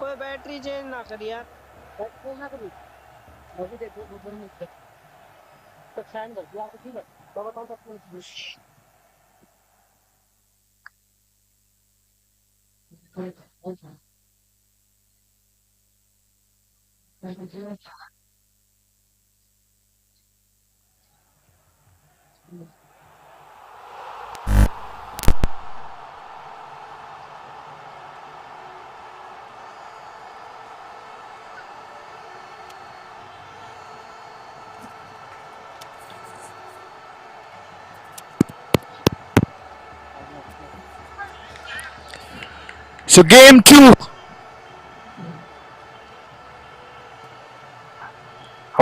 कोई battery change ना कर यार। So game 2.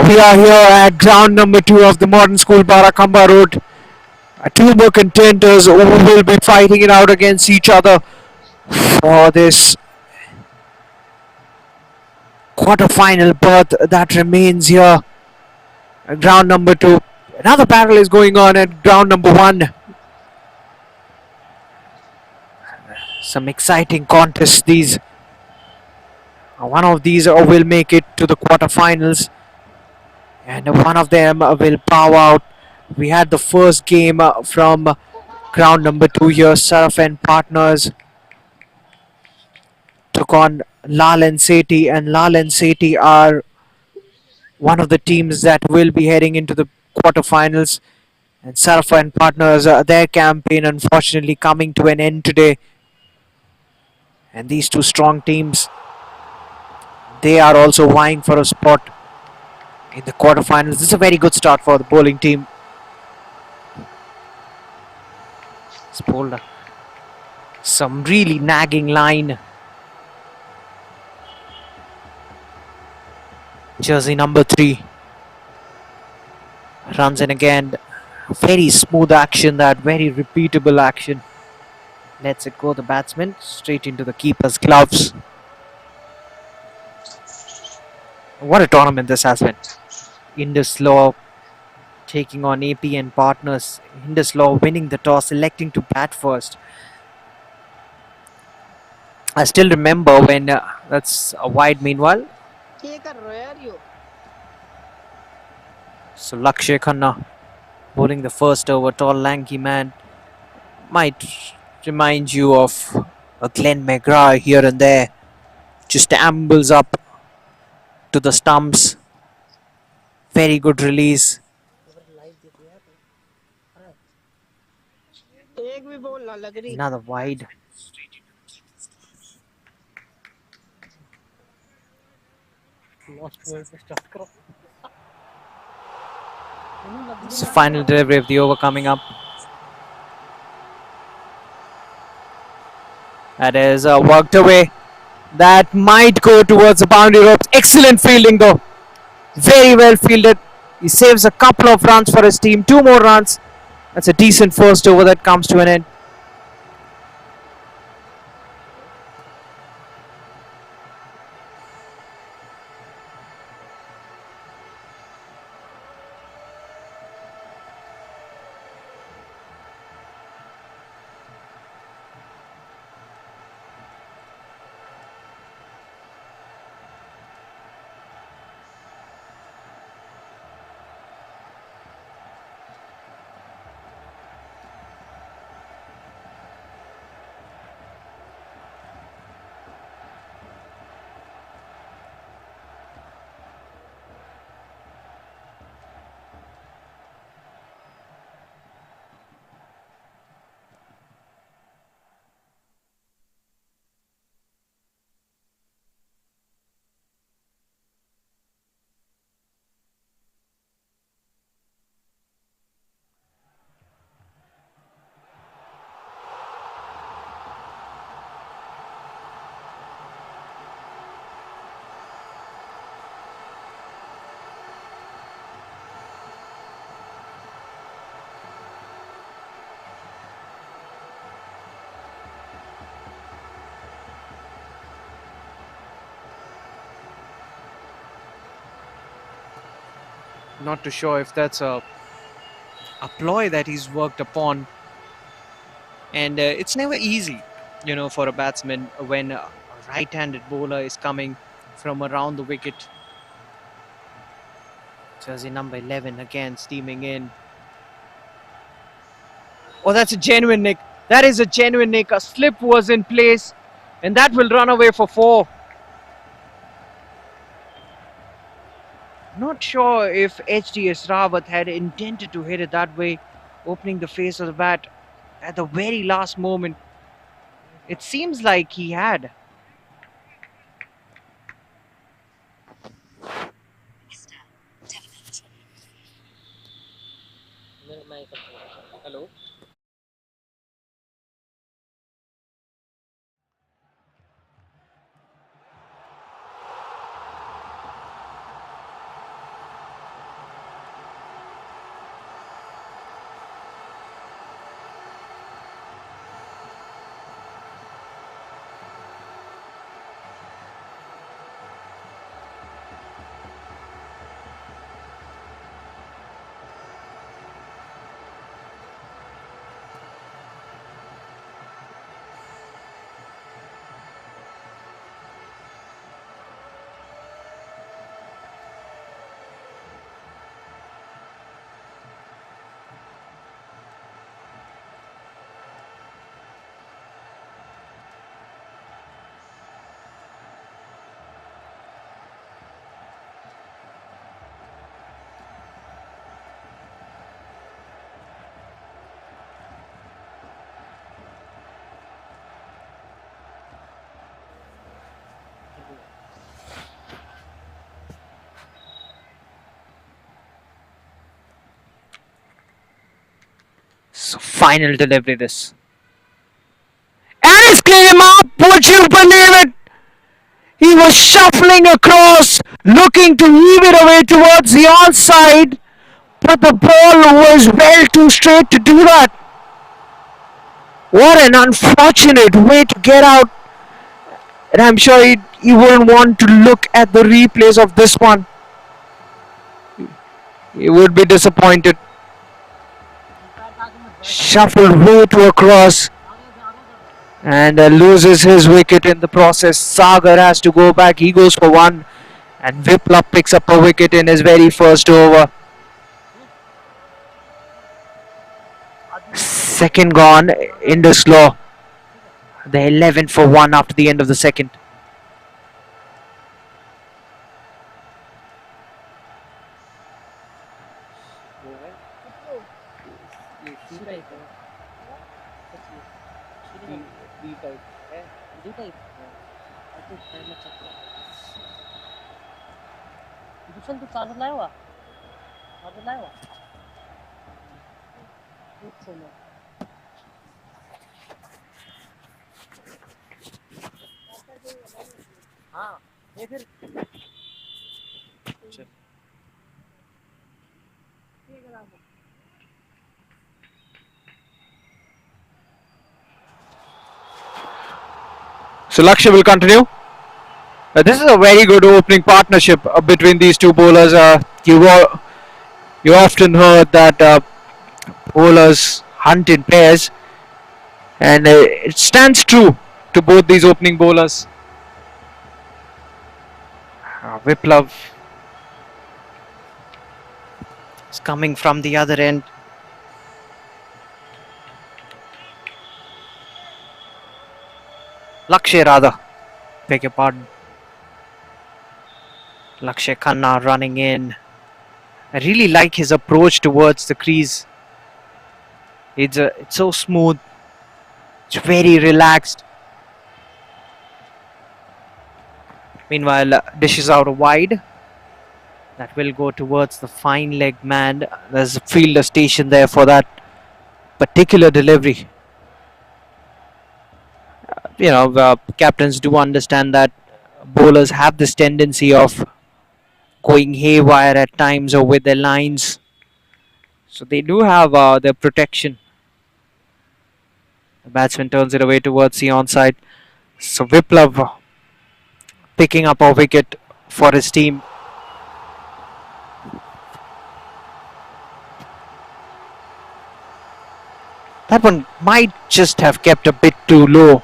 We are here at ground number 2 of the modern school Barakamba Road. Two more contenders who will be fighting it out against each other for this quarter-final berth that remains here at ground number 2. Another battle is going on at ground number 1. Some exciting contests these. One of these will make it to the quarterfinals, and one of them will bow out. We had the first game from ground number 2 here. Saraf and Partners took on Lal and Sethi, and Lal and Sethi are one of the teams that will be heading into the quarterfinals. And Saraf and Partners, their campaign unfortunately coming to an end today. And these two strong teams, they are also vying for a spot in the quarterfinals. This is a very good start for the bowling team. It's bowled some really nagging line. Jersey number 3 runs in again. Very smooth action, that very repeatable action. Lets it go, the batsman, straight into the keeper's gloves. What a tournament this has been. IndusLaw taking on AP and Partners. IndusLaw winning the toss, electing to bat first. I still remember when that's a wide meanwhile. क्या कर रहे हो यार यो? So Lakshay Khanna bowling the first over, tall lanky man. Might remind you of a Glenn McGrath here and there. Just ambles up to the stumps. Very good release. एक भी ball ना लग रही। Another wide. It's the final delivery of the over coming up. That is worked away. That might go towards the boundary ropes. Excellent fielding though. Very well fielded. He saves a couple of runs for his team. 2 more runs. That's a decent first over that comes to an end. Not too sure if that's a ploy that he's worked upon. And it's never easy for a batsman when a right-handed bowler is coming from around the wicket. Jersey number 11 again steaming in. Oh, that's a genuine nick. That is a genuine nick. A slip was in place, and that will run away for 4. Not sure if HDS Rawat had intended to hit it that way, opening the face of the bat at the very last moment. It seems like he had. Hello. So final delivery this. And it's came up! Would you believe it? He was shuffling across, looking to heave it away towards the onside, but the ball was well too straight to do that. What an unfortunate way to get out. And I'm sure he wouldn't want to look at the replays of this one. He would be disappointed. Shuffled way to across and loses his wicket in the process. Sagar has to go back. He goes for 1 and Viplap picks up a wicket in his very first over. Second gone, IndusLaw. They're 11 for 1 after the end of the second. So Lakshya will continue. This is a very good opening partnership between these two bowlers. You often heard that bowlers hunt in pairs, and it stands true to both these opening bowlers. Viplav is coming from the other end. Lakshay rather, beg your pardon. Lakshay Khanna running in. I really like his approach towards the crease. It's so smooth. It's very relaxed. Meanwhile, dishes out wide. That will go towards the fine leg man. There's a fielder station there for that particular delivery. Captains do understand that bowlers have this tendency of going haywire at times or with their lines. So they do have their protection. The batsman turns it away towards the onside. So Viplav picking up a wicket for his team. That one might just have kept a bit too low.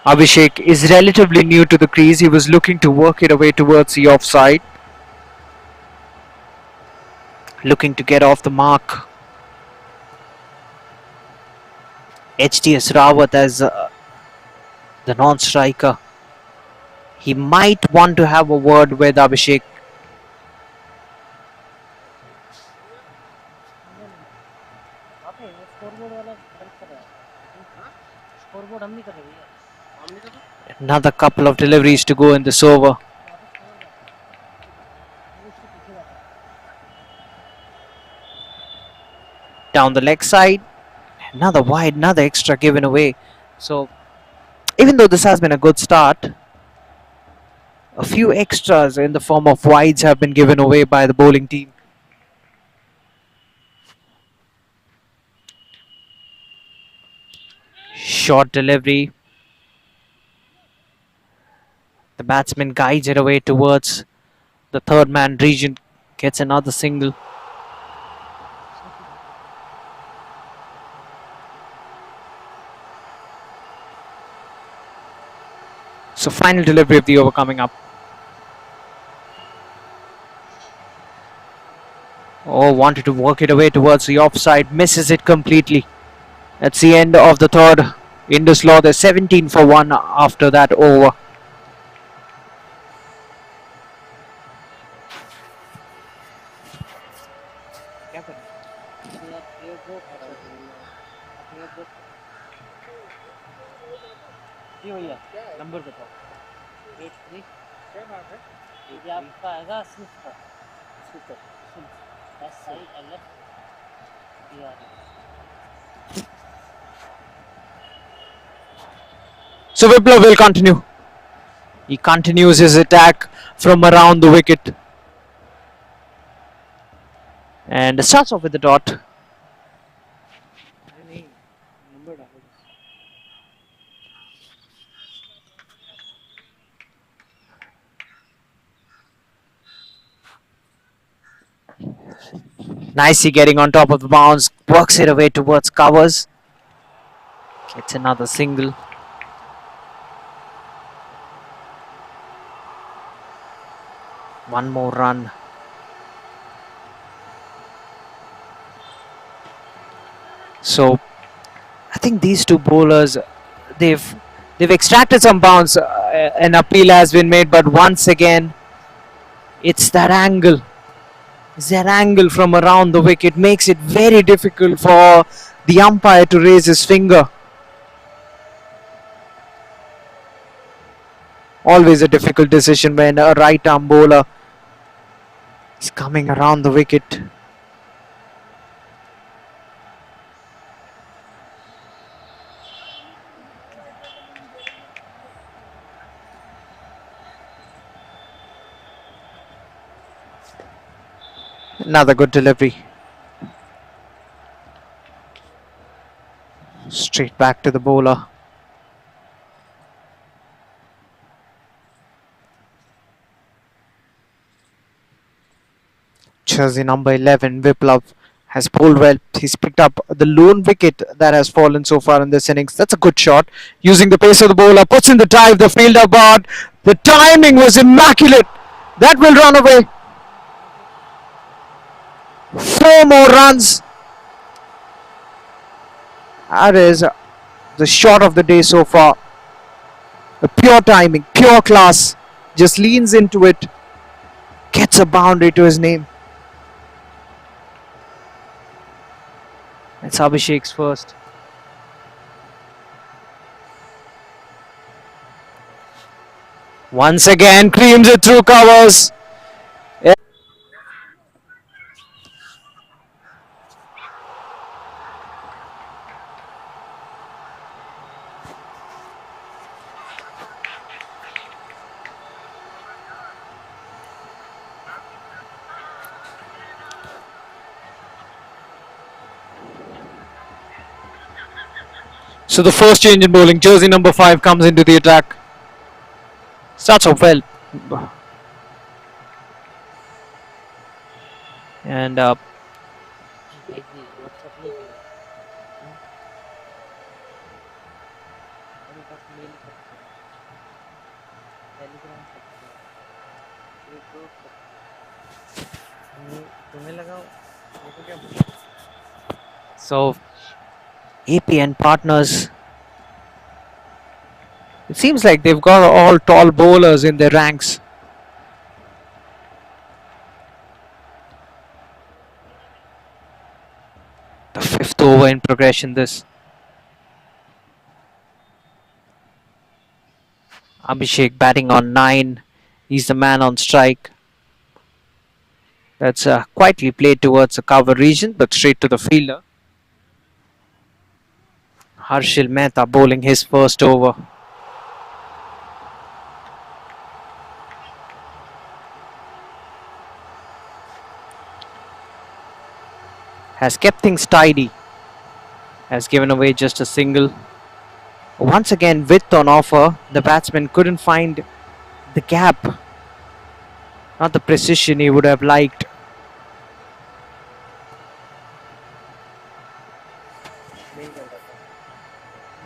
Abhishek is relatively new to the crease. He was looking to work it away towards the offside, looking to get off the mark. HTS Rawat as the non-striker. He might want to have a word with Abhishek. आते हैं scoreboard वाला help कर रहा है scoreboard हम नहीं कर रहे भैया हम नहीं कर रहे Another couple of deliveries to go in this over. वापस कवर जाता है वो उसके पीछे जाता है Down the leg side, another wide, another extra given away. So, even though this has been a good start, a few extras in the form of wides have been given away by the bowling team. Short delivery. The batsman guides it away towards the third man region, gets another single. So, final delivery of the over coming up. Oh, wanted to work it away towards the offside, misses it completely. That's the end of the third. IndusLaw, they're 17 for 1 after that over. यार player drop हो रहा है player drop जी भैया number बताओ 83 क्या नाम है ये आपका आएगा स्विफ्ट का Swift SILF So Vipla will continue. He continues his attack from around the wicket and starts off with the dot. नहीं नंबर डालो Nicely getting on top of the bounce, works it away towards covers, gets another single. One more run. So I think these two bowlers, they've extracted some bounce. An appeal has been made, but once again, it's that angle. That angle from around the wicket makes it very difficult for the umpire to raise his finger. Always a difficult decision when a right arm bowler is coming around the wicket. Another good delivery. Straight back to the bowler. Jersey number 11, Viplav, has bowled well. He's picked up the lone wicket that has fallen so far in this innings. That's a good shot. Using the pace of the bowler, puts in the dive, the fielder got. The timing was immaculate. That will run away. 4 more runs. That is the shot of the day so far. A pure timing, pure class. Just leans into it. Gets a boundary to his name. It's Abhishek's first. Once again, creams it through covers. So the first change in bowling, jersey number 5 comes into the attack. Starts off well. And भेज दी WhatsApp नहीं किया बस mail करते हैं, Telegram करते हैं, Facebook करते हैं। तुम्हें लगाओ, मेरे को क्या बोलो? So AP and partners, it seems like they've got all tall bowlers in their ranks. The fifth over in progression. This Abhishek batting on 9. He's the man on strike. That's quietly played towards the cover region, but straight to the fielder. Harshil Mehta bowling his first over. Has kept things tidy. Has given away just a single. Once again, width on offer. The batsman couldn't find the gap. Not the precision he would have liked. Mail कर रहा था,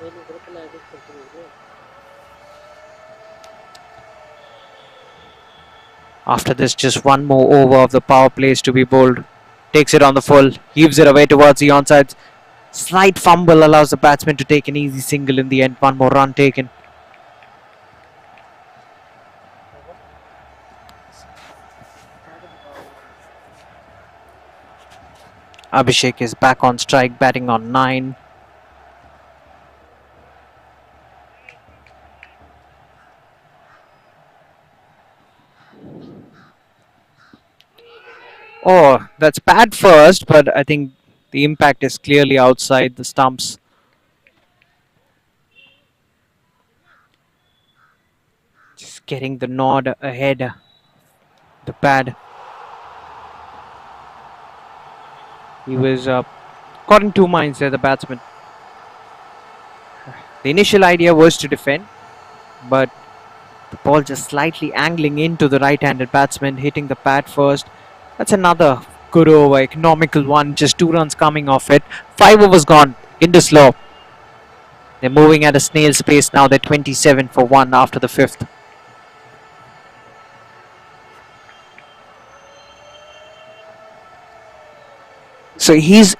mail उधर पे like करते हुए। After this, just one more over of the power plays to be bowled. Takes it on the full, heaves it away towards the onside. Slight fumble allows the batsman to take an easy single in the end. One more run taken. Abhishek is back on strike, batting on 9. Oh, that's bad first, but I think the impact is clearly outside the stumps. Just getting the nod ahead. The pad. He was caught in two minds there, the batsman. The initial idea was to defend, but the ball just slightly angling into the right-handed batsman, hitting the pad first. That's another good over, economical one. Just 2 runs coming off it. 5 overs gone. IndusLaw. They're moving at a snail's pace now. They're 27 for 1 after the 5th. So he's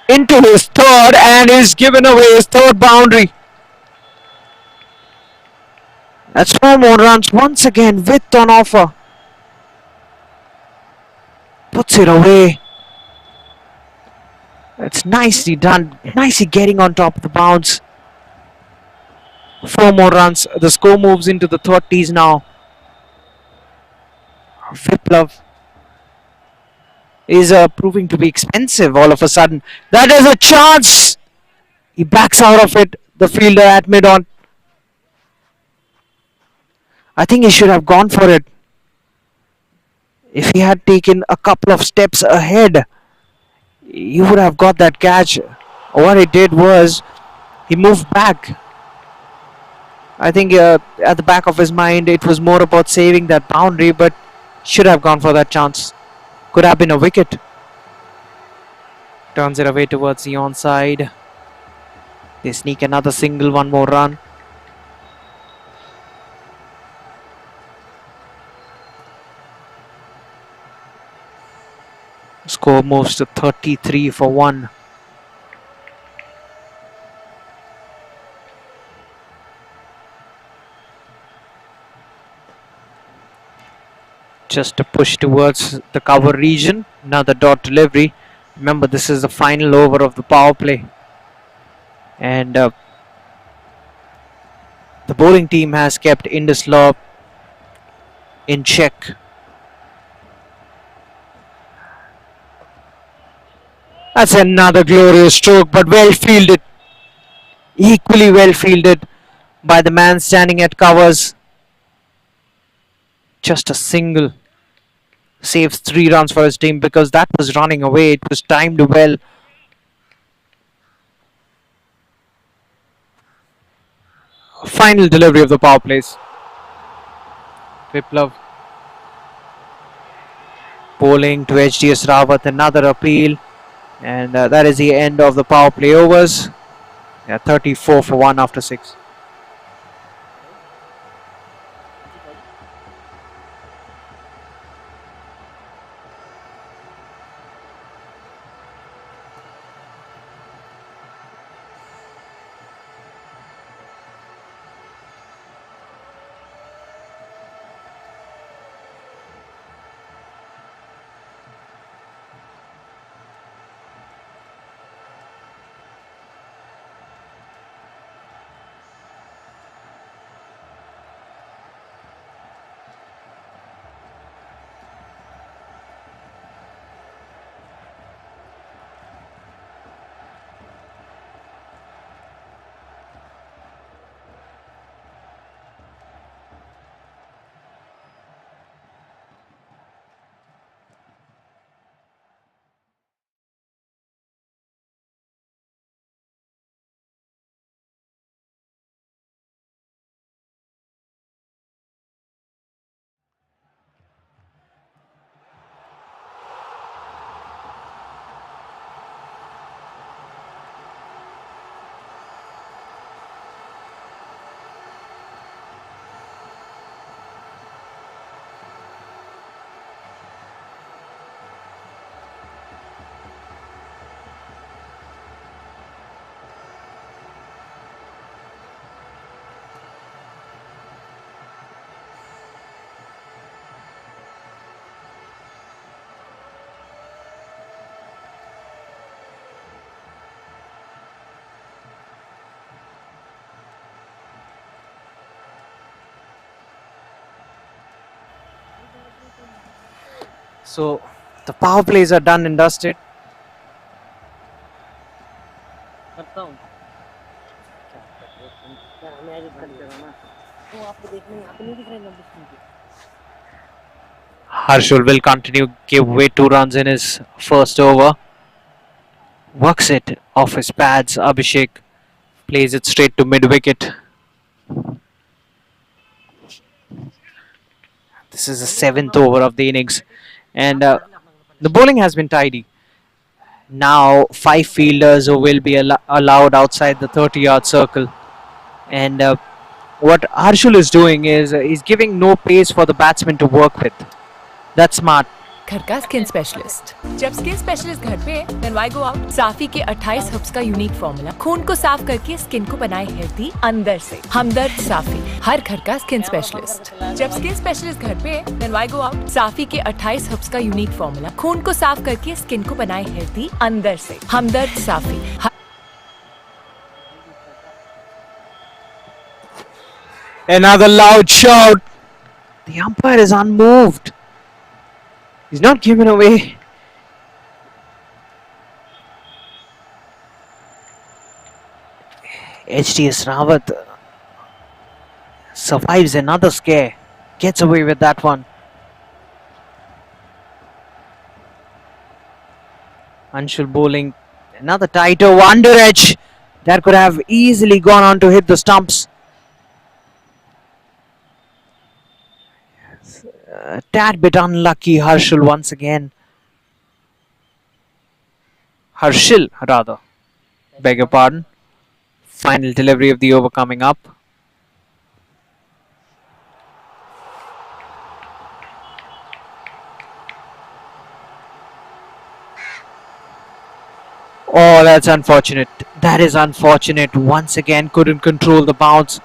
into his third and he's given away his third boundary. That's 4 more runs. Once again, width on offer. Puts it away. That's nicely done. Nicely getting on top of the bounce. 4 more runs. The score moves into the 30s now. Viplav is proving to be expensive all of a sudden. That is a chance. He backs out of it. The fielder at mid-on. I think he should have gone for it. If he had taken a couple of steps ahead, he would have got that catch. What he did was he moved back. I think at the back of his mind it was more about saving that boundary, but should have gone for that chance. Could have been a wicket. Turns it away towards the onside. They sneak another single, 1 more run. Score moves to 33 for 1. Just a push towards the cover region. Another dot delivery. Remember, this is the final over of the power play. And the bowling team has kept IndusLaw in check. That's another glorious stroke, but well fielded. Equally well fielded by the man standing at covers. Just a single. Saves 3 runs for his team because that was running away. It was timed well. Final delivery of the power plays. Viplav bowling to HDS Rawat. Another appeal. And that is the end of the power play overs. Yeah, 34 for 1 after 6. So the power plays are done and dusted. करता हूँ क्या कर रहे हो तुम? यार हमें edit कर देना ना, तो आपको देखने आपको नहीं दिख रहे नंबर स्क्रीन पे? Harshul will continue, give away 2 runs in his first over. Works it off his pads. Abhishek plays it straight to mid wicket. This is the 7th over of the innings, and the bowling has been tidy. Now 5 fielders will be allowed outside the 30-yard circle, and what Harshul is doing is he's giving no pace for the batsman to work with. That's smart. घर का skin specialist. जब skin specialist घर पे है, then why go out? साफी के 28 herbs का unique formula खून को साफ करके स्किन को बनाए हेल्दी अंदर से। हमदर्द साफी, हर घर का स्किन स्पेशलिस्ट। जब स्किन स्पेशलिस्ट घर पे है, then why go out? साफी के 28 हर्ब्स का यूनिक फॉर्मूला खून को साफ करके स्किन को बनाए हेल्दी अंदर से। हमदर्द साफी। Another loud shout. The umpire is unmoved. He's not giving away. HTS Rawat survives another scare. Gets away with that one. Anshul bowling another tighter under edge. That could have easily gone on to hit the stumps. A tad bit unlucky, Harshul once again. Harshil, rather. Beg your pardon. Final delivery of the over coming up. Oh, that's unfortunate. That is unfortunate. Once again, couldn't control the bounce.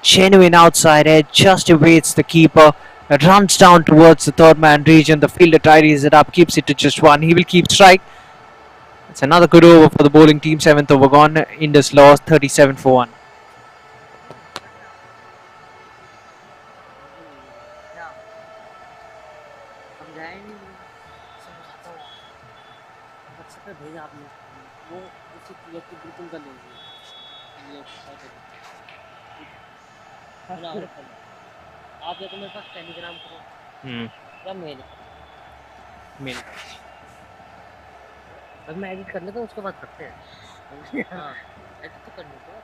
Genuine outside edge, just evades the keeper. It runs down towards the third man region. The fielder tidies it up, keeps it to just one. He will keep strike. It's another good over for the bowling team. 7th over gone. IndusLaw 37 for 1. समझाया नहीं मुझे, समझाता हूँ। WhatsApp पे भेजा आपने, वो उसी क्लियर की बिल्कुल कर लीजिए। ये आप या तो मेरे पास टेलीग्राम करो या मेल अब मैं एडिट कर लेता हूँ, उसके बाद करते हैं। हाँ एडिट तो कर लेते हो,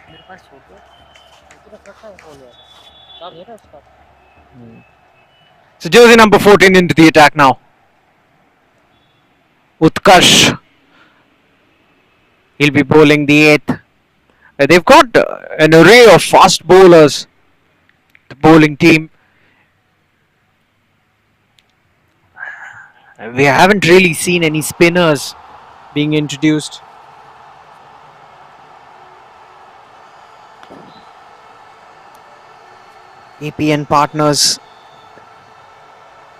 मेरे पास छोड़ दो, पूरा रखा है हो गया, तो आप भेजा उसका। So jersey number 14 into the attack now. Utkarsh. He'll be bowling the 8th. They've got an array of fast bowlers. The bowling team. We haven't really seen any spinners being introduced. APN partners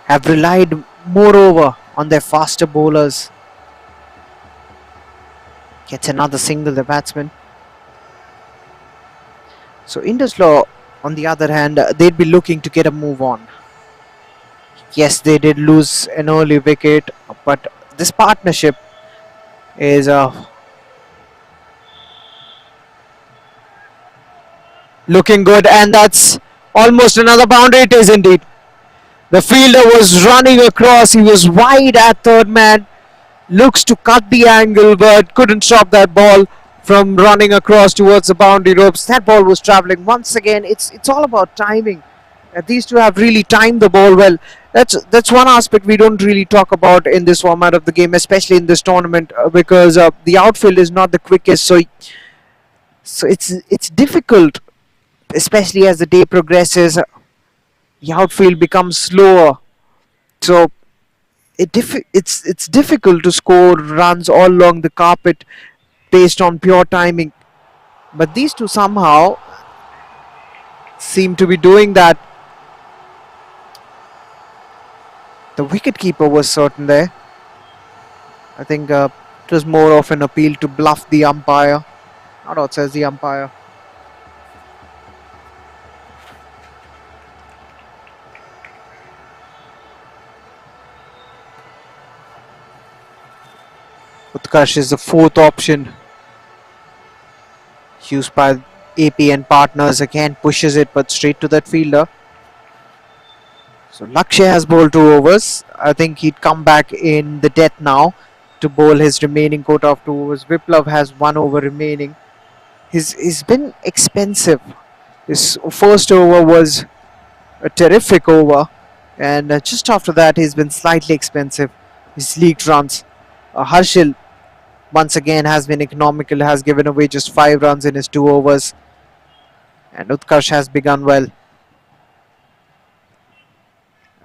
have relied moreover on their faster bowlers. Gets another single, the batsman. So IndusLaw, on the other hand, they'd be looking to get a move on. Yes, they did lose an early wicket, but this partnership is looking good, and that's almost another boundary. It is indeed. The fielder was running across. He was wide at third man. Looks to cut the angle, but couldn't stop that ball from running across towards the boundary ropes. That ball was travelling. Once again, it's all about timing. These two have really timed the ball well. That's one aspect we don't really talk about in this format of the game, especially in this tournament, because the outfield is not the quickest. So it's difficult, especially as the day progresses. The outfield becomes slower, so it's difficult to score runs all along the carpet based on pure timing. But these two somehow seem to be doing that. The wicketkeeper was certain there. I think it was more of an appeal to bluff the umpire. Not out, says the umpire. Utkarsh is the fourth option used by AP and partners. Again pushes it but straight to that fielder. So Lakshay has bowled 2 overs. I think he'd come back in the death now to bowl his remaining quota of 2 overs. Viplav has 1 over remaining. He's been expensive. His first over was a terrific over, and just after that he's been slightly expensive. His leaked runs. Harshil once again has been economical, has given away just 5 runs in his 2 overs, and Utkarsh has begun well.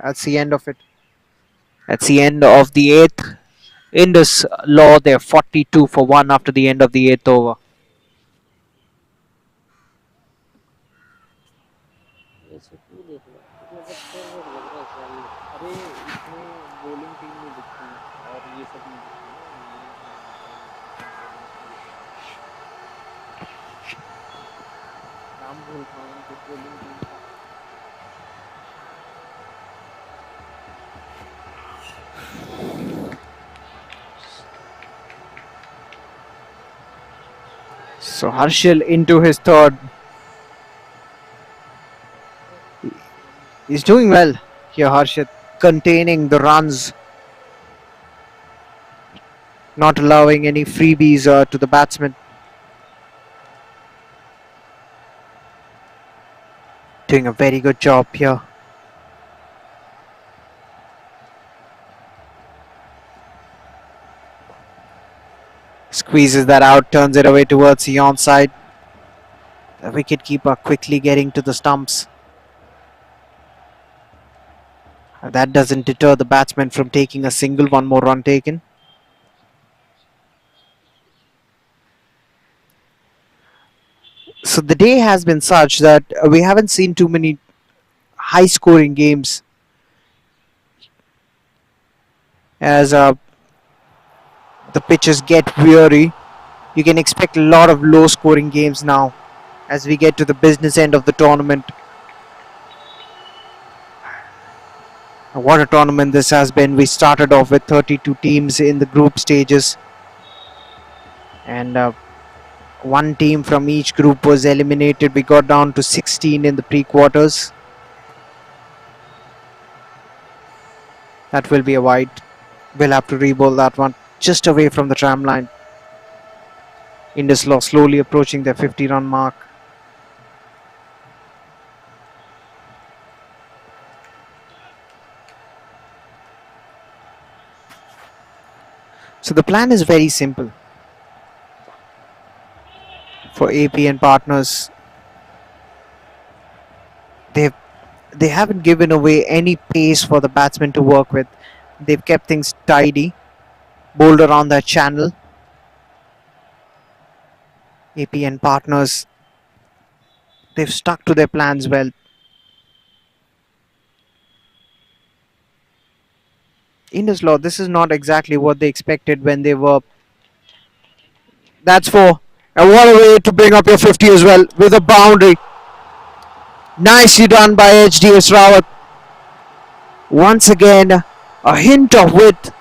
That's the end of it. That's the end of the eighth. IndusLaw, they're 42 for 1 after the end of the eighth over. ऐसे क्यों देख रहा है? मुझे मतलब forward लग रहा है शायद। अरे इसमें बॉलिंग टीम नहीं दिखती और ये सब नहीं दिखती ना, न्यूज़ में बॉलिंग टीम नाम भूल रहा हूँ जो बॉलिंग टीम का। So Harshil into his third. He's doing well here, Harshit, containing the runs, not allowing any freebies to the batsman. Doing a very good job here. Squeezes that out, turns it away towards the onside. The wicketkeeper quickly getting to the stumps. That doesn't deter the batsman from taking a single. One more run taken. So the day has been such that we haven't seen too many high scoring games, as the pitches get weary. You can expect a lot of low scoring games now as we get to the business end of the tournament. What a tournament this has been. We started off with 32 teams in the group stages, and one team from each group was eliminated. We got down to 16 in the pre-quarters. That will be a wide. We'll have to re-bowl that one just away from the tram line. IndusLaw slowly approaching their 50-run mark. So the plan is very simple for AP and partners. They haven't given away any pace for the batsmen to work with. They've kept things tidy, bowled around that channel. AP and partners, they've stuck to their plans well. IndusLaw, this is not exactly what they expected when they were. That's four. And what a way to bring up your 50 as well with a boundary. Nicely done by HDS Rawat. Once again, a hint of width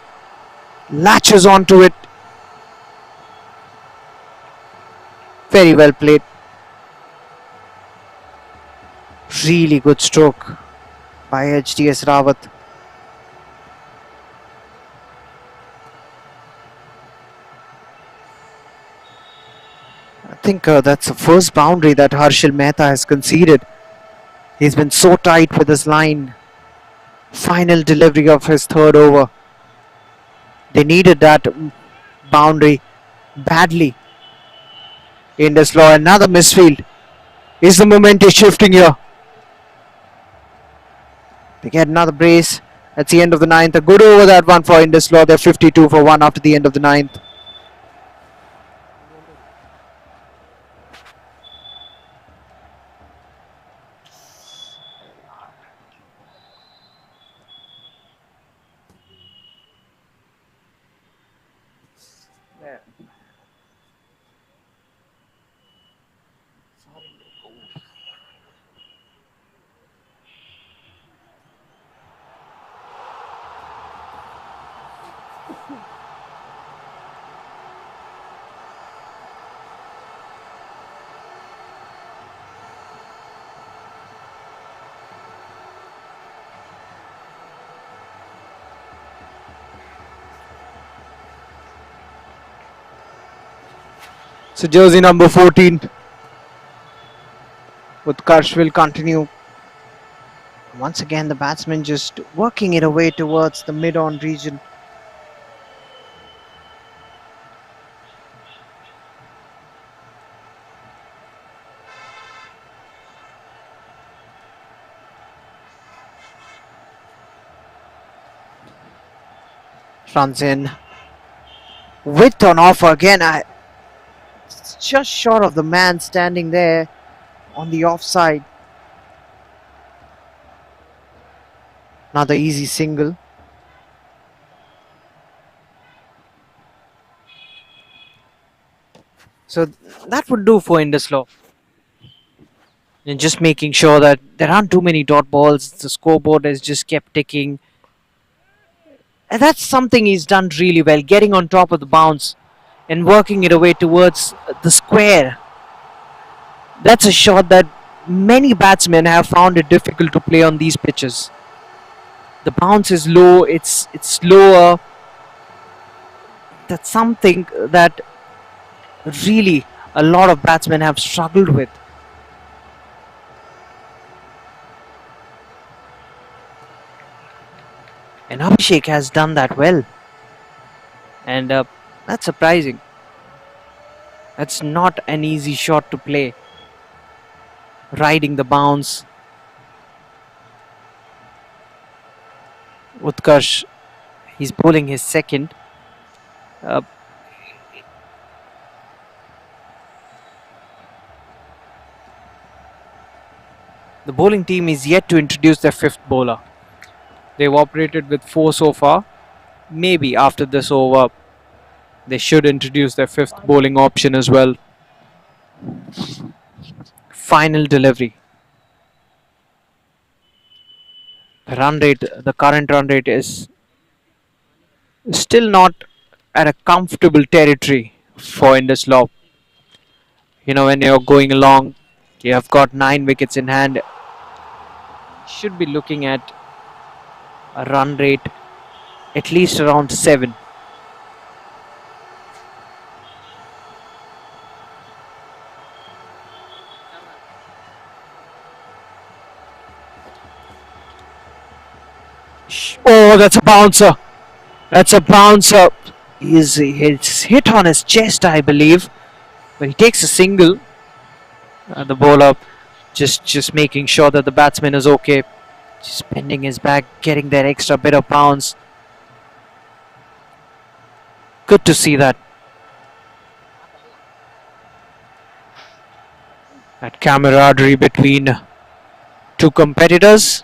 latches onto it. Very well played. Really good stroke by HDS Rawat. I think that's the first boundary that Harshil Mehta has conceded. He's been so tight with his line. Final delivery of his third over. They needed that boundary badly. IndusLaw, another misfield. Is the momentum shifting here? They get another brace. That's the end of the ninth. A good over that one for IndusLaw. They're 52 for 1 after the end of the ninth. So jersey number 14. Utkarsh will continue. Once again, the batsman just working it away towards the mid-on region. Runs in. Width on offer again. It's just short of the man standing there on the offside. Another easy single. So that would do for IndusLaw. And just making sure that there aren't too many dot balls. The scoreboard has just kept ticking. And that's something he's done really well, getting on top of the bounce and working it away towards the square. That's a shot that many batsmen have found it difficult to play on these pitches. The bounce is low, it's slower. That's something that really a lot of batsmen have struggled with. And Abhishek has done that well. And that's surprising. That's not an easy shot to play. Riding the bounce. Utkarsh, he's bowling his second. The bowling team is yet to introduce their fifth bowler. They've operated with 4 so far. Maybe after this over, they should introduce their fifth bowling option as well. Final delivery. The current run rate is still not at a comfortable territory for IndusLaw. You know, when you're going along, you have got 9 wickets in hand. Should be looking at a run rate at least around 7. Oh, that's a bouncer. That's a bouncer. It's hit on his chest, I believe. But he takes a single. The bowler just making sure that the batsman is okay. Just bending his back, getting that extra bit of bounce. Good to see that. That camaraderie between two competitors.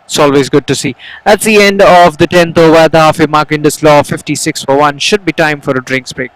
It's always good to see. That's the end of the 10th over at the halfway mark. IndusLaw 56 for 1. Should be time for a drinks break.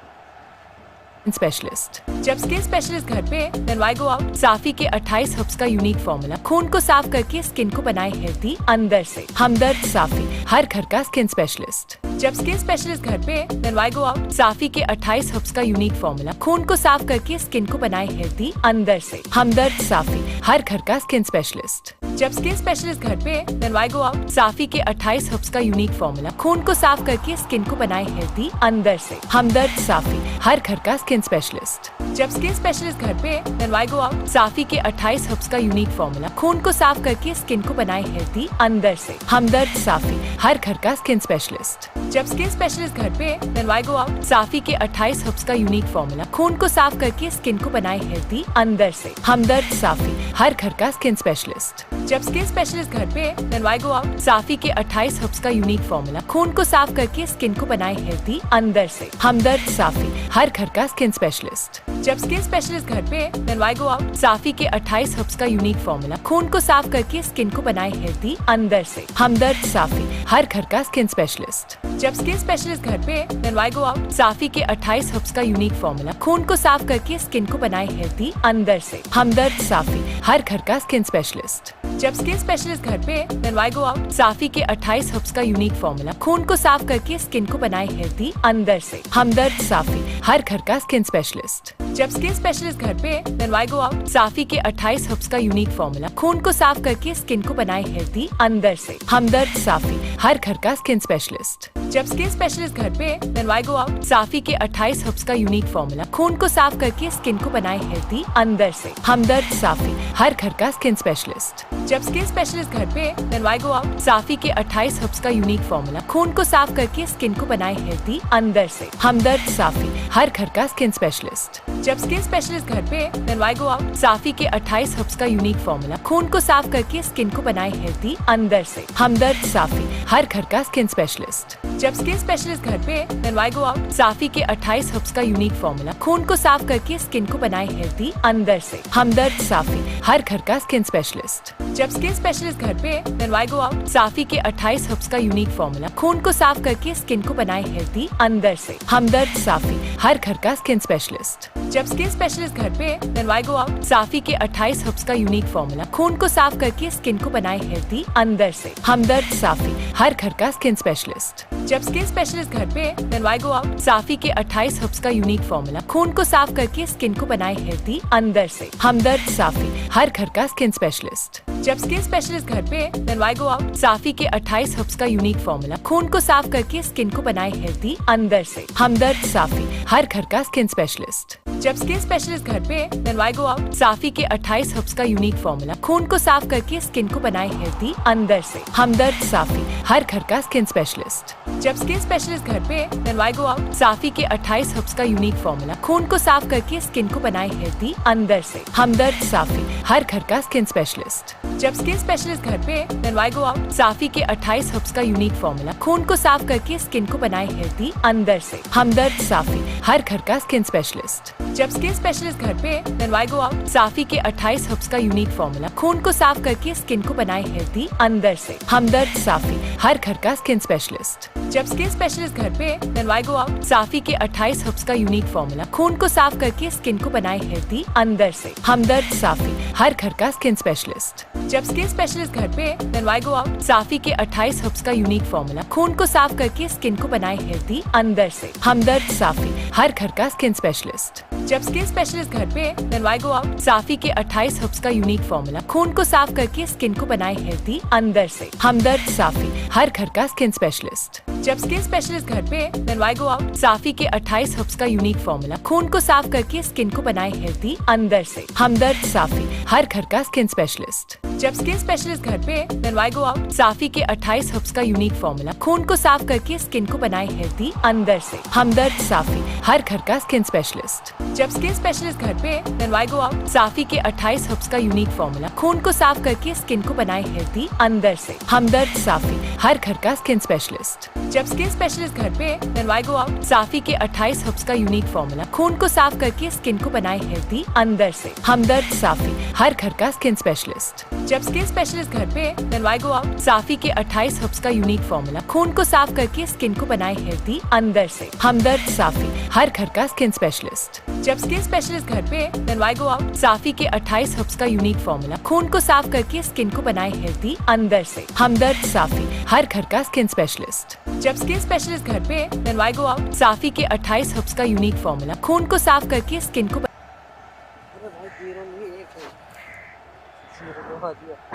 Specialist जब skin specialist घर पे then why go out. साफी के 28 herbs का unique formula खून को साफ करके skin को बनाए हेल्दी अंदर से। हमदर्द साफी, हर घर का स्किन स्पेशलिस्ट। जब स्किन स्पेशलिस्ट घर पे देन व्हाई गो आउट। साफी के 28 हर्ब्स का यूनिक फॉर्मूला खून को साफ करके स्किन को बनाए हेल्दी अंदर से। हमदर्द साफी, हर घर का स्किन स्पेशलिस्ट। जब स्किन स्पेशलिस्ट घर पे देन व्हाई गो आउट। साफी के 28 हर्ब्स का यूनिक फॉर्मूला खून को साफ करके स्किन को बनाए हेल्दी अंदर से। हमदर्द साफी, हर घर का स्किन स्पेशलिस्ट। जब स्किन स्पेशलिस्ट घर पे देन व्हाई गो आउट। साफी के 28 हर्ब्स का यूनिक फॉर्मूला खून को साफ करके स्किन को बनाए हेल्दी अंदर से। हमदर्द साफी, हर घर का स्किन स्पेशलिस्ट। जब स्किन स्पेशलिस्ट घर पे देन व्हाई गो आउट। साफी के 28 हर्ब्स का यूनिक फॉर्मूला खून को साफ करके स्किन को बनाए हेल्दी अंदर से। हमदर्द साफी, हर घर का स्किन स्पेशलिस्ट। जब स्किन स्पेशलिस्ट घर पे देन व्हाई गो आउट। साफी के 28 हर्ब्स का यूनिक फॉर्मूला खून को साफ करके स्किन को बनाए हेल्दी अंदर से। हमदर्द साफी, हर घर का स्किन स्पेशलिस्ट। जब स्किन स्पेशलिस्ट घर पे देन व्हाई गो आउट। साफी के 28 हर्ब्स का यूनिक फॉर्मूला खून को साफ करके स्किन को बनाए हेल्दी अंदर से। हमदर्द साफी, हर घर का स्किन स्पेशलिस्ट। जब स्किन स्पेशलिस्ट घर पे देन व्हाई गो आउट। साफी के 28 हर्ब्स का यूनिक फॉर्मूला खून को साफ करके स्किन को बनाए हेल्दी अंदर से। हमदर्द साफी, हर घर का स्किन स्पेशलिस्ट। जब स्किन स्पेशलिस्ट घर पे देन व्हाई गो आउट। साफी के 28 हर्ब्स का यूनिक फॉर्मूला खून को साफ करके स्किन को बनाए हेल्दी अंदर से। हमदर्द साफी, हर घर का स्किन स्पेशलिस्ट। जब स्किन स्पेशलिस्ट घर पे देन व्हाई गो आउट। साफी के 28 हर्ब्स का यूनिक फॉर्मूला खून को साफ करके स्किन को बनाए हेल्दी अंदर से। हमदर्द साफी, हर घर का स्किन स्पेशलिस्ट। जब स्किन स्पेशलिस्ट घर पे then why go out? साफी के 28 हर्ब्स का यूनिक फॉर्मूला खून को साफ करके स्किन को बनाए हेल्दी अंदर से। हमदर्द साफी, हर घर का स्किन स्पेशलिस्ट। जब स्किन स्पेशलिस्ट घर पे then why go out? साफी के 28 हर्ब्स का यूनिक फॉर्मूला खून को साफ करके स्किन को बनाए हेल्दी अंदर से। हमदर्द साफी, हर घर का स्किन स्पेशलिस्ट। जब स्किन स्पेशलिस्ट घर पे then why go out? साफी के 28 हर्ब्स का यूनिक फॉर्मूला खून को साफ करके स्किन को बनाए हेल्दी अंदर से। हमदर्द साफी, हर घर का स्किन स्पेशलिस्ट। जब स्किन स्पेशलिस्ट घर पे then why go out? साफी के 28 हर्ब्स का यूनिक फॉर्मूला खून को साफ करके स्किन को बनाए हेल्दी अंदर से। हमदर्द साफी, हर घर का स्किन स्पेशलिस्ट। जब स्किन स्पेशलिस्ट घर पे then why go out? साफी के 28 हर्ब्स का यूनिक फॉर्मूला खून को साफ करके स्किन को बनाए हेल्दी अंदर से। हमदर्द साफी, हर घर का स्किन स्पेशलिस्ट। जब स्किन स्पेशलिस्ट घर पे then why go out? साफी के 28 हर्ब्स का यूनिक फॉर्मूला खून को साफ करके स्किन को बनाए हेल्दी अंदर से। हमदर्द साफी, हर घर का स्किन स्पेशलिस्ट। जब स्किन स्पेशलिस्ट घर पे then why go out? साफी के 28 हर्ब्स का यूनिक फॉर्मूला खून को साफ करके स्किन को बनाए हेल्दी अंदर से। हमदर्द साफी, हर घर का स्किन स्पेशलिस्ट। जब स्किन स्पेशलिस्ट घर पे then why go out? साफी के 28 हर्ब्स का यूनिक फॉर्मूला खून को साफ करके स्किन को बनाए हेल्दी अंदर से। हमदर्द साफी, हर घर का स्किन स्पेशलिस्ट। जब स्किन स्पेशलिस्ट घर पे then why go out? साफी के 28 हर्ब्स का यूनिक फॉर्मूला खून को साफ करके स्किन को बनाए हेल्दी अंदर से। हमदर्द साफी, हर घर का स्किन स्पेशलिस्ट। जब स्किन स्पेशलिस्ट घर पे then why go out? साफी के 28 हर्ब्स का यूनिक फॉर्मूला खून को साफ करके स्किन को बनाए हेल्दी अंदर से। हमदर्द साफी, हर घर का स्किन स्पेशलिस्ट। जब स्किन स्पेशलिस्ट घर पे then why go out? साफी के 28 हर्ब्स का यूनिक फॉर्मूला खून को साफ करके स्किन को बनाए हेल्दी अंदर से। हमदर्द साफी, हर घर का स्किन स्पेशलिस्ट। जब स्किन स्पेशलिस्ट घर पे then why go out? साफी के 28 हर्ब्स का यूनिक फॉर्मूला खून को साफ करके स्किन को बनाए हेल्दी अंदर से। हमदर्द साफी, हर घर का स्किन स्पेशलिस्ट। जब स्किन स्पेशलिस्ट घर पे then why go out? साफी के 28 हर्ब्स का यूनिक फॉर्मूला खून को साफ करके स्किन को बनाए हेल्दी अंदर से। हमदर्द साफी, हर घर का स्किन स्पेशलिस्ट। जब स्किन स्पेशलिस्ट घर पे then why go out? साफी के 28 हर्ब्स का यूनिक फॉर्मूला खून को साफ करके स्किन को बनाए हेल्दी अंदर से। हमदर्द साफी, हर घर का स्किन स्पेशलिस्ट। जब स्किन स्पेशलिस्ट घर पे then why go out? साफी के 28 हर्ब्स का यूनिक फॉर्मूला खून को साफ करके स्किन को बनाए हेल्दी अंदर से। हमदर्द साफी, हर घर का स्किन स्पेशलिस्ट। जब स्किन स्पेशलिस्ट घर पे then why go out? साफी के 28 हर्ब्स का यूनिक फॉर्मूला खून को साफ करके स्किन को बनाए हेल्दी अंदर से। हमदर्द साफी, हर घर का स्किन स्पेशलिस्ट। जब स्किन स्पेशलिस्ट घर पे then why go out? साफी के 28 हर्ब्स का यूनिक फॉर्मूला खून को साफ करके स्किन को बनाए हेल्दी अंदर से। हमदर्द साफी, हर घर का स्किन स्पेशलिस्ट। जब स्किन स्पेशलिस्ट घर पे then why go out? साफी के 28 हर्ब्स का यूनिक फॉर्मूला खून को साफ करके स्किन को बनाए हेल्दी अंदर से। हमदर्द साफी, हर घर का स्किन स्पेशलिस्ट। जब स्किन स्पेशलिस्ट घर पे then why go out? साफी के 28 हर्ब्स का यूनिक फॉर्मूला खून को साफ करके स्किन को बनाए हेल्दी अंदर से। हमदर्द साफी, हर घर का स्किन स्पेशलिस्ट। जब स्किन स्पेशलिस्ट घर पे then why go out? साफी के 28 हर्ब्स का यूनिक फॉर्मूला खून को साफ करके स्किन को बनाए हेल्दी अंदर से। हमदर्द साफी, हर घर का स्किन स्पेशलिस्ट। जब स्किन स्पेशलिस्ट घर पे then why go out? साफी के 28 हर्ब्स का यूनिक फॉर्मूला खून को साफ करके स्किन को बनाए हेल्दी अंदर से। हमदर्द साफी, हर घर का स्किन स्पेशलिस्ट। जब स्किन स्पेशलिस्ट घर पे then why go out? साफी के 28 हर्ब्स का यूनिक फॉर्मूला खून को साफ करके स्किन को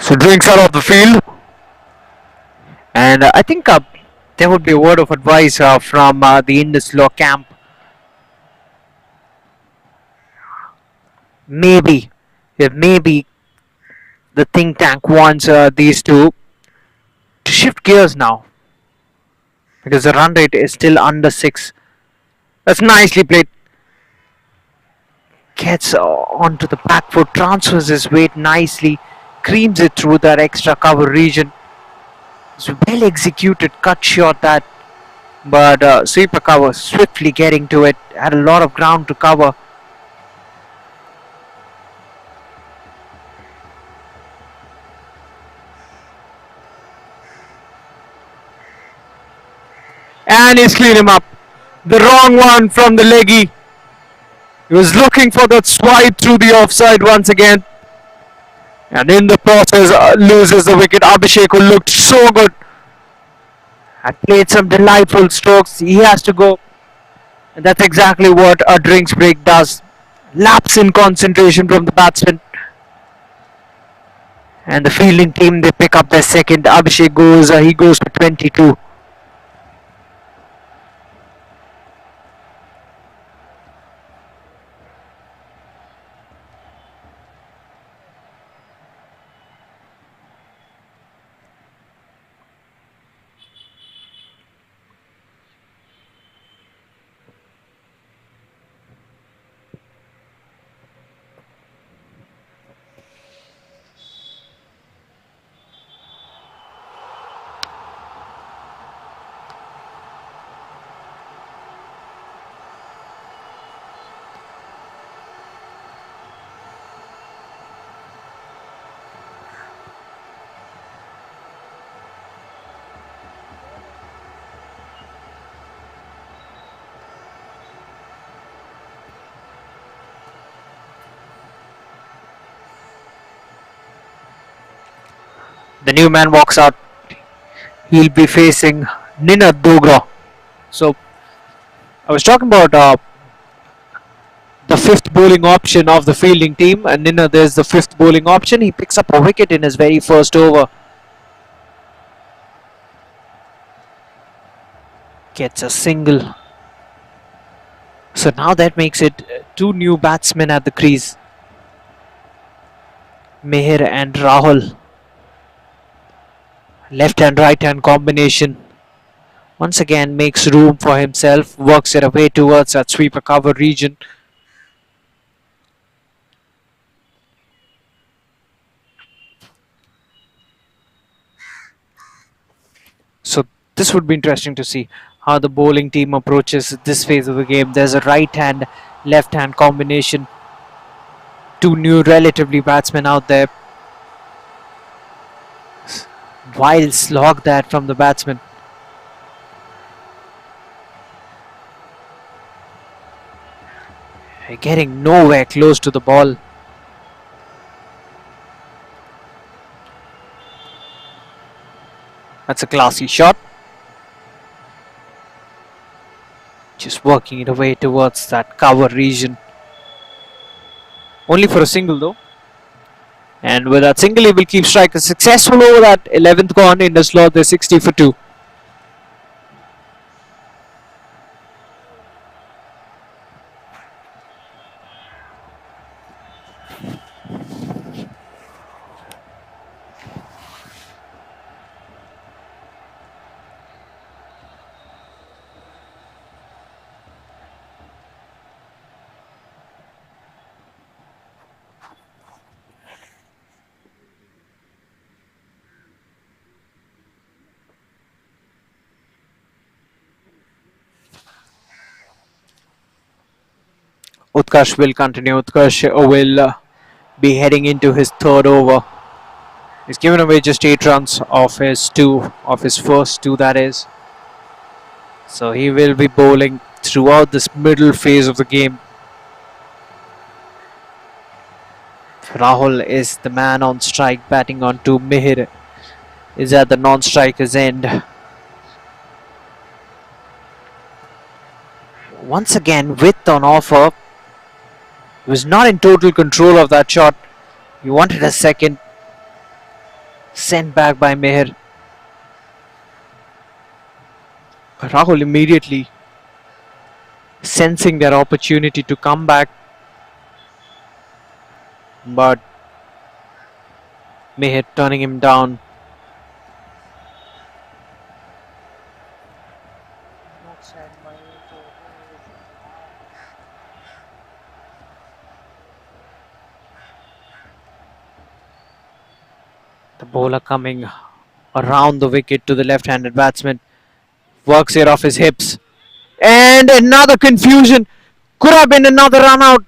So drinks are off the field, and I think there would be a word of advice from the IndusLaw camp. Maybe the think tank wants these two to shift gears now, because the run rate is still under 6. That's nicely played. Gets onto the back foot, transfers his weight nicely, creams it through that extra cover region. It's well executed cut shot that, but sweeper cover, swiftly getting to it, had a lot of ground to cover. And he's cleaned him up. The wrong one from the leggy. He was looking for that swipe through the offside once again. And in the process loses the wicket. Abhishek, who looked so good, had played some delightful strokes. He has to go. And that's exactly what a drinks break does. Lapse in concentration from the batsman. And the fielding team, they pick up their second. Abhishek goes, he goes for 22. The new man walks out. He'll be facing Nina Dogra. So I was talking about the fifth bowling option of the fielding team, and Nina, there's the fifth bowling option. He picks up a wicket in his very first over. Gets a single. So now that makes it two new batsmen at the crease. Meher and Rahul. Left and right hand combination. Once again makes room for himself. Works it away towards that sweeper cover region. So this would be interesting to see how the bowling team approaches this phase of the game. There's a right hand, left hand combination. Two new relatively batsmen out there. Wild slog that from the batsman. Getting nowhere close to the ball. That's a classy shot. Just working it away towards that cover region. Only for a single though. And with that single, he will keep strikers successful over that 11th gone. IndusLaw, they're 60 for 2. Utkarsh will continue. Utkarsh will be heading into his third over. He's given away just 8 runs of his first two, that is. So he will be bowling throughout this middle phase of the game. Rahul is the man on strike, batting on 2. Mihir is at the non-striker's end. Once again, width on offer. He was not in total control of that shot. He wanted a second. Sent back by Meher. Rahul immediately sensing that opportunity to come back. But Meher turning him down. The bowler coming around the wicket to the left-handed batsman. Works it off his hips. And another confusion. Could have been another run out.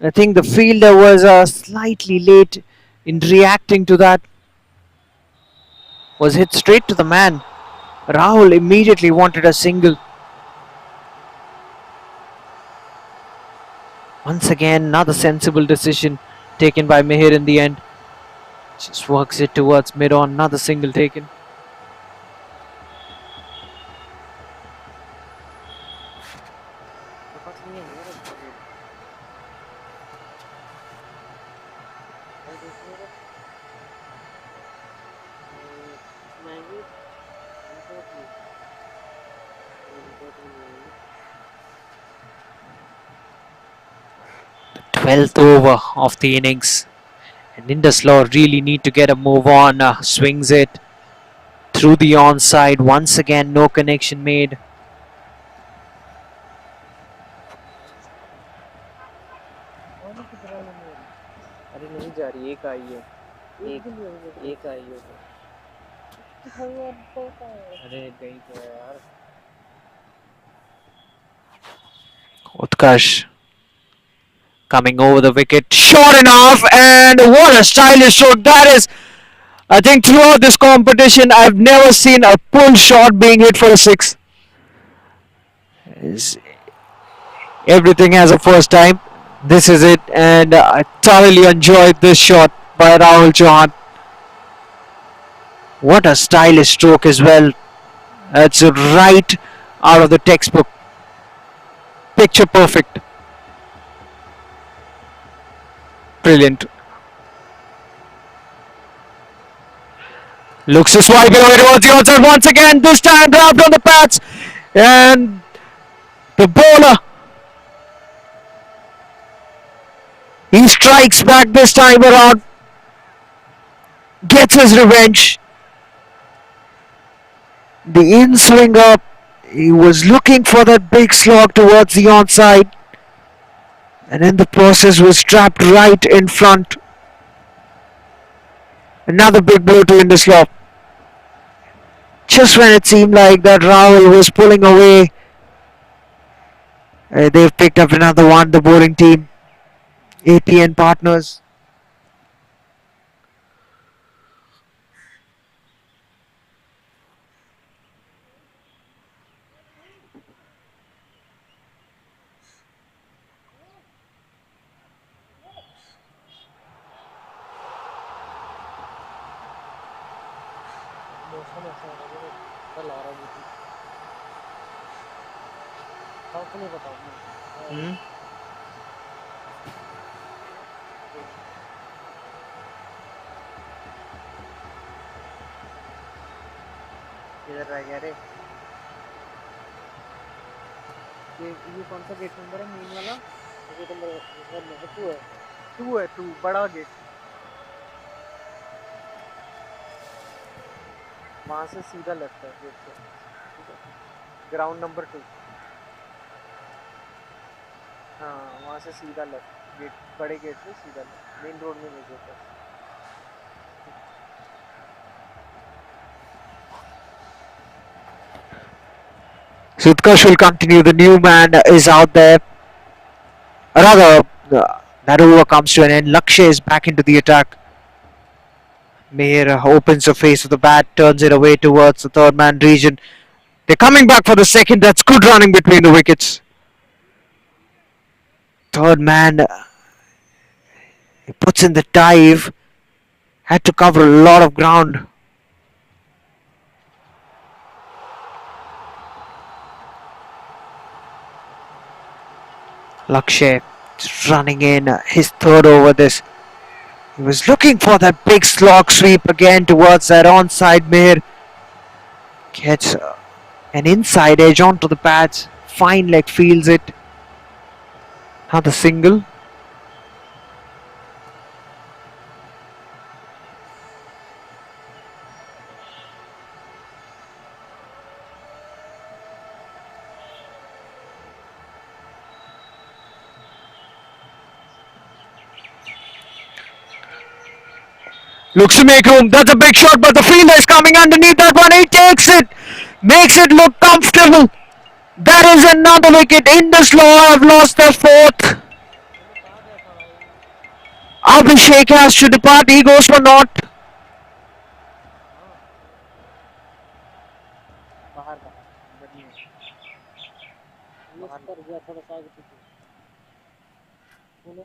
I think the fielder was slightly late in reacting to that. Was hit straight to the man. Rahul immediately wanted a single. Once again, another sensible decision taken by Meher in the end. Just works it towards mid-on. Another single taken. The 12th over of the innings. And IndusLaw really need to get a move on. Swings it through the onside. Once again, no connection made. Utkarsh coming over the wicket, short enough, and what a stylish stroke that is. I think throughout this competition, I've never seen a pull shot being hit for a 6. Everything has a first time. This is it, and I thoroughly enjoyed this shot by Rahul Chauhan. What a stylish stroke as well. It's right out of the textbook. Picture perfect. Brilliant. Looks to swipe it away towards the outside once again. This time grabbed on the pads. And the bowler, he strikes back this time around. Gets his revenge. The in swinger, he was looking for that big slog towards the onside. And in the process was trapped right in front. Another big blow to IndusLaw. Just when it seemed like that Rahul was pulling away, they've picked up another one, the bowling team. APN partners. मौसम ऐसा है ना, कल आ रहा है मुझे। आपको नहीं बताऊँ मैं। किधर रह गया रे? ये कौन सा गेट नंबर है मेन वाला? गेट नंबर 2 है। 2 है 2 बड़ा गेट। वहाँ से सीधा लेफ्ट है गेट से, ठीक है? Ground number 2। हाँ वहाँ से सीधा लेफ्ट, गेट बड़े गेट से सीधा लेफ्ट, मेन रोड में नहीं जाता। So Utkarsh will continue. The new man is out there. Rather, that over comes to an end. Lakshay is back into the attack. Meher opens the face of the bat, turns it away towards the third man region. They're coming back for the second. That's good running between the wickets. Third man, he puts in the dive. Had to cover a lot of ground. Lakshay just running in his third over this. He was looking for that big slog sweep again towards that onside. Meher gets an inside edge onto the pads. Fine leg feels it. Another single. Looks to make room. That's a big shot, but the fielder is coming underneath that one. He takes it. Makes it look comfortable. That is another wicket. IndusLaw have lost their fourth. Abhishek has to depart. He goes for naught. बाहर का बढ़िया बाहर कर गया थोड़ा सा आगे पीछे बोलो।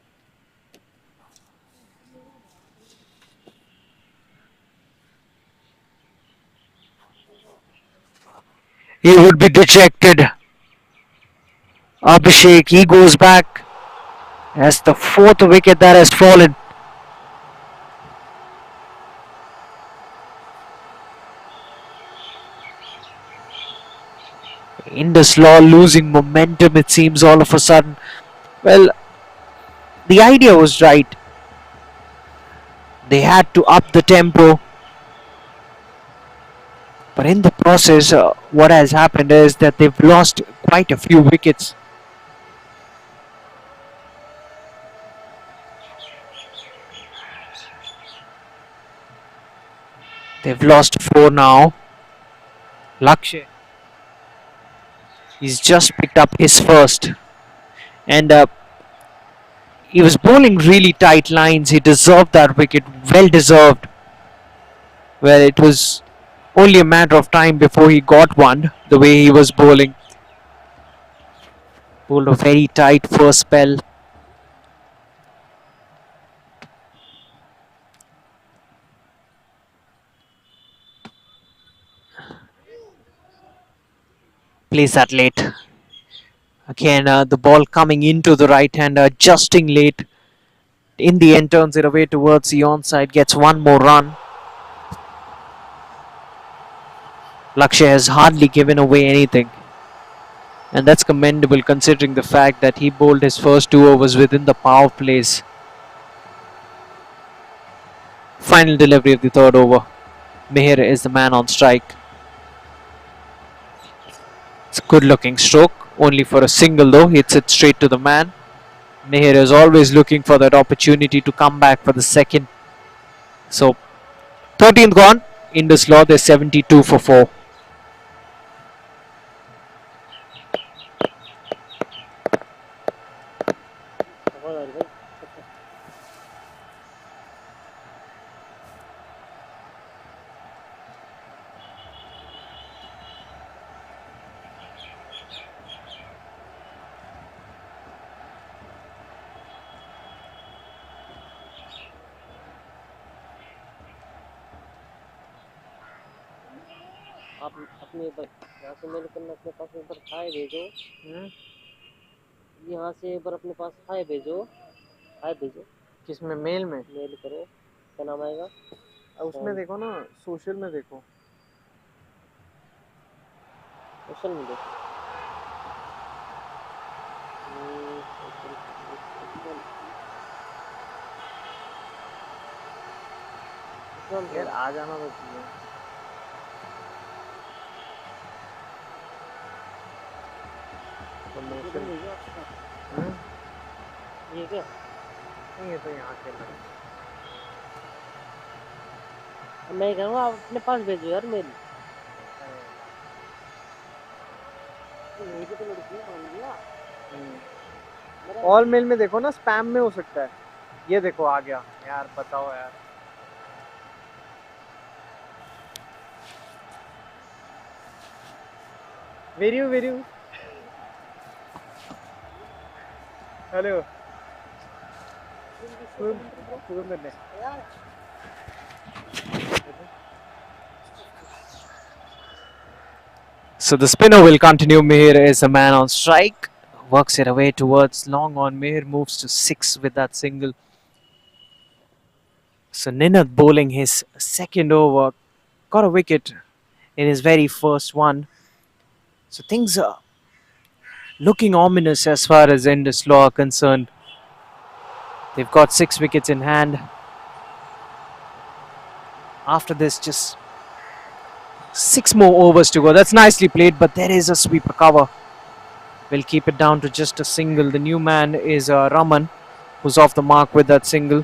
He would be dejected. Abhishek, he goes back as the fourth wicket that has fallen. IndusLaw losing momentum, it seems, all of a sudden. Well, the idea was right. They had to up the tempo. But in the process, what has happened is that they've lost quite a few wickets. They've lost 4 now. Lakshay, he's just picked up his first. And he was bowling really tight lines. He deserved that wicket. Well deserved. Well, it was only a matter of time before he got one, the way he was bowling. Bowled a very tight first spell. Plays that late. Again, the ball coming into the right hander, adjusting late. In the end, turns it away towards the onside, gets one more run. Lakshya has hardly given away anything. And that's commendable considering the fact that he bowled his first 2 overs within the power plays. Final delivery of the third over. Meher is the man on strike. It's a good looking stroke, only for a single though, hits it straight to the man. Meher is always looking for that opportunity to come back for the second. So, 13th gone. IndusLaw, they're 72 for 4. आप अपने यहाँ से mail करना अपने पास ऊपर हाय भेजो। यहाँ से ऊपर अपने पास हाय भेजो, हाय भेजो। किसमें? मेल में? मेल करो, क्या नाम आएगा? उसमें देखो ना, सोशल में देखो। सोशल में देखो। यार आ जाना तो चाहिए। ये क्या? नहीं, ये तो यहाँ खेल रहा है। मैं कह रहा हूँ आप अपने पास भेजो यार मेल। मेरी तो लड़की मान लिया। ऑल मेल में देखो ना, स्पैम में हो सकता है। ये देखो आ गया। यार बताओ यार। Very hello. So the spinner will continue. Meher is a man on strike. Works it away towards long on. Meher moves to 6 with that single. So Ninad bowling his second over. Got a wicket in his very first one. So things are looking ominous as far as IndusLaw are concerned. They've got 6 wickets in hand. After this, just 6 more overs to go. That's nicely played, but there is a sweeper cover. We'll keep it down to just a single. The new man is Raman, who's off the mark with that single.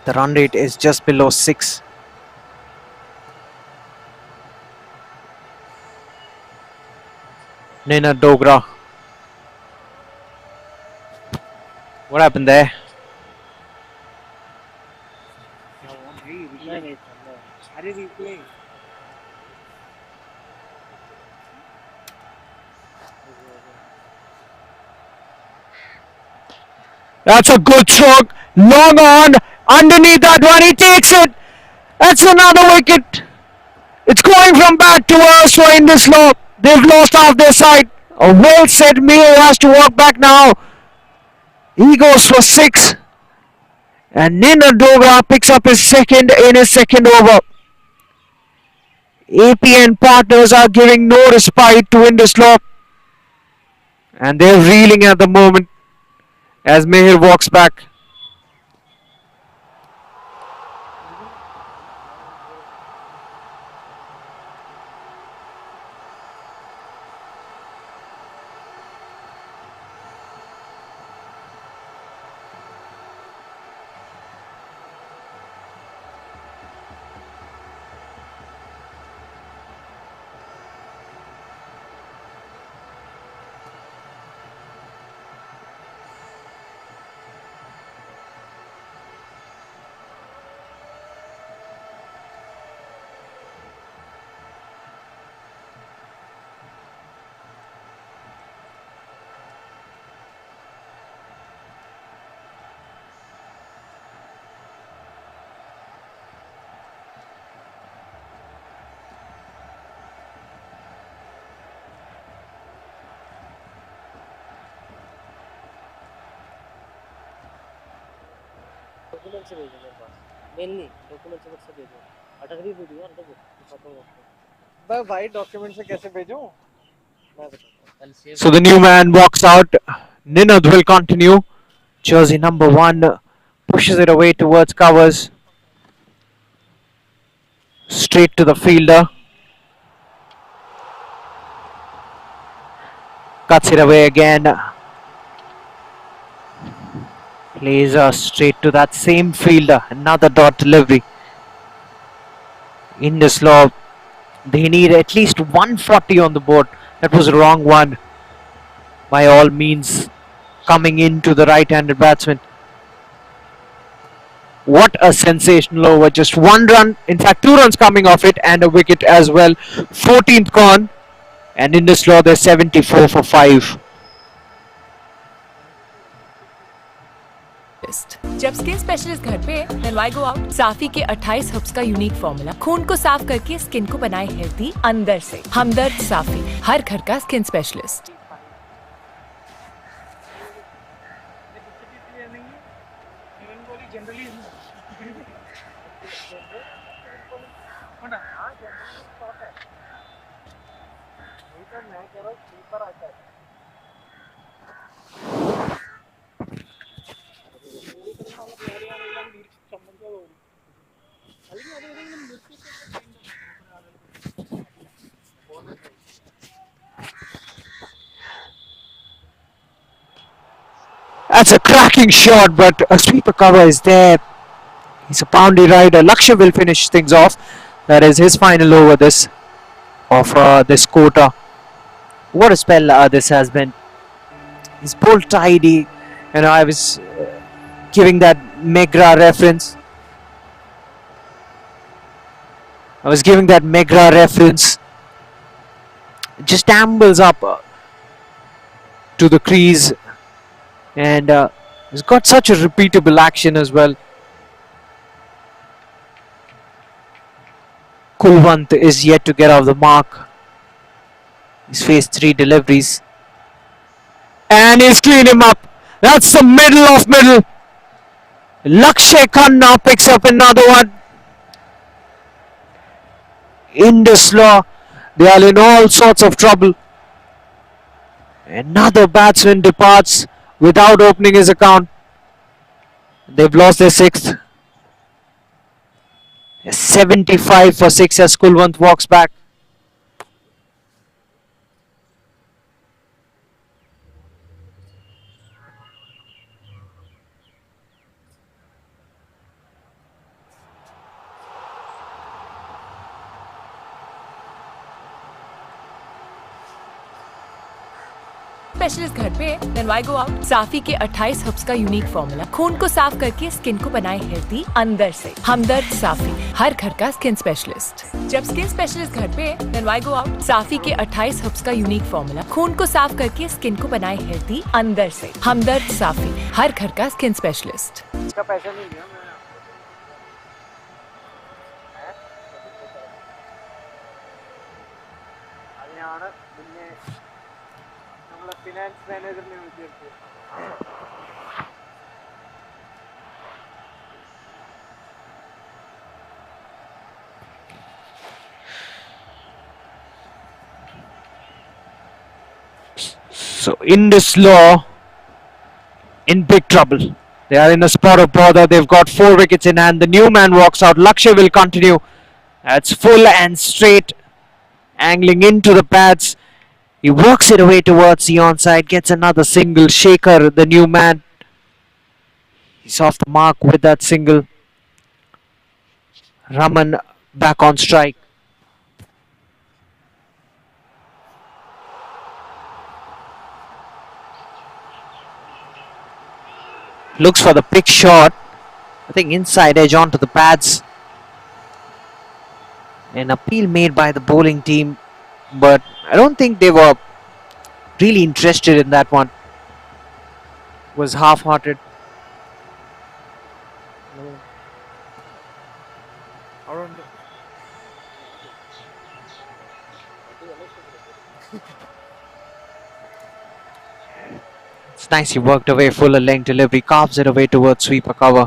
The run rate is just below 6. Nina Dogra. What happened there? That's a good stroke. Long on. Underneath that one. He takes it. That's another wicket. It's going from bad to worse for IndusLaw. They've lost half their side. A well said Mir has to walk back now. He goes for 6. And Nina Dogra picks up his second in his second over. APN partners are giving no respite to IndusLaw. And they're reeling at the moment as Meher walks back. Document से भेजो मेरे पास, mainly document से मुझसे भेजो, अटक भी video यार, देखो दिखाता हूँ आपको। भाई डॉक्यूमेंट से कैसे भेजूं? मैं बताता हूँ, पहले save So the new man walks out. Ninad will continue. Jersey number 1 pushes it away towards covers. Straight to the fielder. Cuts it away again. Plays straight to that same fielder. Another dot delivery. IndusLaw, they need at least 140 on the board. That was the wrong one. By all means, coming into the right-handed batsman. What a sensational over. Just one run, in fact 2 runs coming off it and a wicket as well. 14th gone, and IndusLaw they're 74 for 5. जब skin specialist घर पे then why go out? साफी के 28 herbs का unique formula खून को साफ करके skin को बनाए हेल्दी अंदर से। हमदर्द साफी, हर घर का skin specialist. That's a cracking shot, but a sweeper cover is there. He's a boundary rider. Lakshya will finish things off. That is his final over this quarter. What a spell this has been. He's bowled tidy. I was giving that Megra reference. Just ambles up to the crease, and he's got such a repeatable action as well. Kulwant is yet to get off the mark. He's faced 3 deliveries. And he's cleaned him up. That's the middle of middle. Lakshay Khanna picks up another one. IndusLaw, they are in all sorts of trouble. Another batsman departs without opening his account. They've lost their 6th. 75 for 6 as Kulwant walks back. Specialist घर पे then why go out? साफी के 28 herbs का unique formula खून को साफ करके skin को बनाए हेल्दी अंदर से। हमदर्द साफी, हर घर का स्किन स्पेशलिस्ट। जब स्किन स्पेशलिस्ट घर पे then why go out? साफी के 28 हर्ब्स का यूनिक फॉर्मूला खून को साफ करके स्किन को बनाए हेल्दी अंदर से। हमदर्द साफी, हर घर का स्किन स्पेशलिस्ट। इसका पैसा नहीं दिया मैं। ఫినాన్స్ మేనేజర్ ని వచ్చేసి So IndusLaw in big trouble. They are in a spot of bother. They've got 4 wickets in hand. The new man walks out. Lakshya will continue. That's full and straight, angling into the pads. He works it away towards the onside, gets another single. Shaker, the new man, he's off the mark with that single. Raman back on strike. Looks for the big shot. I think inside edge onto the pads. An appeal made by the bowling team, but I don't think they were really interested in that one. It was half-hearted. It's nice he worked away fuller length delivery, carves it away towards sweeper cover.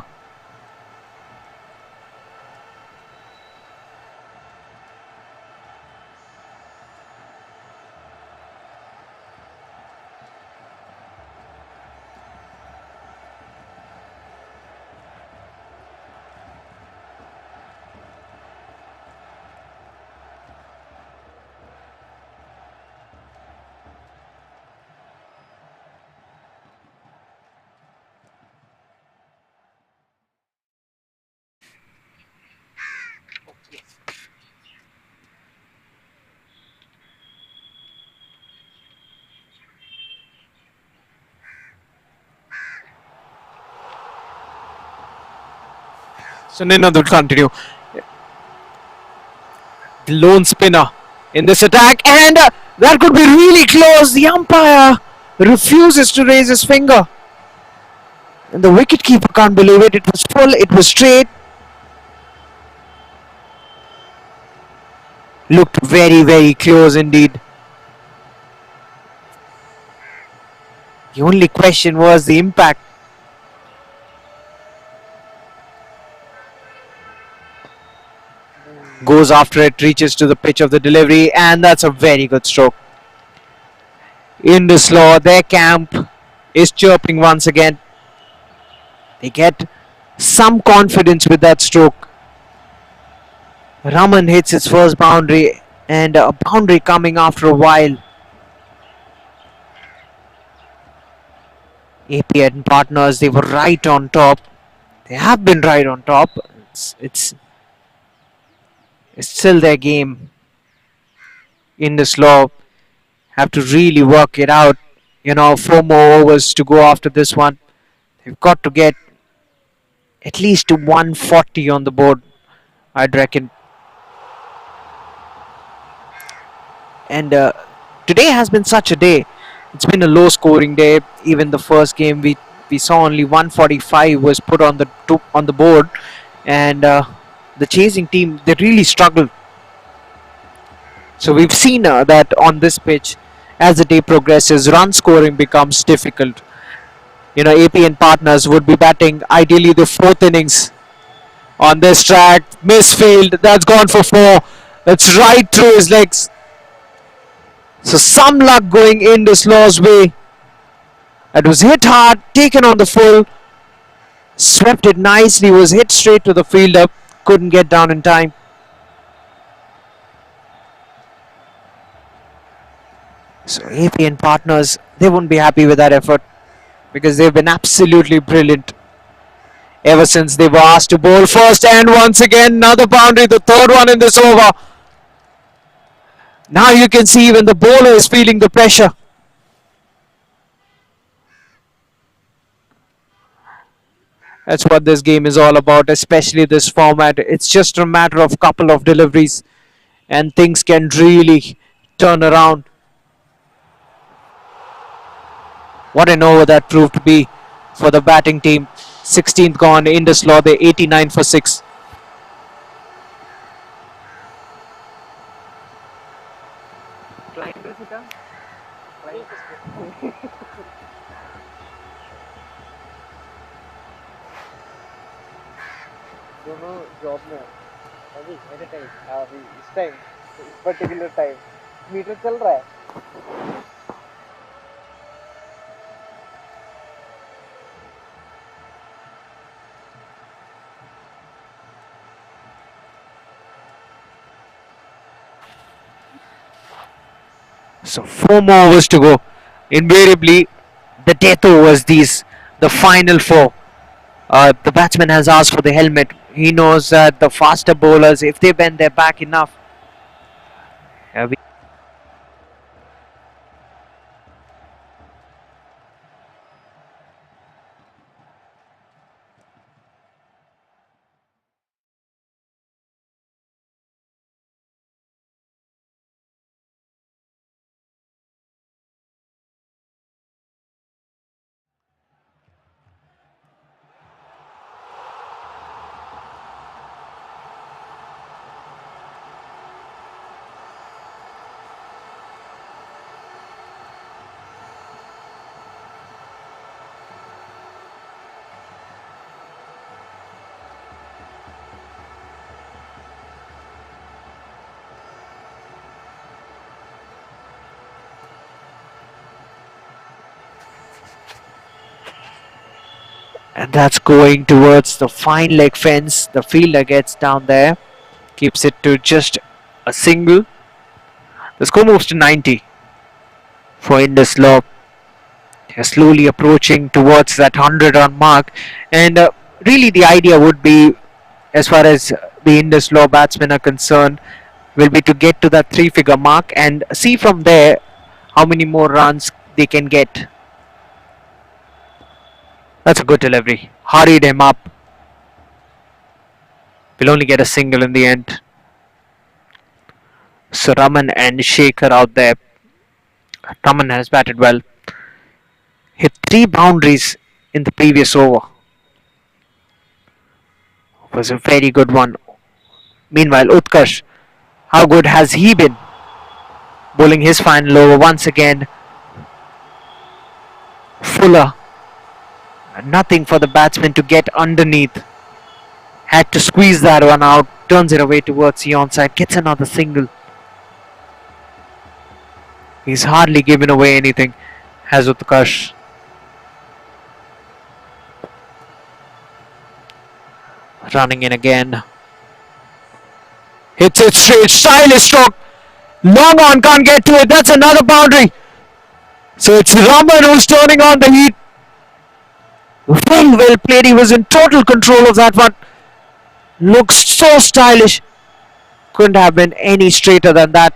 So Ninad will continue. The lone spinner in this attack, and that could be really close. The umpire refuses to raise his finger, and the wicketkeeper can't believe it. It was full, it was straight. Looked very, very close indeed. The only question was the impact. Goes after it, reaches to the pitch of the delivery, and that's a very good stroke. IndusLaw, their camp is chirping once again. They get some confidence with that stroke. Raman hits his first boundary, and a boundary coming after a while. AP and partners, they were right on top. They have been right on top. It's still their game. IndusLaw have to really work it out. 4 more overs to go after this one. They've got to get at least to 140 on the board, I'd reckon. And today has been such a day. It's been a low scoring day. Even the first game we saw only 145 was put on the board, and the chasing team, they really struggled. So we've seen that on this pitch, as the day progresses, run scoring becomes difficult. AP and partners would be batting ideally the fourth innings on this track. Misfield, that's gone for 4. That's right through his legs. So some luck going IndusLaw's way. It was hit hard, taken on the full, swept it nicely, was hit straight to the fielder, couldn't get down in time. So AP and partners, they wouldn't be happy with that effort because they've been absolutely brilliant ever since they were asked to bowl first, and once again another boundary, the third one in this over. Now you can see even the bowler is feeling the pressure. That's what this game is all about, especially this format. It's just a matter of couple of deliveries and things can really turn around. What an over that proved to be for the batting team. 16th gone, IndusLaw, they 89 for 6. दोनों job में अभी मेरे time अभी इस time इस particular time metre चल रहा है. So 4 more overs to go. Invariably, the death overs, the final 4. The batsman has asked for the helmet. He knows that the faster bowlers, if they bend their back enough, and that's going towards the fine leg fence. The fielder gets down there, keeps it to just a single. The score moves to 90 for IndusLaw. They're slowly approaching towards that 100-run mark, and really the idea would be, as far as the IndusLaw batsmen are concerned, will be to get to that 3-figure mark and see from there how many more runs they can get. That's a good delivery. Hurried him up. Will only get a single in the end. So Raman and Shekhar out there. Raman has batted well. Hit 3 boundaries in the previous over. Was a very good one. Meanwhile, Utkarsh, how good has he been? Bowling his final over once again. Fuller. Nothing for the batsman to get underneath. Had to squeeze that one out. Turns it away towards the onside. Gets another single. He's hardly given away anything. Has Utkarsh. Running in again. Hits it straight. Stylish stroke. Long on. Can't get to it. That's another boundary. So it's Raman who's turning on the heat. Very well played. He was in total control of that one. Looks so stylish. Couldn't have been any straighter than that.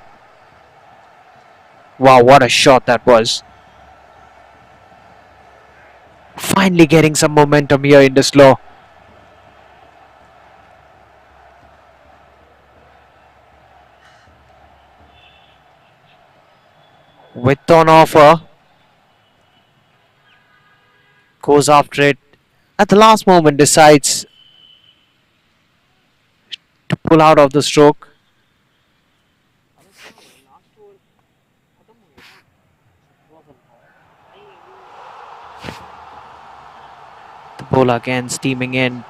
Wow, what a shot that was. Finally getting some momentum here in IndusLaw. With on offer. Goes after it. At the last moment decides to pull out of the stroke. The bowler again steaming in.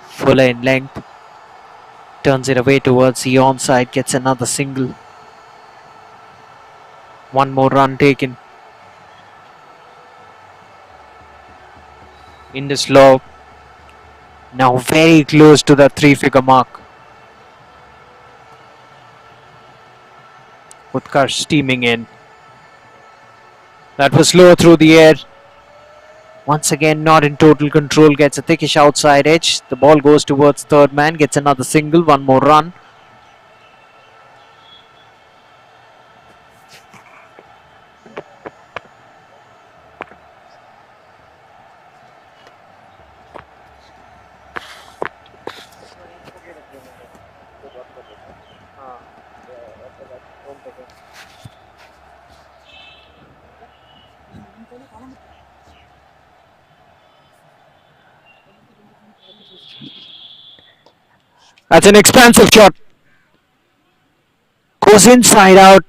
Fuller in length. Turns it away towards the onside. Gets another single. One more run taken. IndusLaw now very close to the 3-figure mark. Utkarsh steaming in. That was low through the air. Once again not in total control. Gets a thickish outside edge. The ball goes towards third man. Gets another single. One more run. That's an expansive shot. Goes inside out.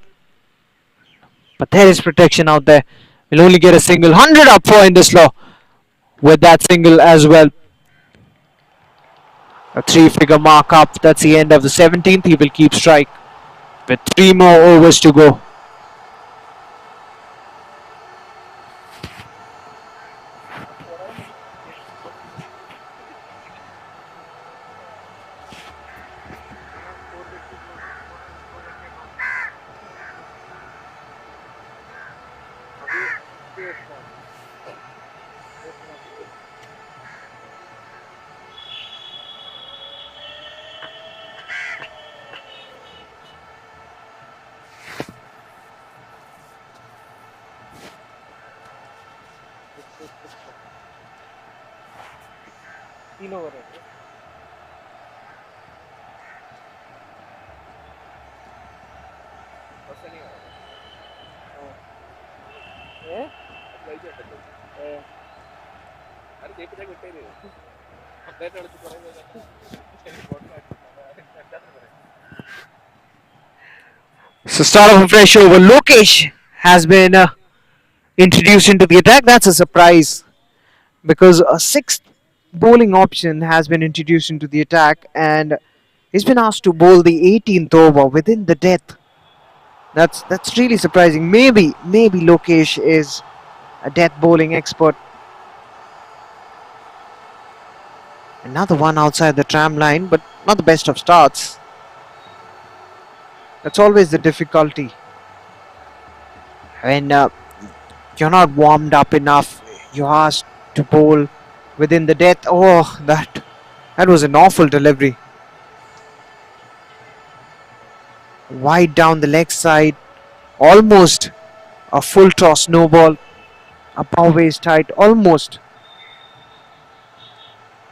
But there is protection out there. Will only get a single. 100 up for IndusLaw with that single as well. A 3-figure mark up. That's the end of the 17th. He will keep strike with 3 more overs to go. तीन over है So start of a fresh over. Lokesh has been introduced into the attack. That's a surprise because a 6th bowling option has been introduced into the attack and he's been asked to bowl the 18th over within the death. That's really surprising. Maybe Lokesh is a death bowling expert. Another one outside the tram line, but not the best of starts. That's always the difficulty. When you're not warmed up enough, you're asked to bowl within the death. Oh, that was an awful delivery. Wide down the leg side. Almost a full toss no ball. Above waist height. Almost.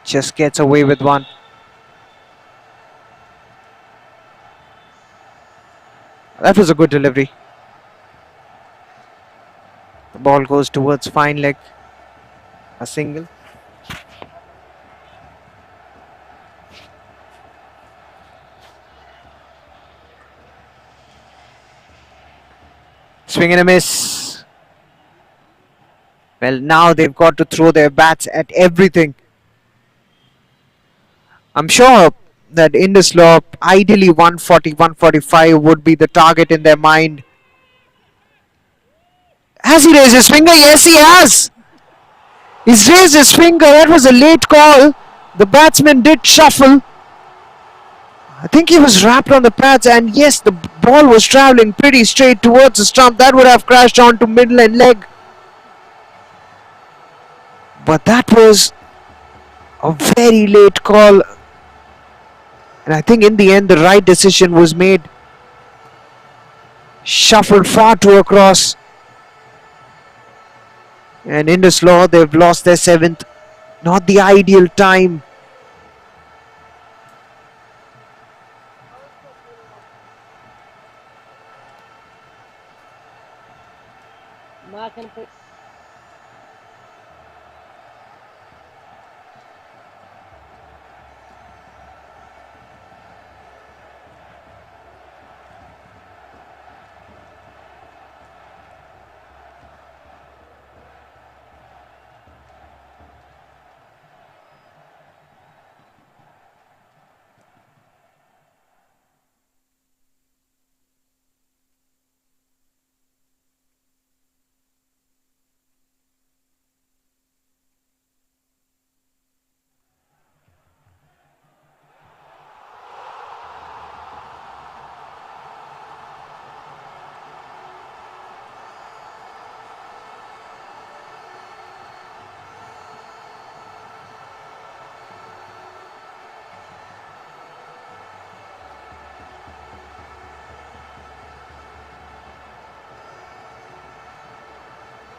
Just gets away with one. That was a good delivery. The ball goes towards fine leg. A single. Swing and a miss. Well, now they've got to throw their bats at everything. I'm sure that IndusLaw, ideally 140, 145 would be the target in their mind. Has he raised his finger? Yes, he has. He's raised his finger. That was a late call. The batsman did shuffle. I think he was wrapped on the pads, and yes, the ball was travelling pretty straight towards the stump. That would have crashed onto middle and leg. But that was a very late call. And I think in the end, the right decision was made. Shuffled far too across. And IndusLaw, they've lost their 7th. Not the ideal time. Mark and put.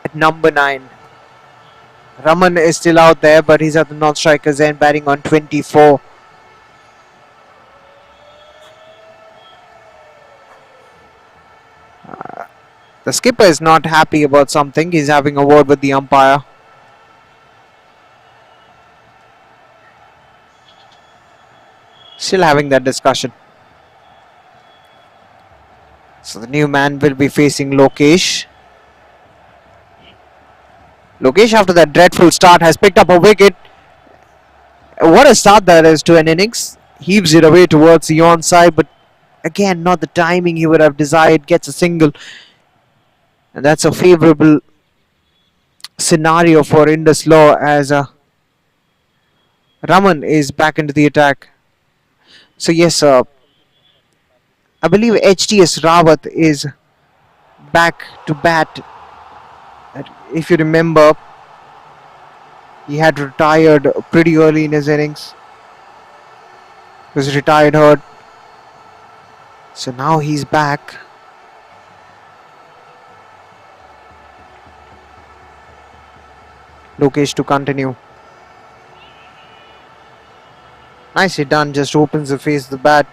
At number 9. Raman is still out there, but he's at the non-striker's end, batting on 24. The skipper is not happy about something. He's having a word with the umpire. Still having that discussion. So the new man will be facing Lokesh. Lokesh, after that dreadful start, has picked up a wicket. What a start that is to an innings. Heaves it away towards the onside, but again, not the timing he would have desired. Gets a single. And that's a favourable scenario for IndusLaw as Raman is back into the attack. So yes, I believe HTS Rawat is back to bat. If you remember, he had retired pretty early in his innings. He was retired hurt. So now he's back. Lokesh to continue. Nicely done, just opens the face of the bat.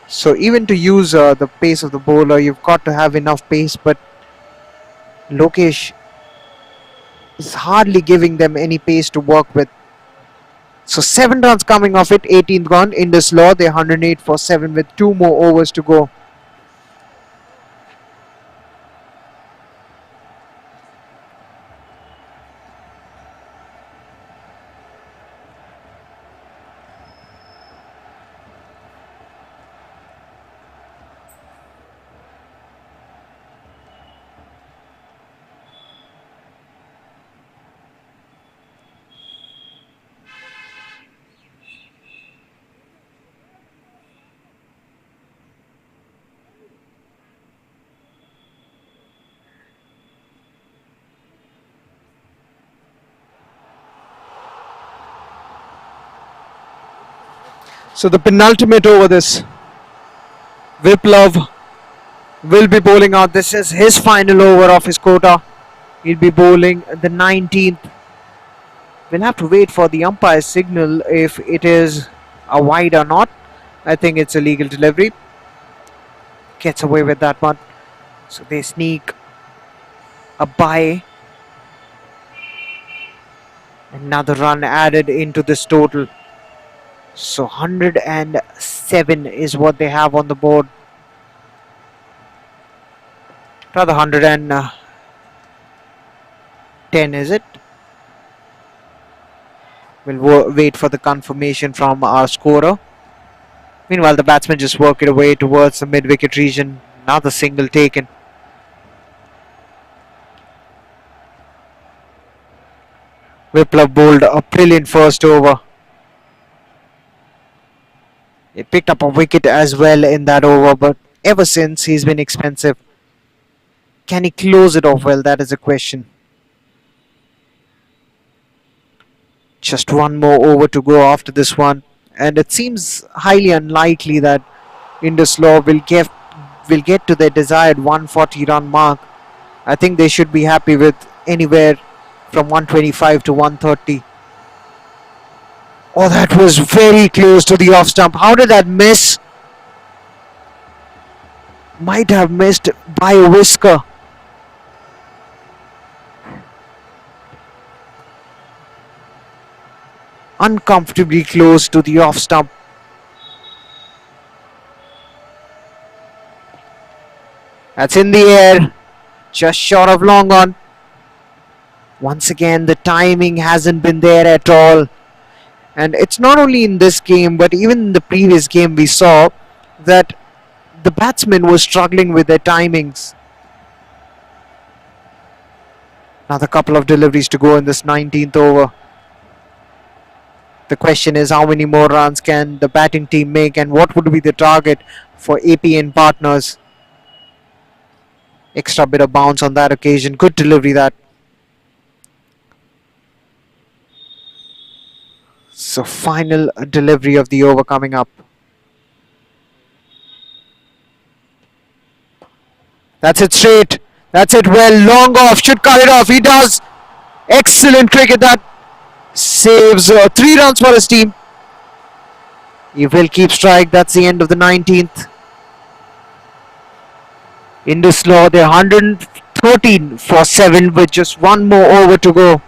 So even to use the pace of the bowler, you've got to have enough pace, but Lokesh is hardly giving them any pace to work with. So 7 runs coming off it, 18th gone. IndusLaw, they're 108 for 7 with 2 more overs to go. So the penultimate over this. Viplav will be bowling out. This is his final over of his quota. He'll be bowling the 19th. We'll have to wait for the umpire's signal if it is a wide or not. I think it's a legal delivery. gets away with that one. So they sneak a bye. Another run added into this total. So 107 is what they have on the board. Rather 110, is it? We'll wait for the confirmation from our scorer. Meanwhile, the batsmen just work it away towards the mid-wicket region. Another single taken. Viplav bowled a brilliant first over. He picked up a wicket as well in that over, but ever since he's been expensive. Can he close it off well? That is a question. Just one more over to go after this one, and it seems highly unlikely that IndusLaw will get to their desired 140 run mark. I think they should be happy with anywhere from 125 to 130. Oh, that was very close to the off stump. How did that miss? Might have missed by a whisker. Uncomfortably close to the off stump. That's in the air, just short of long on. Once again, the timing hasn't been there at all. And it's not only in this game, but even in the previous game we saw that the batsmen were struggling with their timings. Another couple of deliveries to go in this 19th over. The question is, how many more runs can the batting team make, and what would be the target for APN partners? Extra bit of bounce on that occasion. Good delivery that. So final delivery of the over coming up. That's it straight. That's it well. Long off. Should cut it off. He does. Excellent cricket that saves 3 runs for his team. He will keep strike. That's the end of the 19th. IndusLaw, they're 113 for 7 with just one more over to go.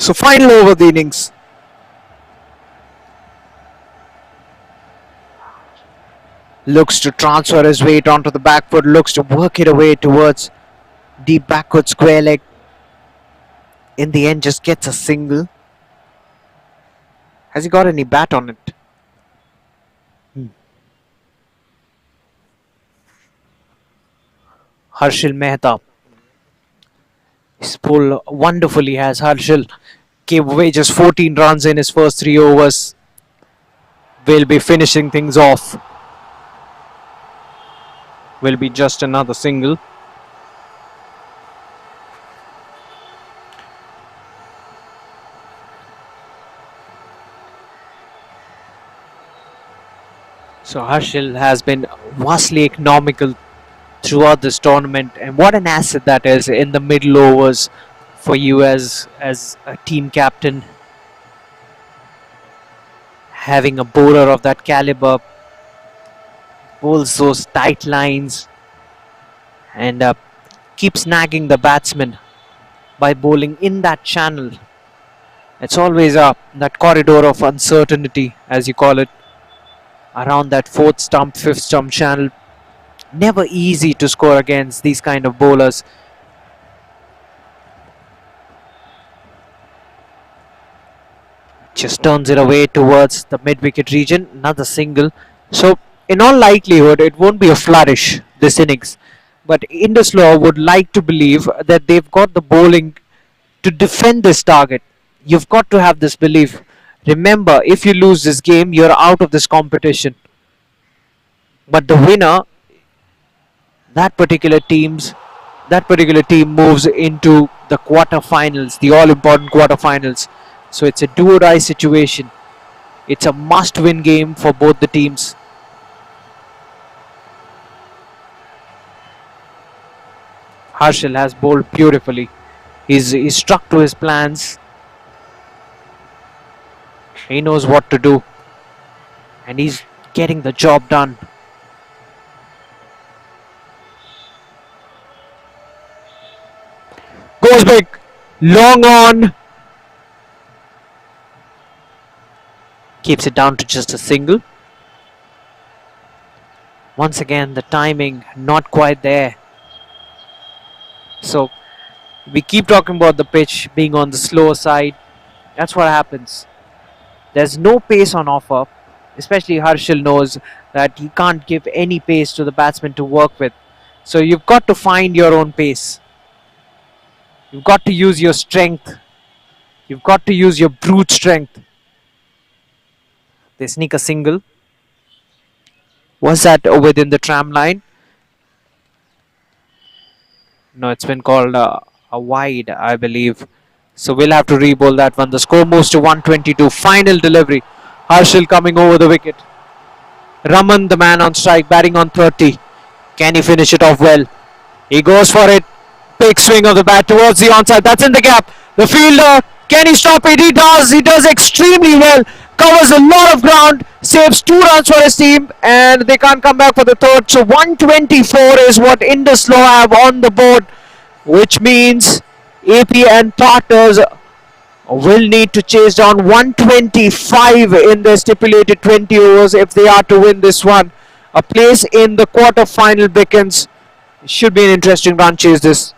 So final over the innings. Looks to transfer his weight onto the back foot. Looks to work it away towards deep backward square leg. In the end, just gets a single. Has he got any bat on it? Harshil Mehta. He's pulled wonderfully, has Harshil. Gave away just 14 runs in his first 3 overs. Will be finishing things off. Will be just another single. So Harshil has been vastly economical throughout this tournament, and what an asset that is in the middle overs for you as a team captain. Having a bowler of that caliber, bowls those tight lines and keeps snagging the batsman by bowling in that channel. It's always that corridor of uncertainty, as you call it, around that 4th stump, 5th stump channel. Never easy to score against these kind of bowlers. Just turns it away towards the mid-wicket region. Another single. So in all likelihood, it won't be a flourish this innings. But IndusLaw would like to believe that they've got the bowling to defend this target. You've got to have this belief. Remember, if you lose this game, you're out of this competition. But the winner, that particular team's that particular team moves into the quarterfinals, the all-important quarterfinals. So it's a do-or-die situation. It's a must-win game for both the teams. Harshal has bowled beautifully. He's stuck to his plans. He knows what to do, and he's getting the job done. Goes big, long on. Keeps it down to just a single. Once again, the timing not quite there. So we keep talking about the pitch being on the slower side. That's what happens. There's no pace on offer. Especially Harshal knows that he can't give any pace to the batsman to work with. So you've got to find your own pace. You've got to use your strength. You've got to use your brute strength. They sneak a single. Was that within the tram line? No, it's been called a wide, I believe. So we'll have to re-bowl that one. The score moves to 122. Final delivery. Harshal coming over the wicket. Raman, the man on strike, batting on 30. Can he finish it off well? He goes for it. Big swing of the bat towards the onside. That's in the gap. The fielder, can he stop it? He does. He does extremely well. Covers a lot of ground. Saves 2 runs for his team. And they can't come back for the third. So 124 is what IndusLaw have on the board. Which means AP and partners will need to chase down 125 in the stipulated 20 overs if they are to win this one. A place in the quarter-final beckons. Should be an interesting run chase this.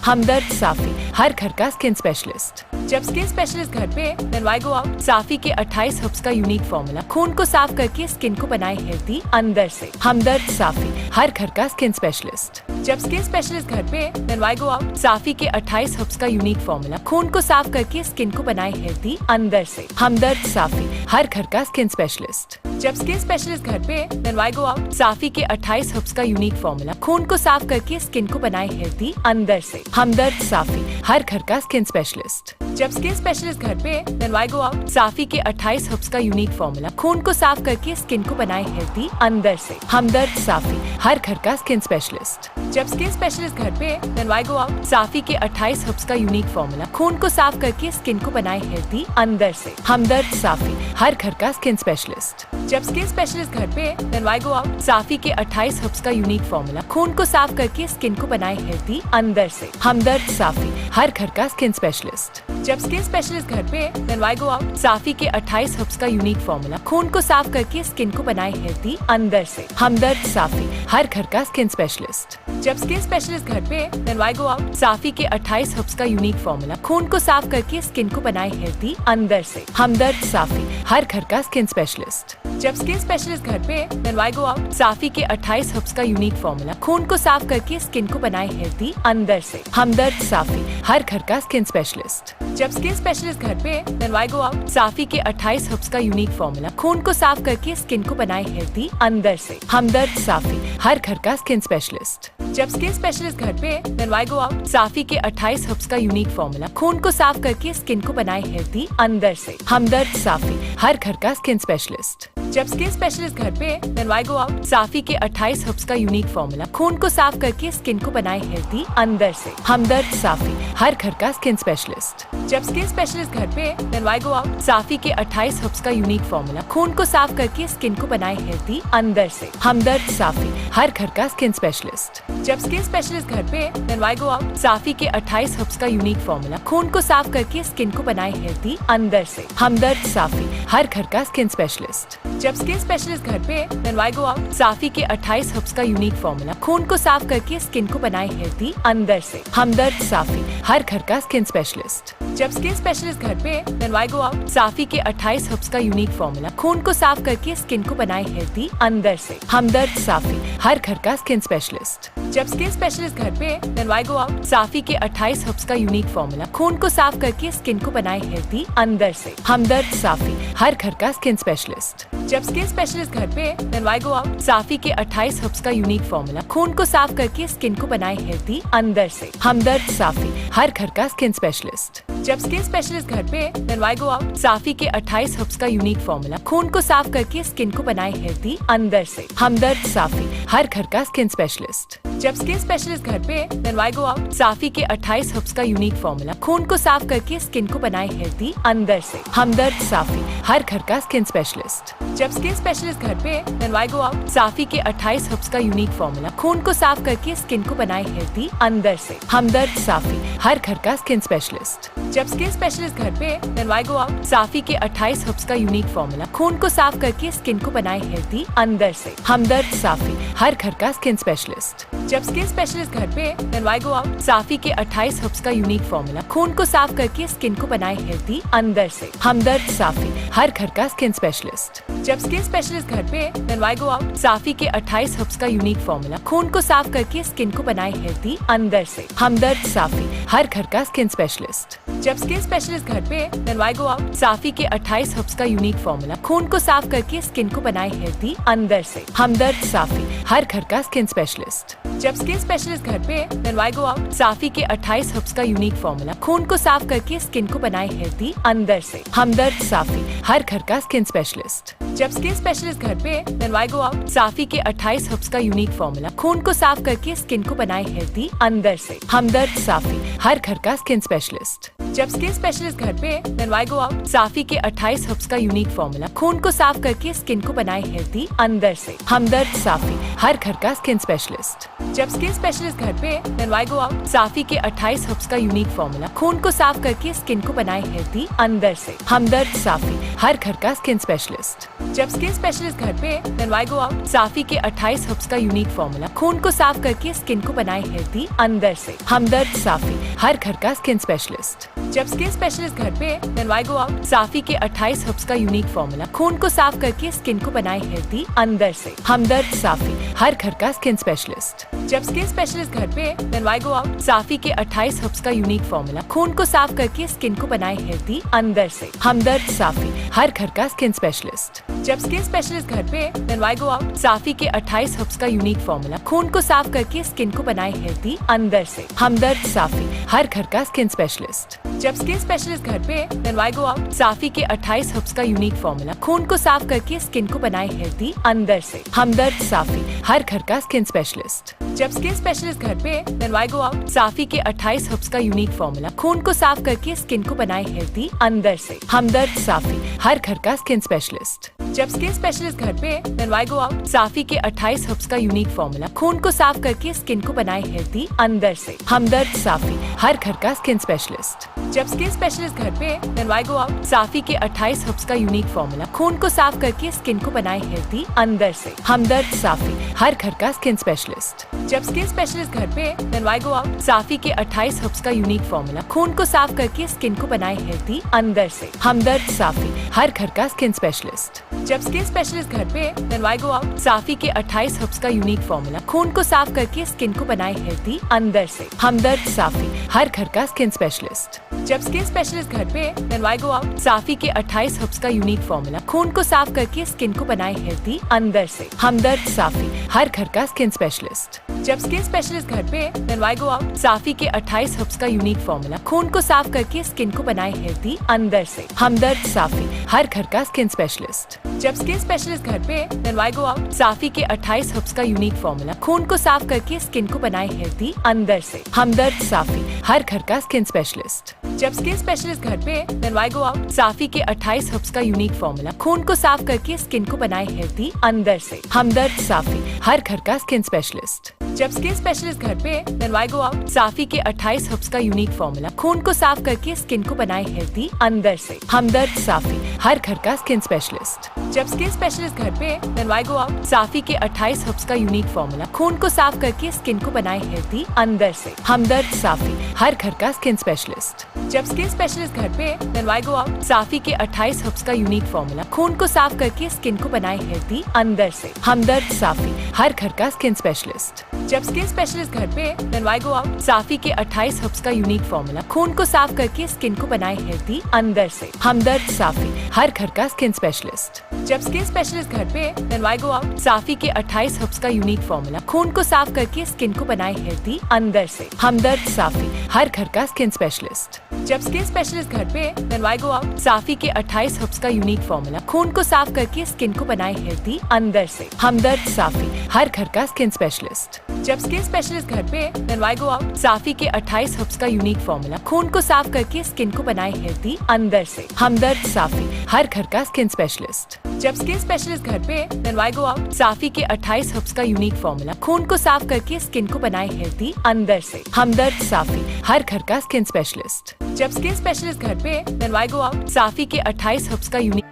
हमदर्द साफी, हर घर का skin specialist. जब skin specialist घर पे, then why go out? साफी के 28 herbs का unique formula खून को साफ करके स्किन को बनाए हेल्दी अंदर से। हमदर्द साफी, हर घर का स्किन स्पेशलिस्ट। जब स्किन स्पेशलिस्ट घर पे, then why go out? साफी के 28 हर्ब्स का यूनिक फॉर्मूला खून को साफ करके स्किन को बनाए हेल्दी अंदर से। हमदर्द साफी, हर घर का स्किन स्पेशलिस्ट। जब स्किन स्पेशलिस्ट घर पे, then why go out? साफी के 28 हर्ब्स का यूनिक फॉर्मूला खून को साफ करके स्किन को बनाए हेल्दी अंदर से। हमदर्द साफी, हर घर का स्किन स्पेशलिस्ट। जब स्किन स्पेशलिस्ट घर पे, then why go out? साफी के 28 हर्ब्स का यूनिक फॉर्मूला खून को साफ करके स्किन को बनाए हेल्दी अंदर से। हमदर्द साफी, हर घर का स्किन स्पेशलिस्ट। जब स्किन स्पेशलिस्ट घर पे, then why go out? साफी के 28 हर्ब्स का यूनिक फॉर्मूला खून को साफ करके स्किन को बनाए हेल्दी अंदर से। हमदर्द साफी, हर घर का स्किन स्पेशलिस्ट। जब स्किन स्पेशलिस्ट घर पे, then why go out? साफी के 28 हर्ब्स का यूनिक फॉर्मूला खून को साफ करके स्किन को बनाए हेल्दी अंदर से। हमदर्द साफी, हर घर का स्किन स्पेशलिस्ट। जब स्किन स्पेशलिस्ट घर पे, then why go out? साफी के 28 हर्ब्स का यूनिक फॉर्मूला खून को साफ करके स्किन को बनाए हेल्दी अंदर से। हमदर्द साफी, हर घर का स्किन स्पेशलिस्ट। जब स्किन स्पेशलिस्ट घर पे, then why go out? साफी के 28 हर्ब्स का यूनिक फॉर्मूला खून को साफ करके स्किन को बनाए हेल्दी अंदर से। हमदर्द साफी, हर घर का स्किन स्पेशलिस्ट। जब स्किन स्पेशलिस्ट घर पे, then why go out? साफी के 28 हर्ब्स का यूनिक फॉर्मूला खून को साफ करके स्किन को बनाए हेल्दी अंदर से। हमदर्द साफी, हर घर का स्किन स्पेशलिस्ट। जब स्किन स्पेशलिस्ट घर पे, then why go out? साफी के 28 हर्ब्स का यूनिक फॉर्मूला खून को साफ करके स्किन को बनाए हेल्दी अंदर से। हमदर्द साफी, हर घर का स्किन स्पेशलिस्ट। जब स्किन स्पेशलिस्ट घर पे, then why go out? साफी के 28 हर्ब्स का यूनिक फॉर्मूला खून को साफ करके स्किन को बनाए हेल्दी अंदर से। हमदर्द साफी, हर घर का स्किन स्पेशलिस्ट। जब स्किन स्पेशलिस्ट घर पे, then why go out? साफी के 28 हर्ब्स का यूनिक फॉर्मूला खून को साफ करके स्किन को बनाए हेल्दी अंदर से। हमदर्द साफी, हर घर का स्किन स्पेशलिस्ट। जब स्किन स्पेशलिस्ट घर पे, then why go out? साफी के 28 हर्ब्स का यूनिक फॉर्मूला खून को साफ करके स्किन को बनाए हेल्दी अंदर से। हमदर्द साफी, हर घर का स्किन स्पेशलिस्ट। जब स्किन स्पेशलिस्ट घर पे, then why go out? साफी के 28 हर्ब्स का यूनिक फॉर्मूला खून को साफ करके स्किन को बनाए हेल्दी अंदर से। हमदर्द साफी, हर घर का स्किन स्पेशलिस्ट। जब स्किन स्पेशलिस्ट घर पे, then why go out? साफी के 28 हर्ब्स का यूनिक फॉर्मूला खून को साफ करके स्किन को बनाए हेल्दी अंदर से। हमदर्द साफी, हर घर का स्किन स्पेशलिस्ट। जब स्किन स्पेशलिस्ट घर पे, then why go out? साफी के 28 हर्ब्स का यूनिक फॉर्मूला खून को साफ करके स्किन को बनाए हेल्दी अंदर से। हमदर्द साफी, हर घर का स्किन स्पेशलिस्ट। जब स्किन स्पेशलिस्ट घर पे, then why go out? साफी के 28 हर्ब्स का यूनिक फॉर्मूला खून को साफ करके स्किन को बनाए हेल्दी अंदर से। हमदर्द साफी, हर घर का स्किन स्पेशलिस्ट। जब स्किन स्पेशलिस्ट घर पे, then why go out? साफी के 28 हर्ब्स का यूनिक फॉर्मूला खून को साफ करके स्किन को बनाए हेल्दी अंदर से। हमदर्द साफी, हर घर का स्किन स्पेशलिस्ट। जब स्किन स्पेशलिस्ट घर पे, then why go out? साफी के 28 हर्ब्स का यूनिक फॉर्मूला खून को साफ करके स्किन को बनाए हेल्दी अंदर से। हमदर्द साफी, हर घर का स्किन स्पेशलिस्ट। जब स्किन स्पेशलिस्ट घर पे, then why go out? साफी के 28 हर्ब्स का यूनिक फॉर्मूला खून को साफ करके स्किन को बनाए हेल्दी अंदर से। हमदर्द साफी, हर घर का स्किन स्पेशलिस्ट। जब स्किन स्पेशलिस्ट घर पे, then why go out? साफी के 28 हर्ब्स का यूनिक फॉर्मूला खून को साफ करके स्किन को बनाए हेल्दी अंदर से। हमदर्द साफी, हर घर का स्किन स्पेशलिस्ट। जब स्किन स्पेशलिस्ट घर पे, then why go out? साफी के 28 हर्ब्स का यूनिक फॉर्मूला खून को साफ करके स्किन को बनाए हेल्दी अंदर से। हमदर्द साफी, हर घर का स्किन स्पेशलिस्ट। जब स्किन स्पेशलिस्ट घर पे, then why go out? साफी के 28 हर्ब्स का यूनिक फॉर्मूला खून को साफ करके स्किन को बनाए हेल्दी अंदर से। हमदर्द साफी, हर घर का स्किन स्पेशलिस्ट। जब स्किन स्पेशलिस्ट घर पे, then why go out? साफी के 28 हर्ब्स का यूनिक फॉर्मूला खून को साफ करके स्किन को बनाए हेल्दी अंदर से। हमदर्द साफी, हर घर का स्किन स्पेशलिस्ट। जब स्किन स्पेशलिस्ट घर पे, then why go out? साफी के 28 हर्ब्स का यूनिक फॉर्मूला खून को साफ करके स्किन को बनाए हेल्दी अंदर से। हमदर्द साफी, हर घर का स्किन स्पेशलिस्ट। जब स्किन स्पेशलिस्ट घर पे, then why go out? साफी के 28 हर्ब्स का यूनिक फॉर्मूला खून को साफ करके स्किन को बनाए हेल्दी अंदर से। हमदर्द साफी, हर घर का स्किन स्पेशलिस्ट। जब स्किन स्पेशलिस्ट घर पे, then why go out? साफी के 28 हर्ब्स का यूनिक फॉर्मूला खून को साफ करके स्किन को बनाए हेल्दी अंदर से। हमदर्द साफी, हर घर का स्किन स्पेशलिस्ट। जब स्किन स्पेशलिस्ट घर पे, then why go out? साफी के 28 हर्ब्स का यूनिक फॉर्मूला खून को साफ करके स्किन को बनाए हेल्दी अंदर से। हमदर्द साफी, हर घर का स्किन स्पेशलिस्ट। जब स्किन स्पेशलिस्ट घर पे, then why go out? साफी के 28 हर्ब्स का यूनिक फॉर्मूला खून को साफ करके स्किन को बनाए हेल्दी अंदर से। हमदर्द साफी, हर घर का स्किन स्पेशलिस्ट। जब स्किन स्पेशलिस्ट घर पे, then why go out? साफी के 28 हर्ब्स का यूनिक फॉर्मूला खून को साफ करके स्किन को बनाए हेल्दी अंदर से। हमदर्द साफी, हर घर का स्किन स्पेशलिस्ट। जब स्किन स्पेशलिस्ट घर पे, then why go out? साफी के 28 हर्ब्स का यूनिक फॉर्मूला खून को साफ करके स्किन को बनाए हेल्दी अंदर से। हमदर्द साफी, हर घर का स्किन स्पेशलिस्ट। जब स्किन स्पेशलिस्ट घर पे, then why go out? साफी के 28 हर्ब्स का यूनिक फॉर्मूला खून को साफ करके स्किन को बनाए हेल्दी अंदर से। हमदर्द साफी, हर घर का स्किन स्पेशलिस्ट। जब स्किन स्पेशलिस्ट घर पे, then why go out? साफी के 28 हर्ब्स का यूनिक फॉर्मूला खून को साफ करके स्किन को बनाए हेल्दी अंदर से। हमदर्द साफी, हर घर का स्किन स्पेशलिस्ट। जब स्किन स्पेशलिस्ट घर पे, then why go out? साफी के 28 हर्ब्स का यूनिक फॉर्मूला खून को साफ करके स्किन को बनाए हेल्दी अंदर से। हमदर्द साफी, हर घर का स्किन स्पेशलिस्ट। जब स्किन स्पेशलिस्ट घर पे, then why go out? साफी के 28 हर्ब्स का यूनिक फॉर्मूला खून को साफ करके स्किन को बनाए हेल्दी अंदर से। हमदर्द साफी, हर घर का स्किन स्पेशलिस्ट। जब स्किन स्पेशलिस्ट घर पे, then why go out? साफी के 28 हर्ब्स का यूनिक फॉर्मूला खून को साफ करके स्किन को बनाए हेल्दी अंदर से। हमदर्द साफी, हर घर का स्किन स्पेशलिस्ट। जब स्किन स्पेशलिस्ट घर पे, then why go out? साफी के 28 हर्ब्स का यूनिक फॉर्मूला खून को साफ करके स्किन को बनाए हेल्दी अंदर से। हमदर्द साफी, हर घर का स्किन स्पेशलिस्ट। जब स्किन स्पेशलिस्ट घर पे, then why go out? साफी के 28 हर्ब्स का यूनिक फॉर्मूला खून को साफ करके स्किन को बनाए हेल्दी अंदर से। हमदर्द साफी, हर घर का स्किन स्पेशलिस्ट। जब स्किन स्पेशलिस्ट घर पे, then why go out? साफी के 28 हर्ब्स का यूनिक फॉर्मूला खून को साफ करके स्किन को बनाए हेल्दी अंदर से। हमदर्द साफी, हर घर का स्किन स्पेशलिस्ट। जब स्किन स्पेशलिस्ट घर पे, then why go out? साफी के 28 हर्ब्स का यूनिक फॉर्मूला खून को साफ करके स्किन को बनाए हेल्दी अंदर से। हमदर्द साफी, हर घर का स्किन स्पेशलिस्ट। जब स्किन स्पेशलिस्ट घर पे, then why go out? साफी के 28 हर्ब्स का यूनिक फॉर्मूला खून को साफ करके स्किन को बनाए हेल्दी अंदर से। हमदर्द साफी, हर घर का स्किन स्पेशलिस्ट। जब स्किन स्पेशलिस्ट घर पे, then why go out? साफी के 28 हर्ब्स का यूनिक फॉर्मूला खून को साफ करके स्किन को बनाए हेल्दी अंदर से। हमदर्द साफी, हर घर का स्किन स्पेशलिस्ट। जब स्किन स्पेशलिस्ट घर पे, then why go out? साफी के 28 हर्ब्स का यूनिक फॉर्मूला खून को साफ करके स्किन को बनाए हेल्दी अंदर से। हमदर्द साफी, हर घर का स्किन स्पेशलिस्ट। जब स्किन स्पेशलिस्ट घर पे, then why go out? साफी के 28 हर्ब्स का यूनिक फॉर्मूला खून को साफ करके स्किन को बनाए हेल्दी अंदर से। हमदर्द साफी, हर घर का स्किन स्पेशलिस्ट। जब स्किन स्पेशलिस्ट घर पे, then why go out? साफी के 28 हर्ब्स का यूनिक फॉर्मूला खून को साफ करके स्किन को बनाए हेल्दी अंदर से। हमदर्द साफी, हर घर का स्किन स्पेशलिस्ट। जब स्किन स्पेशलिस्ट घर पे, then why go out? साफी के 28 हर्ब्स का यूनिक फॉर्मूला खून को साफ करके स्किन को बनाए हेल्दी अंदर से। हमदर्द साफी, हर घर का स्किन स्पेशलिस्ट। जब स्किन स्पेशलिस्ट घर पे, then why go out? साफी के 28 हर्ब्स का यूनिक फॉर्मूला खून को साफ करके स्किन को बनाए हेल्दी अंदर से। हमदर्द साफी, हर घर का स्किन स्पेशलिस्ट। जब स्किन स्पेशलिस्ट घर पे, then why go out? साफी के 28 हर्ब्स का यूनिक फॉर्मूला खून को साफ करके स्किन को बनाए हेल्दी अंदर से। हमदर्द साफी, हर घर का स्किन स्पेशलिस्ट। जब स्किन स्पेशलिस्ट घर पे, then why go out? साफी के 28 हर्ब्स का यूनिक फॉर्मूला खून को साफ करके स्किन को बनाए हेल्दी अंदर से। हमदर्द साफी, हर घर का स्किन स्पेशलिस्ट। जब स्किन स्पेशलिस्ट घर पे, then why go out? साफी के 28 हर्ब्स का यूनिक फॉर्मूला खून को साफ करके स्किन को बनाए हेल्दी अंदर से। हमदर्द साफी, हर घर का स्किन स्पेशलिस्ट। जब स्किन स्पेशलिस्ट घर पे, then why go out? साफी के 28 हर्ब्स का यूनिक फॉर्मूला खून को साफ करके स्किन को बनाए हेल्दी अंदर से। हमदर्द साफी, हर घर का स्किन स्पेशलिस्ट। जब स्किन स्पेशलिस्ट घर पे, then why go out? साफी के 28 हर्ब्स का unique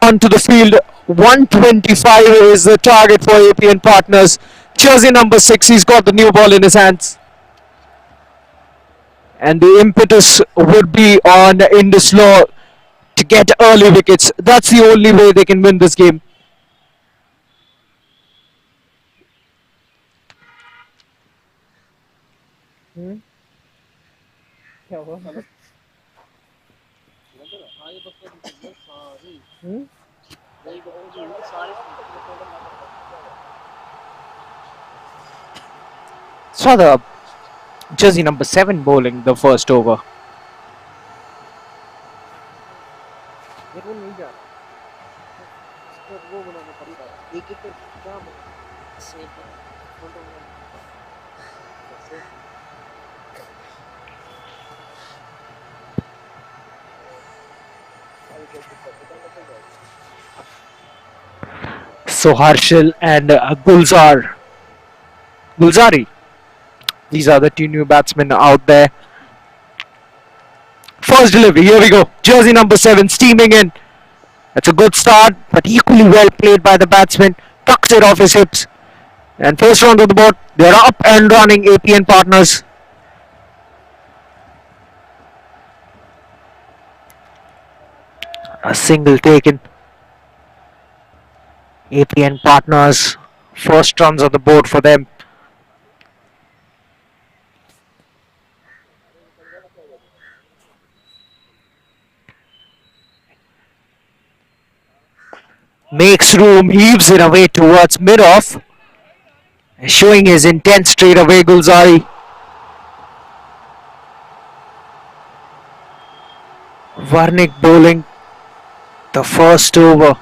onto the field. 125 is the target for APN Partners. Jersey number 6, he's got the new ball in his hands. And the impetus would be on IndusLaw to get early wickets. That's the only way they can win this game. क्या हुआ? आगे बच्चे निकल सारी वही बच्चे सारे Saw the jersey number 7 bowling the first over. ये वो नहीं जा रहा, इसको वो बनाना पड़ता है, एक एक तो क्या बनाना safe photo So Harshal and Gulzari. These are the two new batsmen out there. First delivery, here we go. Jersey number 7 steaming in. That's a good start, but equally well played by the batsman. Tucks it off his hips. And first round of the board, they're up and running, APN Partners. A single taken. APN Partners, first runs on the board for them. Makes room, heaves it away towards mid-off. Showing his intent straight away, Gulzari. Varnik bowling the first over.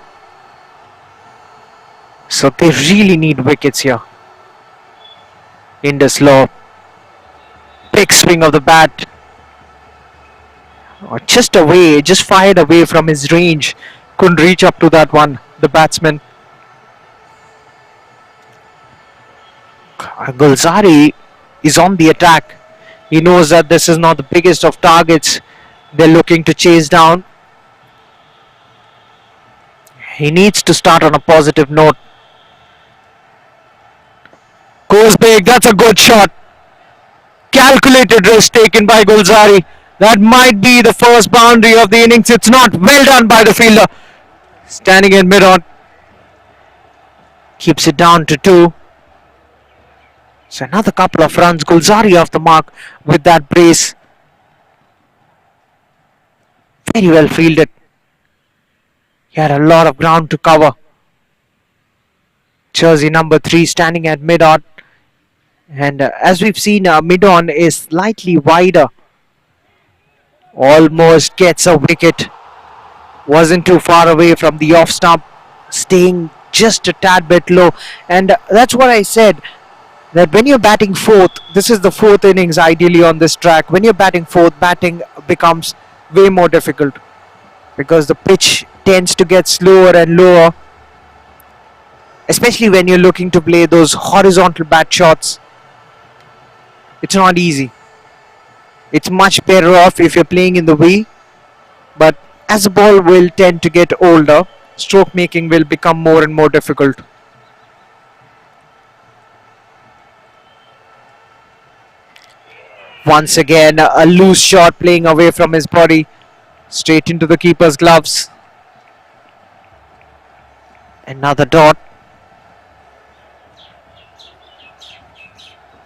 So they really need wickets here. IndusLaw. Big swing of the bat. Oh, just away, just fired away from his range. Couldn't reach up to that one, the batsman. Gulzari is on the attack. He knows that this is not the biggest of targets they're looking to chase down. He needs to start on a positive note. Goes big, that's a good shot. Calculated risk taken by Gulzari. That might be the first boundary of the innings. It's not. Well done by the fielder. Standing in mid-on. Keeps it down to 2. So another couple of runs. Gulzari off the mark with that brace. Very well fielded. He had a lot of ground to cover. Jersey number 3 standing at mid-on. And as we've seen, mid-on is slightly wider. Almost gets a wicket. Wasn't too far away from the off stump. Staying just a tad bit low. And that's what I said. That when you're batting fourth, this is the fourth innings ideally on this track. When you're batting fourth, batting becomes way more difficult. Because the pitch tends to get slower and lower. Especially when you're looking to play those horizontal bat shots. It's not easy. It's much better off if you're playing in the V. But as the ball will tend to get older, stroke making will become more and more difficult. Once again, a loose shot playing away from his body. Straight into the keeper's gloves. Another dot.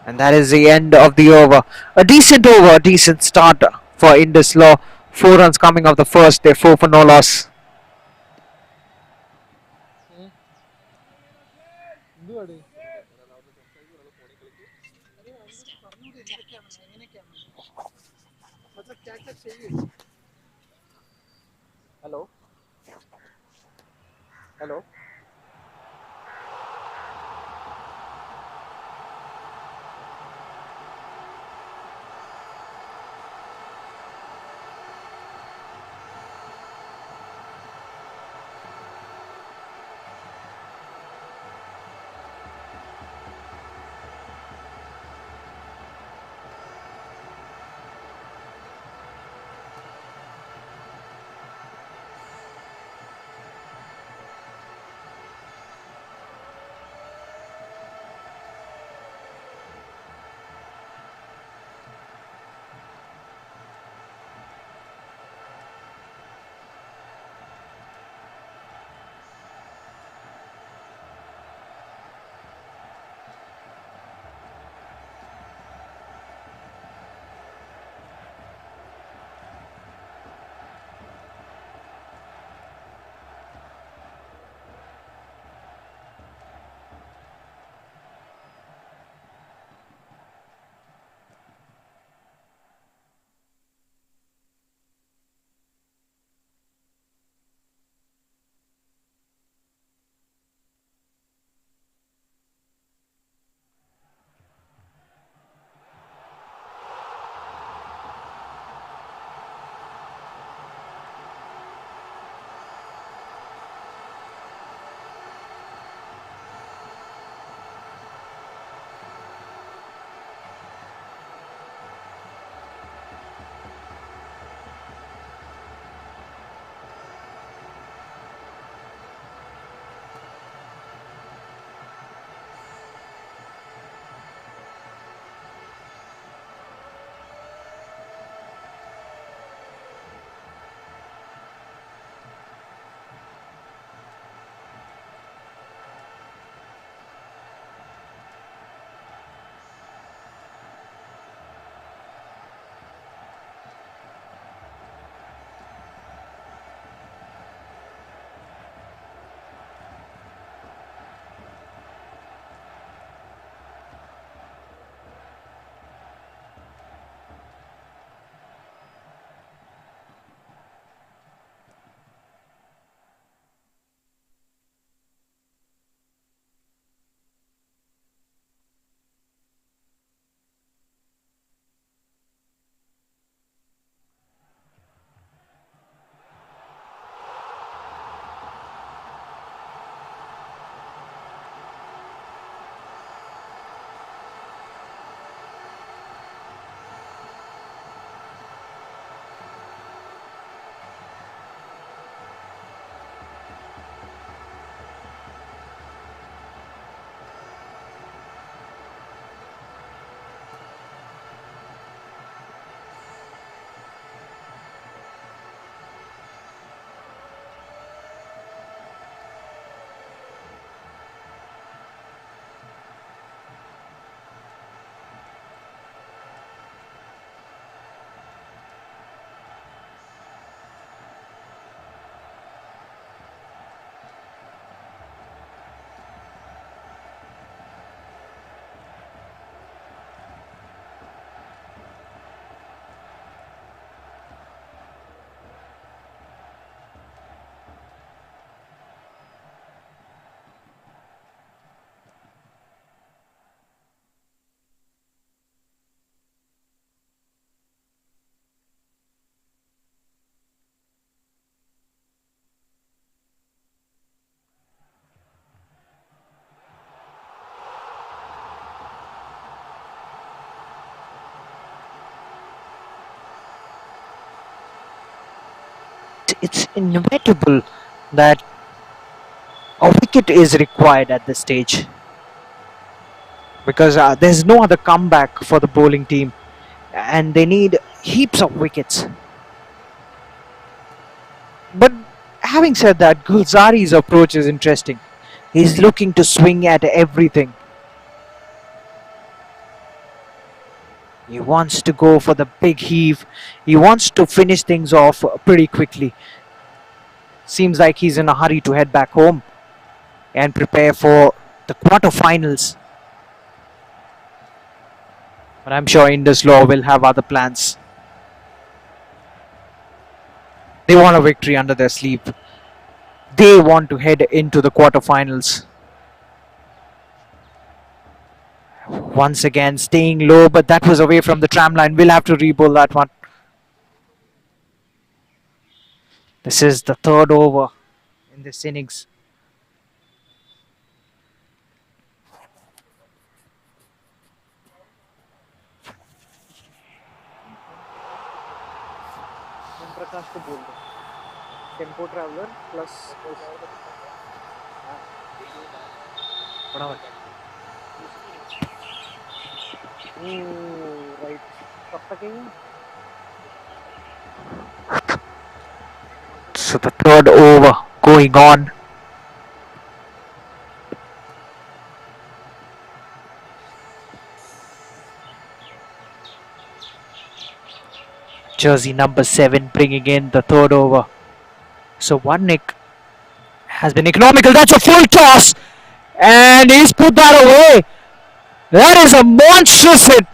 And that is the end of the over. A decent over, a decent start for IndusLaw. 4 runs coming off the first. They're 4 for no loss. Hello hello it's inevitable that a wicket is required at this stage because there's no other comeback for the bowling team and they need heaps of wickets. But having said that, Gulzari's approach is interesting. He's looking to swing at everything. He wants to go for the big heave. He wants to finish things off pretty quickly. Seems like he's in a hurry to head back home and prepare for the quarterfinals. But I'm sure IndusLaw will have other plans. They want a victory under their sleeve. They want to head into the quarterfinals. Once again staying low, but that was away from the tram line. We'll have to re-bowl that one. This is the third over in this innings. प्रकाश को बोल दो tempo traveller plus right कब तक है So the third over going on. Jersey number 7 bringing in the third over. So Warnick has been economical. That's a full toss. And he's put that away. That is a monstrous hit.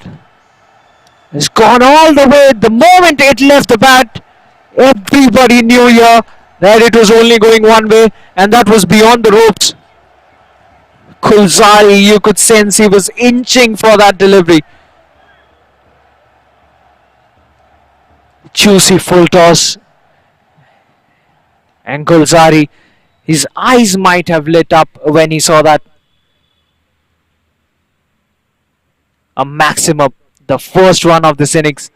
It's gone all the way. The moment it left the bat, everybody knew here that it was only going one way, and that was beyond the ropes. Gulzari, you could sense he was inching for that delivery. Juicy full toss. And Gulzari, his eyes might have lit up when he saw that. A maximum, the first run of this innings.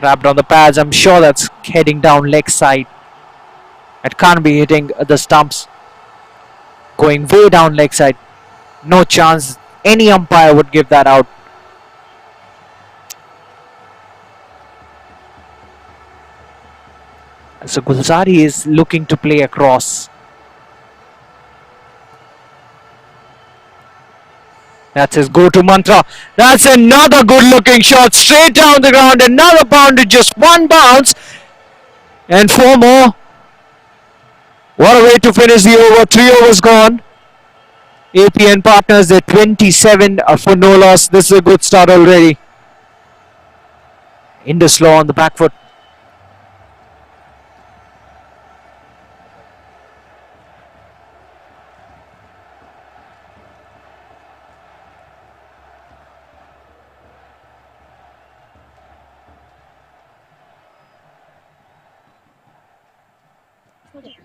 Wrapped on the pads, I'm sure that's heading down leg side. It can't be hitting the stumps. Going way down leg side. No chance any umpire would give that out. So Gulzari is looking to play across. That's his go-to mantra. That's another good-looking shot straight down the ground. Another boundary, just one bounce. And 4 more. What a way to finish the over. 3 overs gone. APN partners, they're 27 for no loss. This is a good start already. IndusLaw on the back foot.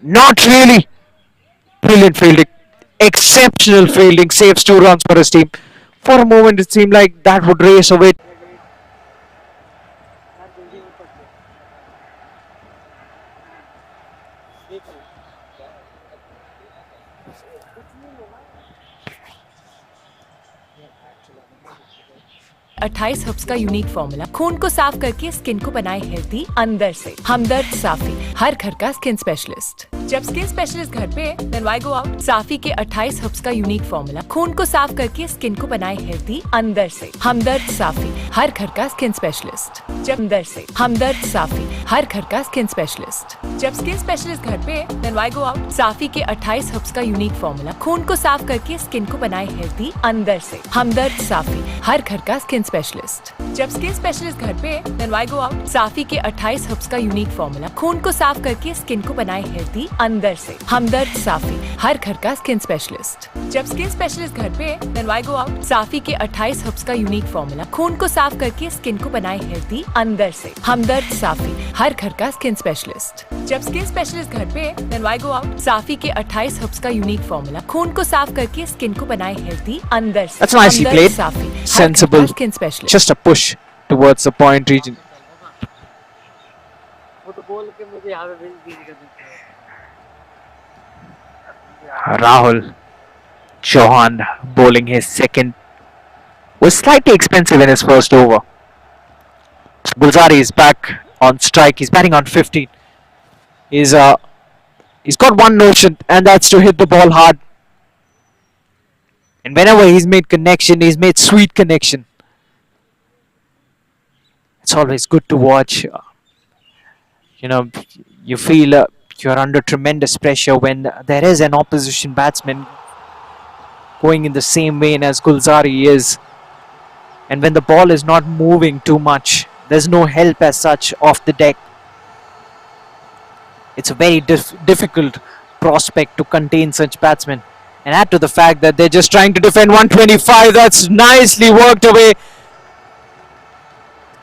Not really. Brilliant fielding. Exceptional fielding. Saves 2 runs for his team. For a moment it seemed like that would race away. अट्ठाईस herbs का unique formula खून को साफ करके skin को बनाए healthy अंदर से। हमदर्द साफी, हर घर का स्किन स्पेशलिस्ट। जब स्किन स्पेशलिस्ट घर पे देन व्हाई गो आउट। साफी के 28 हर्ब्स का यूनिक फॉर्मूला खून को साफ करके स्किन को बनाए हेल्दी अंदर से। हमदर्द साफी, हर घर का स्किन स्पेशलिस्ट। जब अंदर से हमदर्द साफी, हर घर का स्किन स्पेशलिस्ट। जब स्किन स्पेशलिस्ट घर पे देन व्हाई गो आउट। साफी के 28 हर्ब्स का यूनिक फॉर्मूला खून को साफ करके स्किन को बनाए हेल्दी अंदर से। हमदर्द साफी, हर घर का स्किन स्पेशलिस्ट। जब स्किन स्पेशलिस्ट घर पे देन व्हाई गो आउट। साफी के 28 हर्ब्स का यूनिक फॉर्मूला खून को साफ करके स्किन को बनाए हेल्दी अंदर से। हमदर्द साफी, हर घर का स्किन स्पेशलिस्ट। जब स्किन स्पेशलिस्ट घर पे देन व्हाई गो आउट। साफी के 28 हर्ब्स का यूनिक फॉर्मूला खून को साफ करके स्किन को बनाए हेल्दी अंदर से। हमदर्द साफी, हर घर का स्किन स्पेशलिस्ट। जब स्किन स्पेशलिस्ट घर पे देन व्हाई गो आउट। साफी के 28 हर्ब्स का यूनिक फॉर्मूला खून को साफ करके स्किन को बनाए हेल्दी अंदर से। That's nicely played. Safi, sensible, skin specialist just a push towards the point region. वो तो बोल के मुझे यहाँ पे बिजी कर देते हैं। Rahul Chauhan bowling his second was slightly expensive in his first over. Gulzari is back on strike. He's batting on 15. He's got one notion, and that's to hit the ball hard. And whenever he's made connection, he's made sweet connection. It's always good to watch. You know, you feel you're under tremendous pressure when there is an opposition batsman going in the same vein as Gulzari is. And when the ball is not moving too much, there's no help as such off the deck. It's a very difficult prospect to contain such batsmen. And add to the fact that they're just trying to defend 125. That's nicely worked away.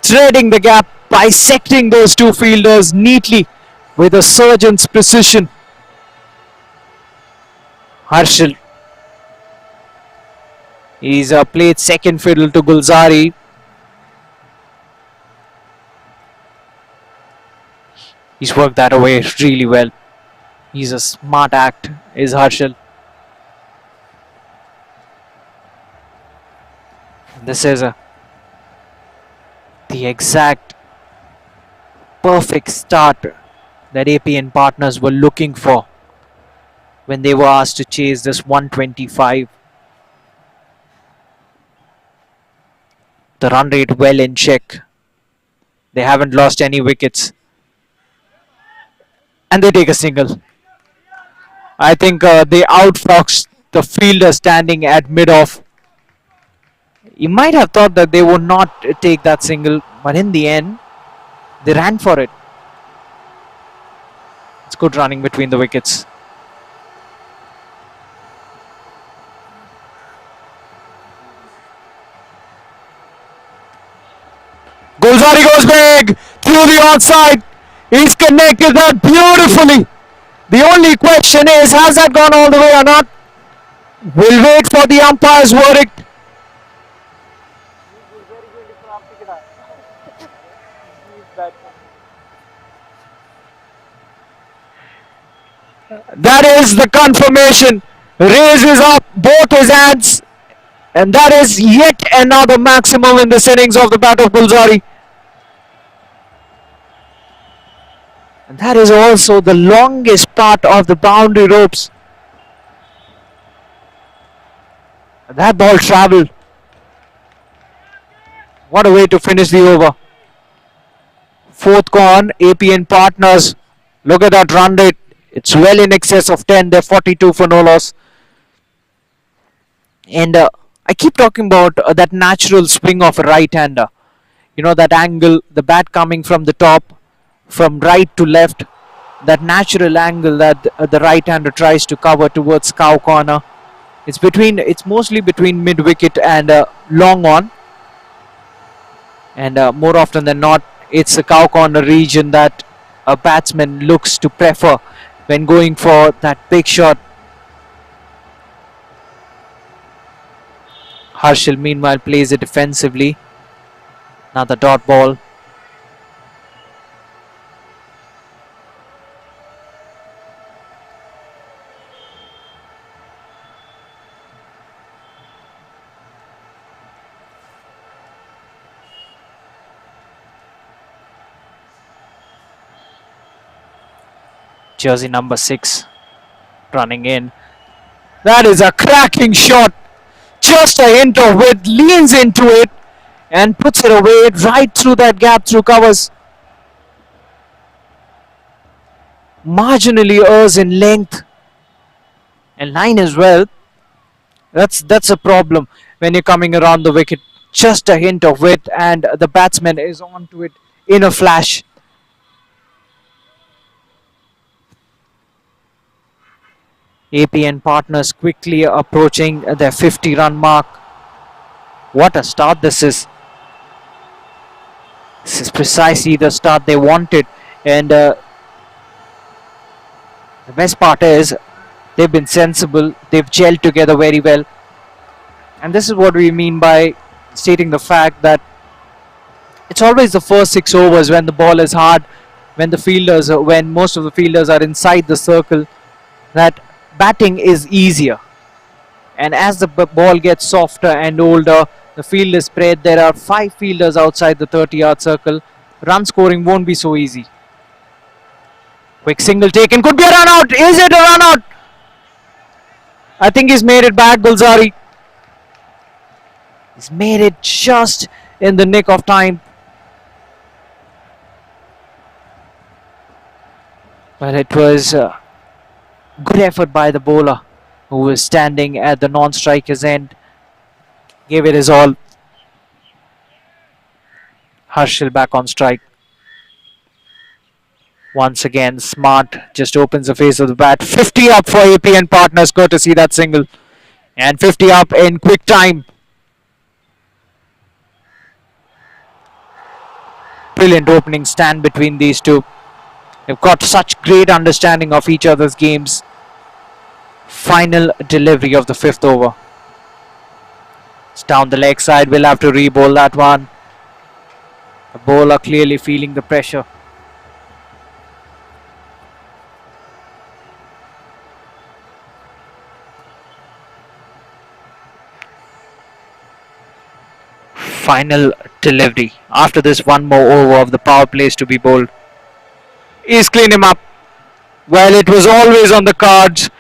Threading the gap, bisecting those two fielders neatly with a surgeon's precision. Harshal. He's played second fiddle to Gulzari. He's worked that away really well. He's a smart act, is Harshal. This is the exact perfect start that APN partners were looking for when they were asked to chase this 125. The run rate well in check. They haven't lost any wickets. And they take a single. I think they outfoxed the fielder standing at mid-off. You might have thought that they would not take that single, but in the end, they ran for it. It's good running between the wickets. Gulzari goes big through the onside. He's connected that beautifully. The only question is, has that gone all the way or not? We'll wait for the umpire's verdict. That is the confirmation. Raises up both his hands. And that is yet another maximum in this innings of the bat of Gulzari. And that is also the longest part of the boundary ropes. And that ball travelled. What a way to finish the over. Fourth gone, APN partners. Look at that run rate. It's well in excess of 10. They're 42 for no loss. And I keep talking about that natural swing of a right-hander. You know, that angle, the bat coming from the top, from right to left. That natural angle that the right-hander tries to cover towards cow corner. It's mostly between mid-wicket and long on. And more often than not, it's the cow corner region that a batsman looks to prefer when going for that big shot. Harshal meanwhile plays it defensively. Another dot ball. Jersey number 6 running in. That is a cracking shot. Just a hint of width, leans into it and puts it away right through that gap through covers. Marginally errs in length and line as well. That's a problem when you're coming around the wicket. Just a hint of width and the batsman is onto it in a flash. APN partners quickly approaching their 50-run mark. What a start this is. This is precisely the start they wanted. And the best part is they've been sensible. They've gelled together very well. And this is what we mean by stating the fact that it's always the first 6 overs when the ball is hard, when most of the fielders are inside the circle, that batting is easier. And as the ball gets softer and older, the field is spread. There are 5 fielders outside the 30-yard circle. Run scoring won't be so easy. Quick single taken, could be a run out. Is it a run out? I think he's made it back, Gulzari. He's made it just in the nick of time. Well, it was a good effort by the bowler, who was standing at the non-striker's end. Gave it his all. Harshal back on strike. Once again, Smart just opens the face of the bat. 50 up for APN Partners, courtesy that single. And 50 up in quick time. Brilliant opening stand between these two. They've got such great understanding of each other's games. Final delivery of the 5th over. It's down the leg side. We'll have to re-bowl that one. The bowler clearly feeling the pressure. Final delivery. After this, one more over of the power plays to be bowled. He's cleaned him up. Well, it was always on the cards.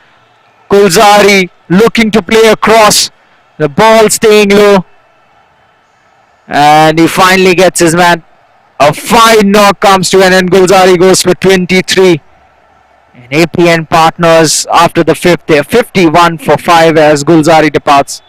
Gulzari looking to play across. The ball staying low. And he finally gets his man. A fine knock comes to an end. Gulzari goes for 23. And APN Partners, after the 5th, they're 51 for 5 as Gulzari departs.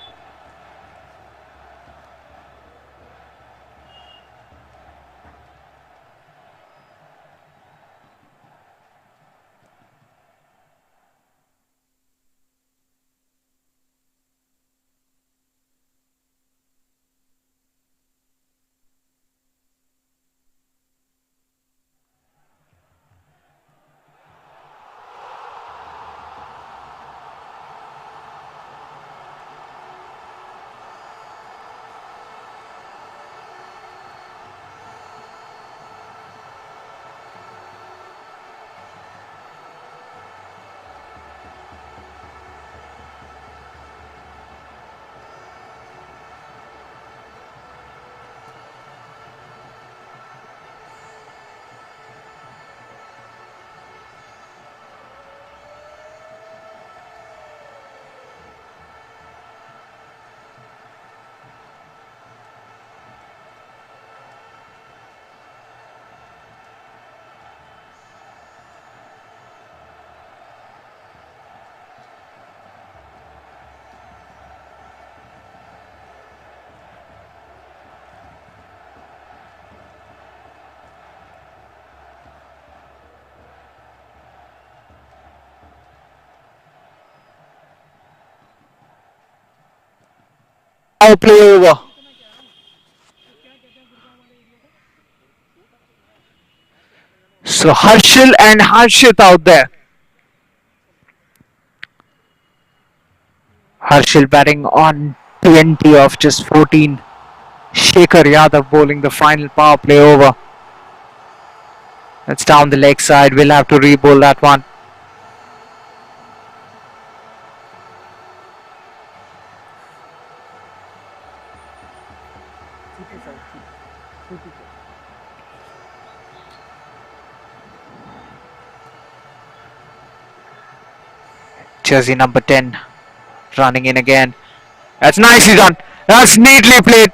Power play over. So Harshal and Harshit out there. Harshal batting on 20 of just 14. Shekhar Yadav bowling the final power play over. That's down the leg side. We'll have to re-bowl that one. Jersey number 10 running in again. That's nicely done. That's neatly played.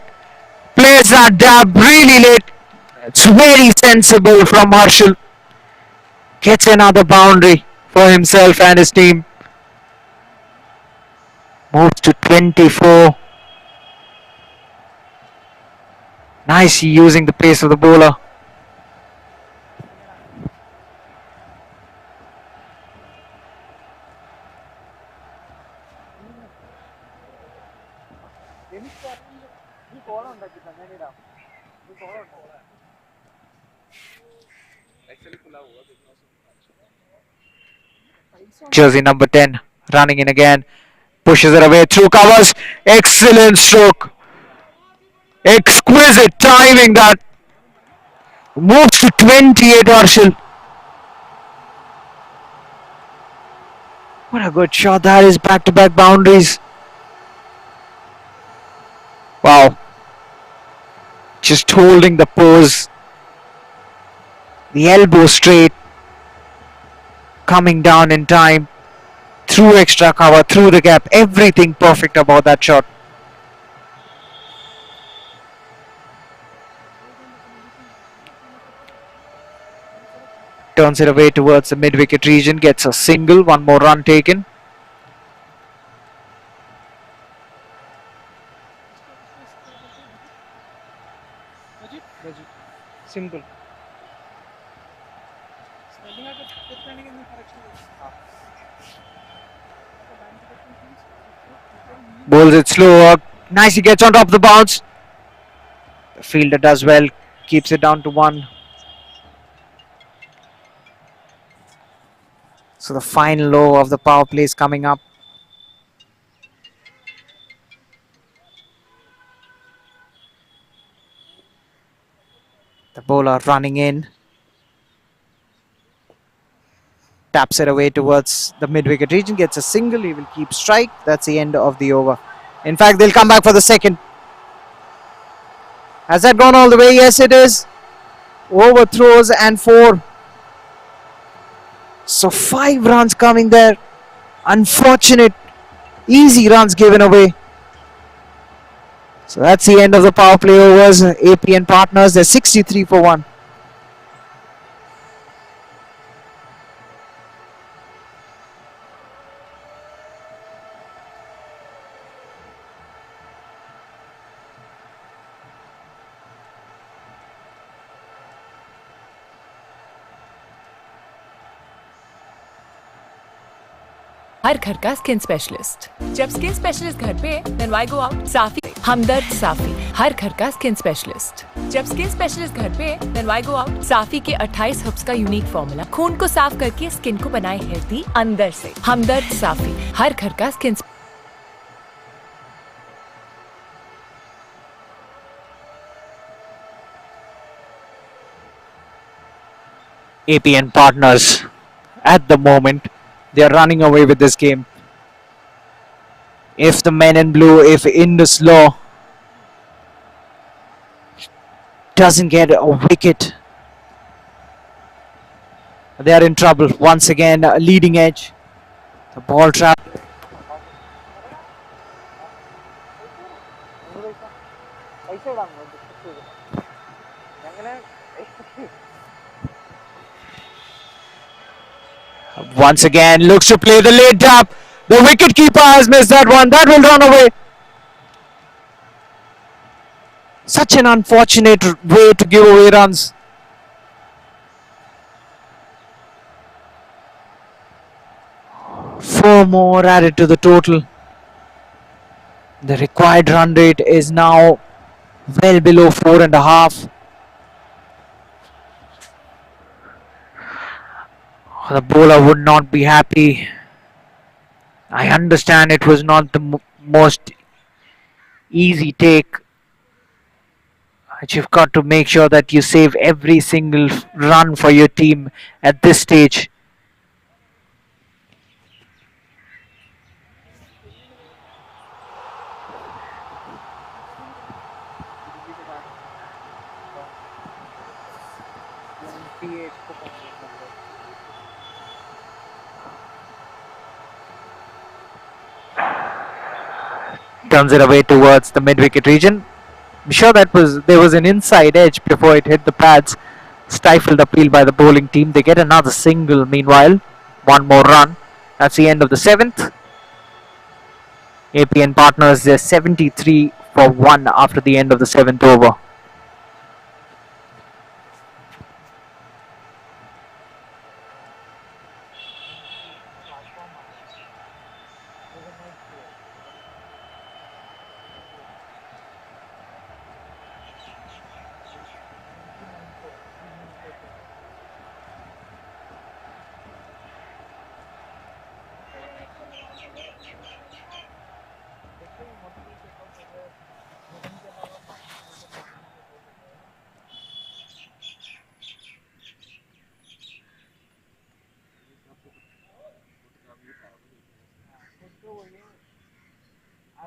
Plays that dab really late. It's very sensible from Harshal. Gets another boundary for himself and his team. Moves to 24. Nicely using the pace of the bowler. Jersey number 10 running in again. Pushes it away through covers. Excellent stroke. Exquisite timing that moves to 28, Arshil. What a good shot that is, back-to-back boundaries. Wow. Just holding the pose. The elbow straight. Coming down in time. Through extra cover, through the gap. Everything perfect about that shot. Turns it away towards the mid-wicket region. Gets a single. One more run taken. Simple. Bowls it slow. Nicely gets on top of the bounce. The fielder does well. Keeps it down to 1. So the final over of the power play is coming up. The bowler running in. Taps it away towards the mid-wicket region. Gets a single. He will keep strike. That's the end of the over. In fact, they'll come back for the second. Has that gone all the way? Yes, it is. Overthrows and 4. So 5 runs coming there. Unfortunate. Easy runs given away. So that's the end of the power play overs. APN partners, they're 63 for 1. हर घर का skin specialist. जब skin specialist घर पे then why go out? साफी, हमदर्द साफी, हर घर का skin specialist. जब skin specialist घर पे देन व्हाई गो आउट? साफी के 28 हर्ब्स का यूनिक फॉर्मूला खून को साफ करके स्किन को बनाए हेल्दी अंदर से। हमदर्द साफी, हर घर का skin. APN partners, at the moment, they are running away with this game. If the men in blue, if IndusLaw doesn't get a wicket, they are in trouble. Once again, leading edge. The ball trap. Once again, looks to play the late tap. The wicketkeeper has missed that one. That will run away. Such an unfortunate way to give away runs. Four more added to the total. The required run rate is now well below 4.5. The bowler would not be happy. I understand it was not the most easy take. But you've got to make sure that you save every single run for your team at this stage. Turns it away towards the mid-wicket region. I'm sure there was an inside edge before it hit the pads. Stifled appeal by the bowling team. They get another single meanwhile. One more run. That's the end of the 7th. APN partners, they're 73 for 1 after the end of the 7th over.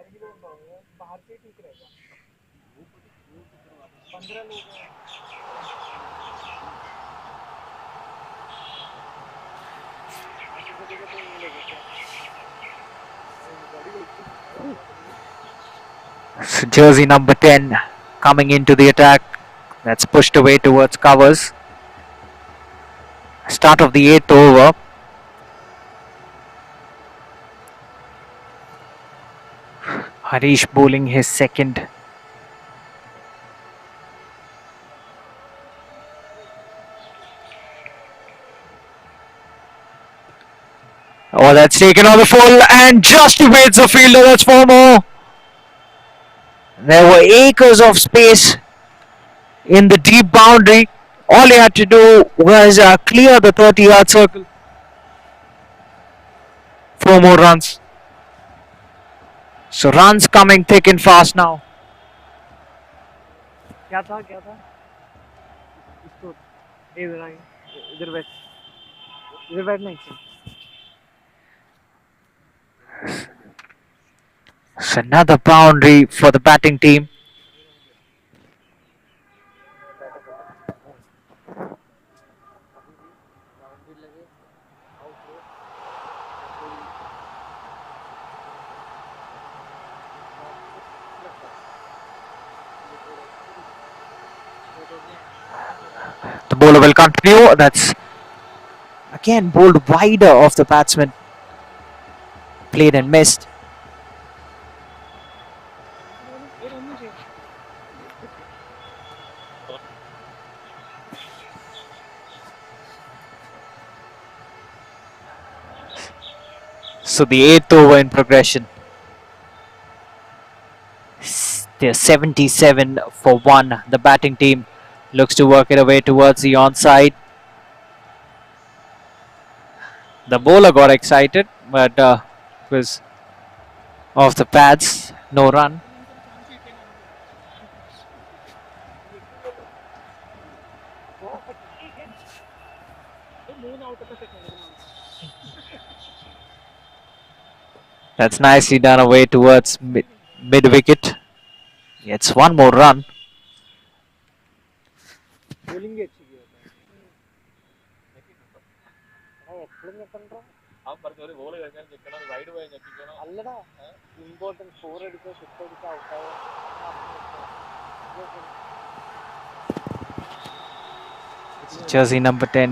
बाहर से ठीक रहेगा 15 लोग हैं So jersey number 10 coming into the attack. That's pushed away towards covers. Start of the 8th over. Harish bowling his second. Oh, that's taken on the full and just evades the fielder. That's 4 more. There were acres of space in the deep boundary. All he had to do was clear the 30-yard circle. 4 more runs. So runs coming thick and fast now. क्या था इसको इधर बैठ नहीं So another boundary for the batting team. The bowler will continue. That's again bowled wider of the batsman. Played and missed. So the 8th over in progression. They're 77 for 1. The batting team looks to work it away towards the onside. The bowler got excited, but it was off the pads. No run. That's nicely done away towards mid wicket. It's 1 more run. bowling अच्छी की होता है എപ്പോഴും ഞെക്കണ്ടോ അല്ലടാ important 4 അടിക്കുക 6 അടിക്കുക ഔട്ടാവുക Jersey number 10.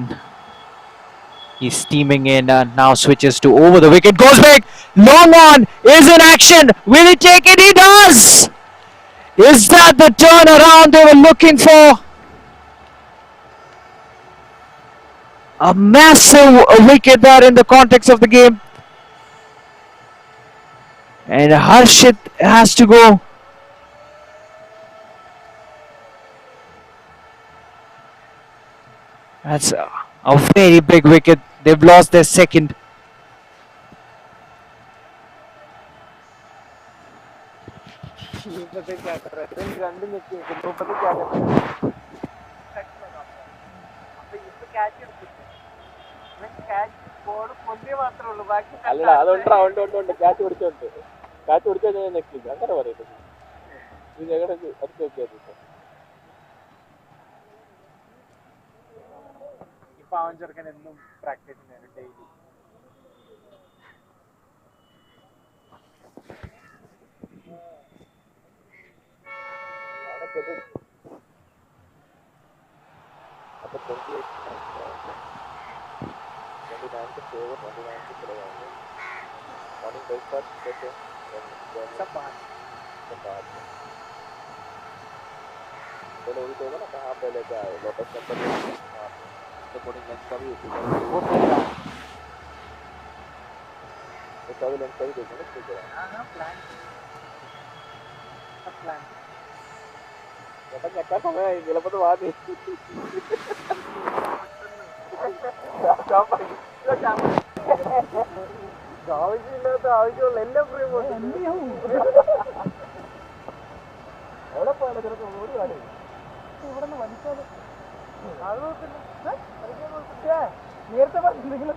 He's steaming in and now switches to over the wicket. Goes big. Long on is in action. Will he take it? He does. Is that the turnaround they were looking for? A massive wicket there in the context of the game. And Harshit has to go. That's a very big wicket. They've lost their second. ये पता क्या कर रहा है run लेके वो पता क्या कर रहा है अब इस पे कैच मैं कैच ബോർഡ് പൊന്തേ മാത്രമേ ഉള്ളൂ ബാക്കി അല്ല അതുകൊണ്ട് ക്യാച്ച് പിടിച്ചോണ്ട് ഞാൻ നെക്കില്ല അങ്ങനെ പറയുന്നത് ഇത് ഞങ്ങളുടെ അടുത്ത് നോക്കിയാൽ ഈ പാവൻ ചെറുക്കൻ എന്നും പ്രാക്ടീസ് ചെയ്യുന്നു ഡെയിലി അപ്പോൾ 29th favor 29th चलेगा morning breakfast कैसे सब बात पहले वही तो होगा ना कहाँ पहले क्या है लोटस टेम्पल तो morning lunch का भी वो सही रहा तो कभी लंच का भी देखो ना ठीक है हाँ प्लान सब प्लान क्या क्या समय गेला पण वाद ആവശ്യമില്ലാത്ത ആവശ്യമുള്ള എല്ലാം ഫ്രീ എവിടെ പോയാലും ചിലപ്പോൾ ഓടി കാണില്ല ഇവിടെ നിന്ന് വലിച്ചാൽ നേരത്തെ പറഞ്ഞില്ലെങ്കിലും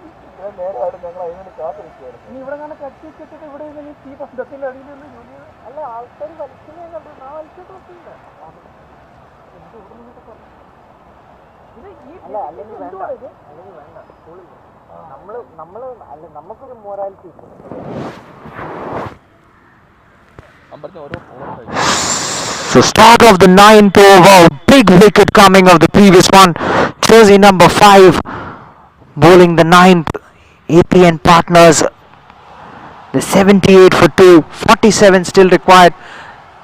നേരെ ഞങ്ങൾ അതിനുവേണ്ടി കാത്തിരിക്കുകയായിരുന്നു ഇനി ഇവിടെ കാണാൻ കട്ടി വെച്ചിട്ട് ഇവിടെ തീ പന്തത്തിന്റെ അടിയിൽ നിന്ന് ജോലി അല്ല ആൾക്കാർ വലിക്കുന്നേ കണ്ടു ഞാൻ വലിച്ചിട്ടൊന്നുമില്ല അല്ല അല്ലെങ്കിൽ വേണ്ട അല്ലെങ്കിൽ വേണ്ട സ്കൂളില്ല നമ്മള് അല്ല നമുക്കൊരു മൊറാലിറ്റി ഇല്ല So start of the 9th over, big wicket coming of the previous one. Jersey number 5 bowling the 9th. APN partners, the 78 for 2, 47 still required.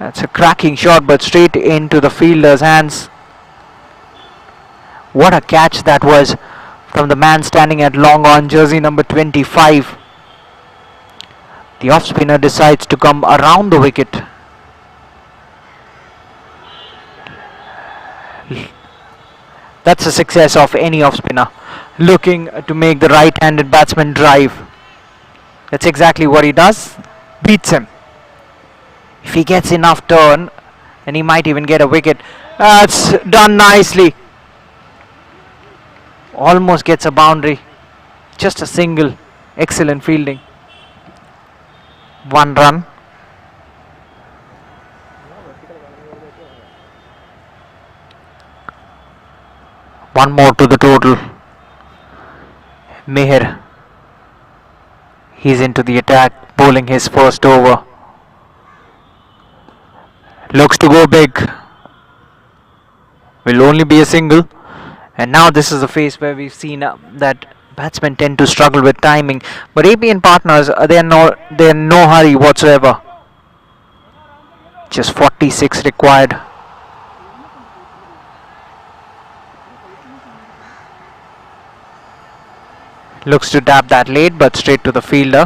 That's a cracking shot but straight into the fielder's hands. What a catch that was from the man standing at long on, jersey number 25. The off spinner decides to come around the wicket. That's a success of any off spinner looking to make the right handed batsman drive. That's exactly what he does. Beats him. If he gets enough turn, then he might even get a wicket. That's done nicely. Almost gets a boundary. Just a single. Excellent fielding. 1 run. One more to the total. Meher. He's into the attack, bowling his first over. Looks to go big. Will only be a single. And now this is the phase where we've seen that batsmen tend to struggle with timing. But APN partners, they're in no hurry whatsoever. Just 46 required. Looks to tap that late, but straight to the fielder.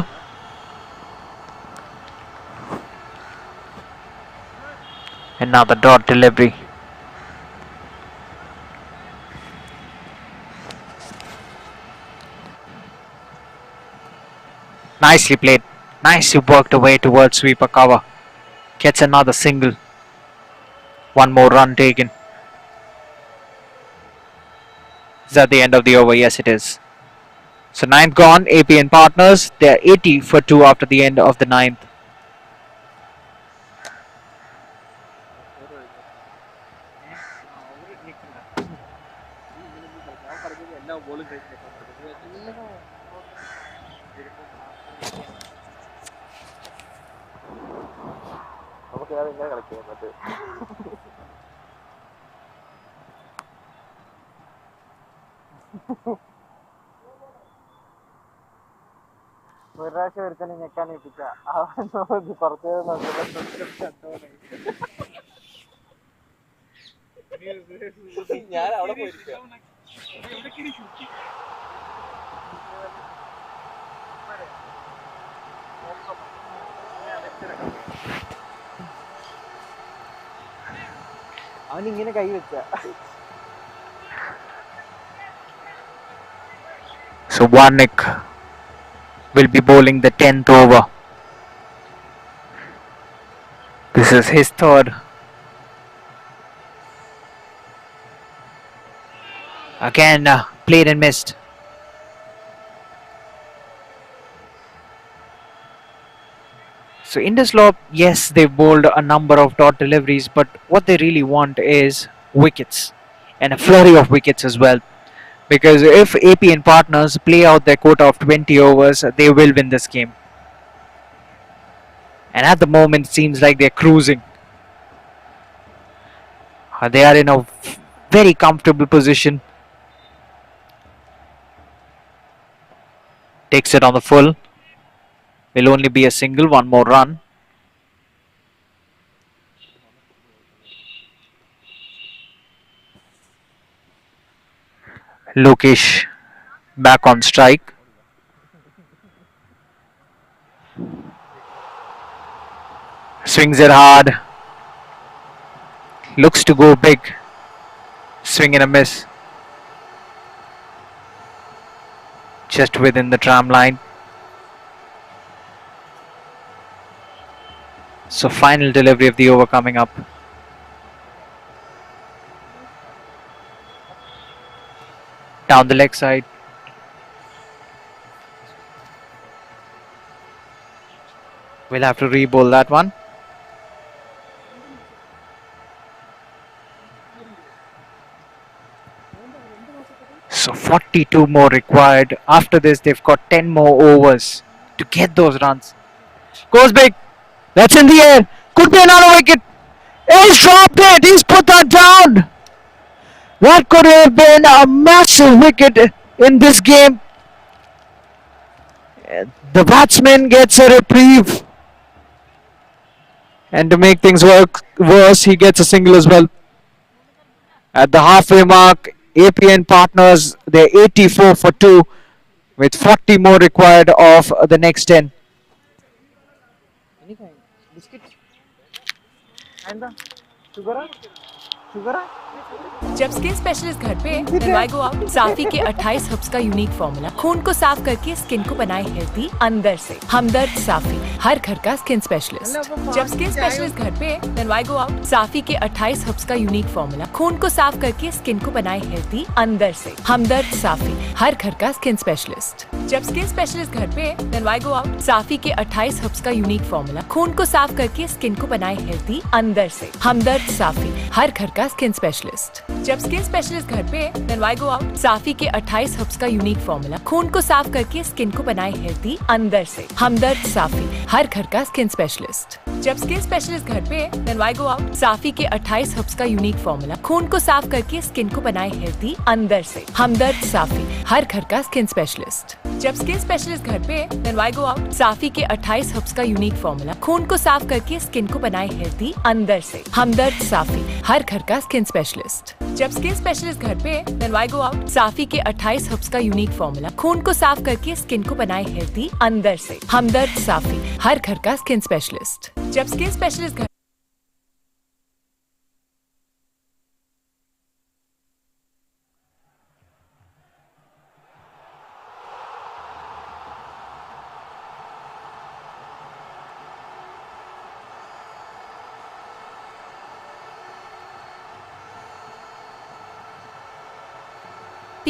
And now the dot delivery. Nicely played. Nicely worked away towards sweeper cover. Gets another single. One more run taken. Is that the end of the over? Yes, it is. So 9th gone. APN partners, they're 80 for 2 after the end of the 9th. നമുക്ക് ഞാൻ ഇങ്ങനെ കളിക്കാം മറ്റേ ഒരു പ്രാവശ്യം ഒരുത്തനെ ഞെക്കാൻ ഏൽപ്പിച്ച അവൻ നോക്കി പുറത്ത് ഞാൻ അവിടെ പോയിരിക്കാം അവനിങ്ങനെ കൈ വെച്ച So Warnick will be bowling the 10th over. This is his third. Again, played and missed. So IndusLaw, yes, they've bowled a number of dot deliveries, but what they really want is wickets and a flurry of wickets as well. Because if APN partners play out their quota of 20 overs, they will win this game. And at the moment, it seems like they're cruising. They are in a very comfortable position. Takes it on the full. Will only be a single, one more run. Lokesh back on strike. Swings it hard. Looks to go big. Swing and a miss. Just within the tram line. So final delivery of the over coming up. Down the leg side. We'll have to re-bowl that one. So 42 more required. After this, they've got 10 more overs to get those runs. Goes big. That's in the air. Could be another wicket. He's dropped it. He's put that down. That could have been a massive wicket in this game. The batsman gets a reprieve. And to make things worse, he gets a single as well. At the halfway mark, APN partners, they're 84 for 2 with 40 more required of the next 10. Any kind. Biscuit. And the sugar? Sugar? जब skin specialist घर पे then why go out? साफी के 28 herbs का unique formula खून को साफ करके skin को बनाए हेल्दी अंदर से। हमदर्द साफी, हर घर का स्किन स्पेशलिस्ट। जब स्किन स्पेशलिस्ट घर पे then why go out? साफी के 28 हर्ब्स का यूनिक फॉर्मूला खून को साफ करके स्किन को बनाए हेल्दी अंदर से। हमदर्द साफी, हर घर का स्किन स्पेशलिस्ट। जब स्किन स्पेशलिस्ट घर पे then why go out? साफी के 28 हर्ब्स का यूनिक फॉर्मूला खून को साफ करके स्किन को बनाए हेल्दी अंदर से। हमदर्द साफी, हर घर का स्किन स्पेशलिस्ट। जब स्किन स्पेशलिस्ट घर पे then why go out? साफी के 28 हर्ब्स का यूनिक फॉर्मूला खून को साफ करके स्किन को बनाए हेल्दी अंदर से। हमदर्द साफी, हर घर का स्किन स्पेशलिस्ट। जब स्किन स्पेशलिस्ट घर पे then why go out? साफी के 28 हर्ब्स का यूनिक फॉर्मूला खून को साफ करके स्किन को बनाए हेल्दी अंदर से। हमदर्द साफी, हर घर का स्किन स्पेशलिस्ट। जब स्किन स्पेशलिस्ट घर पे then why go out? साफी के 28 हर्ब्स का यूनिक फॉर्मूला खून को साफ करके स्किन को बनाए हेल्दी अंदर से। हमदर्द साफी, हर घर का स्किन स्पेशलिस्ट। जब स्किन स्पेशलिस्ट घर पे then why go out? साफी के 28 हर्ब्स का यूनिक फॉर्मूला खून को साफ करके स्किन को बनाए हेल्दी अंदर से। हमदर्द साफी, हर घर का स्किन स्पेशलिस्ट। जब स्किन स्पेशलिस्ट घर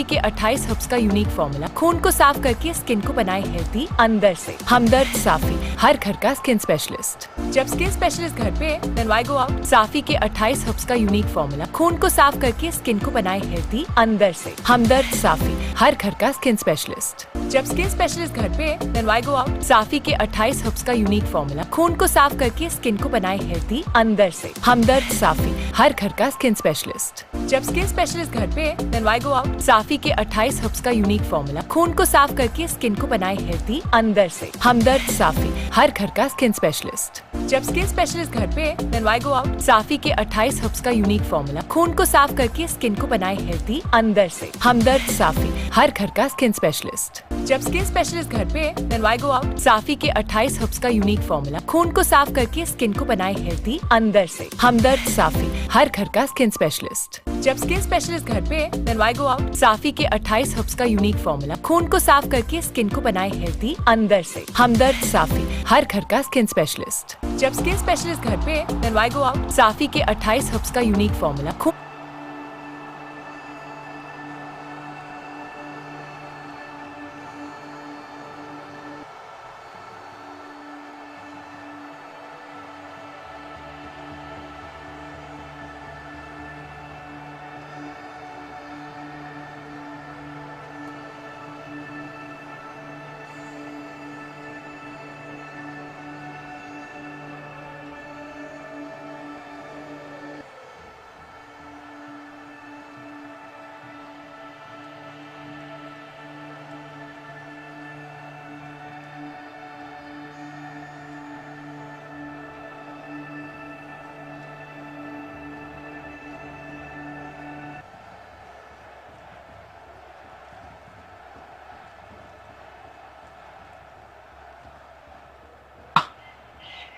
के 28 हर्ब्स का यूनिक फॉर्मूला खून को साफ करके स्किन को बनाए हेल्दी अंदर से। हमदर्द साफी, हर घर का स्किन स्पेशलिस्ट। जब स्किन स्पेशलिस्ट घर पे then why go out? साफी के 28 हर्ब्स का यूनिक फॉर्मूला खून को साफ करके स्किन को बनाए हेल्दी अंदर से। हमदर्द साफी, हर घर का स्किन स्पेशलिस्ट। जब स्किन स्पेशलिस्ट घर पे then why go out? साफी के 28 हर्ब्स का यूनिक फॉर्मूला खून को साफ करके स्किन को बनाए हेल्दी अंदर से। हमदर्द साफी, हर घर का स्किन स्पेशलिस्ट। जब स्किन स्पेशलिस्ट घर पे then why go out? साफी के 28 हर्ब्स का यूनिक फॉर्मूला खून को साफ करके स्किन को बनाए हेल्दी अंदर से। हमदर्द साफी, हर घर का स्किन स्पेशलिस्ट। जब स्किन स्पेशलिस्ट घर पे then why go out? साफी के 28 हर्ब्स का यूनिक फॉर्मूला खून को साफ करके स्किन को बनाए हेल्दी अंदर से। हमदर्द साफी, हर घर का स्किन स्पेशलिस्ट। जब स्किन स्पेशलिस्ट घर पे then why go out? साफी के 28 हर्ब्स का यूनिक फॉर्मूला खून को साफ करके स्किन को बनाए हेल्दी अंदर से। हमदर्द साफी, हर घर का स्किन स्पेशलिस्ट। जब स्किन स्पेशलिस्ट घर पे then why go out? साफी के 28 हर्ब्स का यूनिक फॉर्मूला खून को साफ करके स्किन को बनाए हेल्दी अंदर से। हमदर्द साफी, हर घर का स्किन स्पेशलिस्ट। जब स्किन स्पेशलिस्ट घर पे then why go out? साफी के 28 हर्ब्स का यूनिक फॉर्मूला खून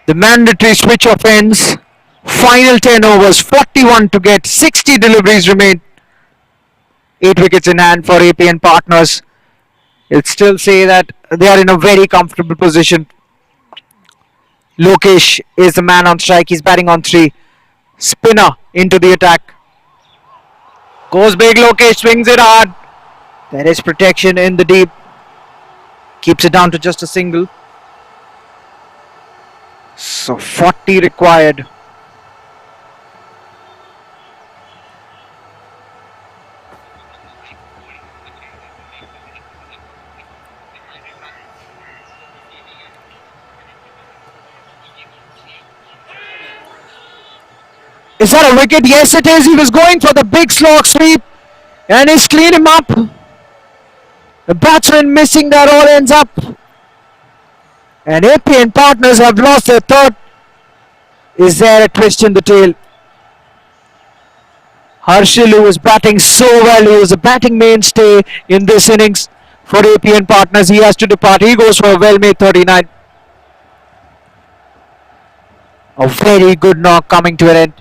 The mandatory switch off ends. Final 10 overs, 41 to get, 60 deliveries remain. 8 wickets in hand for APN partners. It'll still say that they are in a very comfortable position. Lokesh is the man on strike. He's batting on 3. Spinner into the attack. Goes big, Lokesh swings it hard. There is protection in the deep. Keeps it down to just a single. So 40 required. Is that a wicket? Yes, it is. He was going for the big slog sweep and he's cleaned him up. The batsman missing that all ends up. And AP and partners have lost their third. Is there a twist in the tail? Harshil, who was batting so well, he was a batting mainstay in this innings for AP and partners. He has to depart. He goes for a well-made 39. A very good knock coming to an end.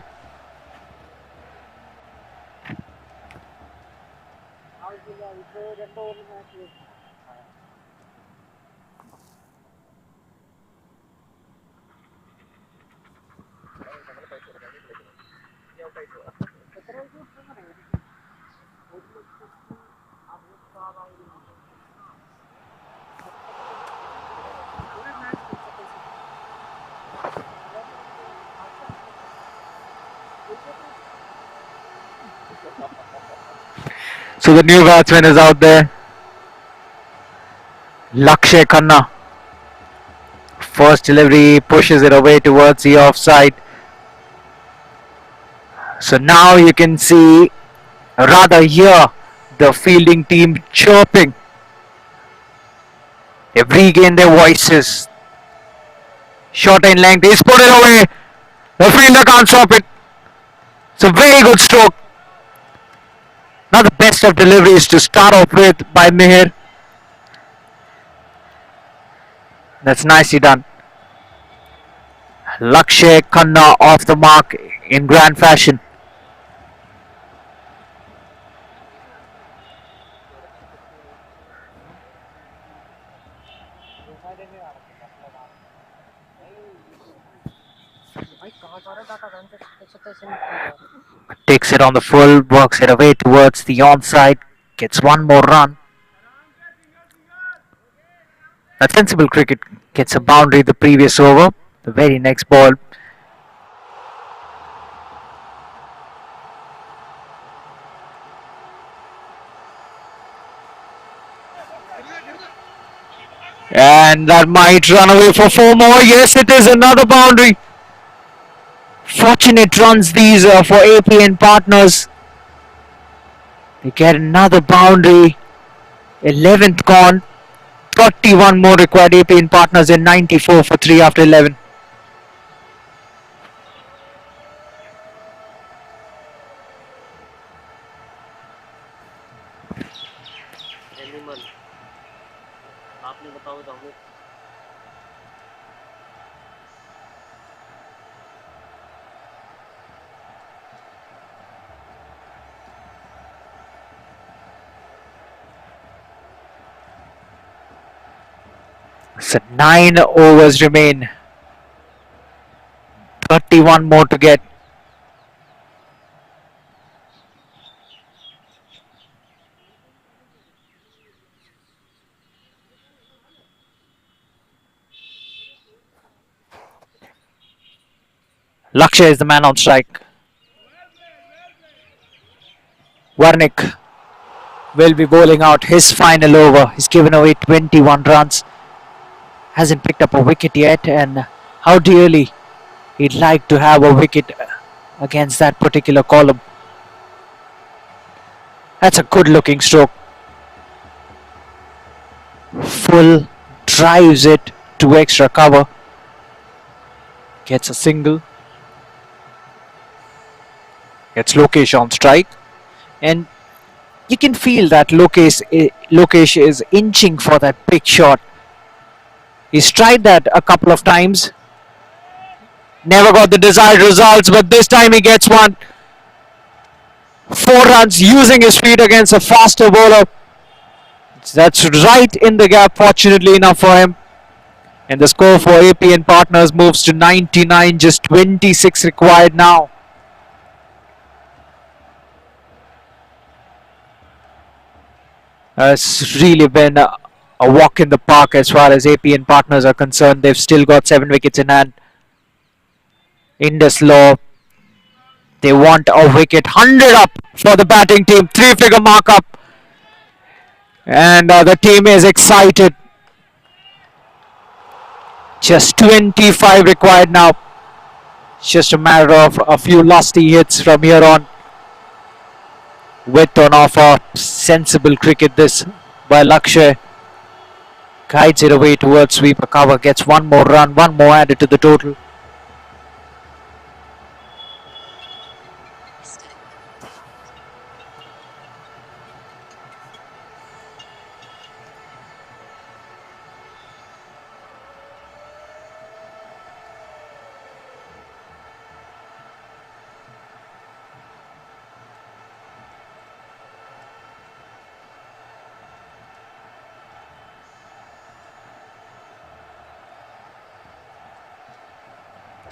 So the new batsman is out there. Lakshay Khanna. First delivery pushes it away towards the offside. So now you can see, rather hear, the fielding team chirping. They've regained their voices. Short in length, he's put it away. The fielder can't stop it. It's a very good stroke. Not the best of deliveries to start off with by Mihir. That's nicely done. Lakshay Khanna off the mark in grand fashion. Takes it on the full, works it away towards the onside, gets one more run. That sensible cricket gets a boundary the previous over. The very next ball, and that might run away for 4 more. Yes, it is another boundary. Fortunate runs these for AP and partners. They get another boundary. 11th gone. 31 more required. AP and partners in 94 for 3 after 11. आपने बताओ तो हमें So 9 overs remain. 31 more to get. Lakshay is the man on strike. Warnick will be bowling out his final over. He's given away 21 runs. Hasn't picked up a wicket yet, and how dearly he'd like to have a wicket against that particular column. That's a good looking stroke. Full, drives it to extra cover. Gets a single. Gets Lokesh on strike. And you can feel that Lokesh is inching for that big shot. He's tried that a couple of times. Never got the desired results, but this time he gets one. 4 runs using his feet against a faster bowler. That's right in the gap, fortunately enough for him. And the score for AP and partners moves to 99, just 26 required now. It's really been a walk in the park as far as AP and partners are concerned. They've still got 7 wickets in hand. IndusLaw, they want a wicket. 100 up for the batting team. 3-figure markup. And the team is excited. Just 25 required now. It's just a matter of a few lusty hits from here on. With on offer, sensible cricket this by Lakshay. Guides it away towards sweeper cover, gets one more run, one more added to the total.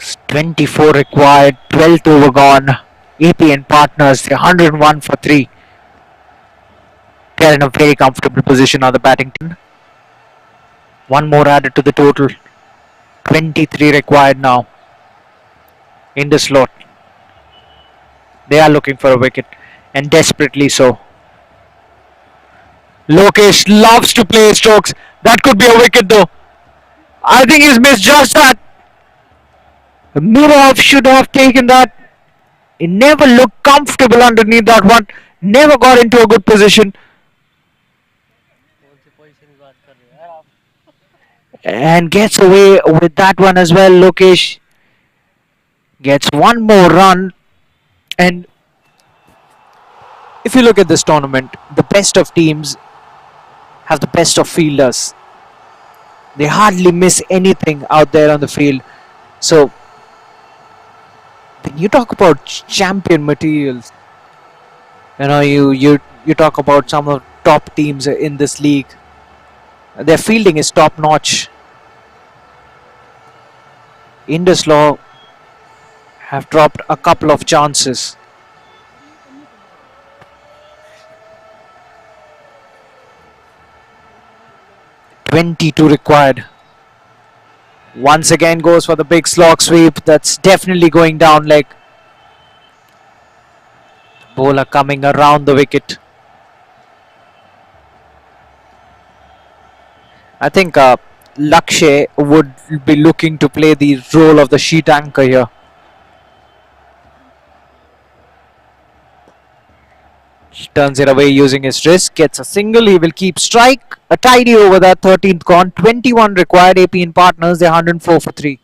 It's 24 required, 12th over gone. AP and partners, they're 101 for 3. They're in a very comfortable position on the batting team. One more added to the total. 23 required now. IndusLaw. They are looking for a wicket, and desperately so. Lokesh loves to play strokes. That could be a wicket though. I think he's misjudged that. Mirov should have taken that. He never looked comfortable underneath that one. Never got into a good position. कौन सी position की बात कर रहे हो यार आप? And gets away with that one as well. Lokesh gets one more run. And if you look at this tournament, the best of teams have the best of fielders. They hardly miss anything out there on the field. So when you talk about champion materials, you talk about some of the top teams in this league. Their fielding is top notch. IndusLaw have dropped a couple of chances. .22 required. Once again goes for the big slog sweep. That's definitely going down leg. Bowler coming around the wicket. I think Lakshay would be looking to play the role of the sheet anchor here. He turns it away using his wrist, gets a single, he will keep strike. A tidy over that 13th gone, 21 required. AP and partners, they're 104 for 3.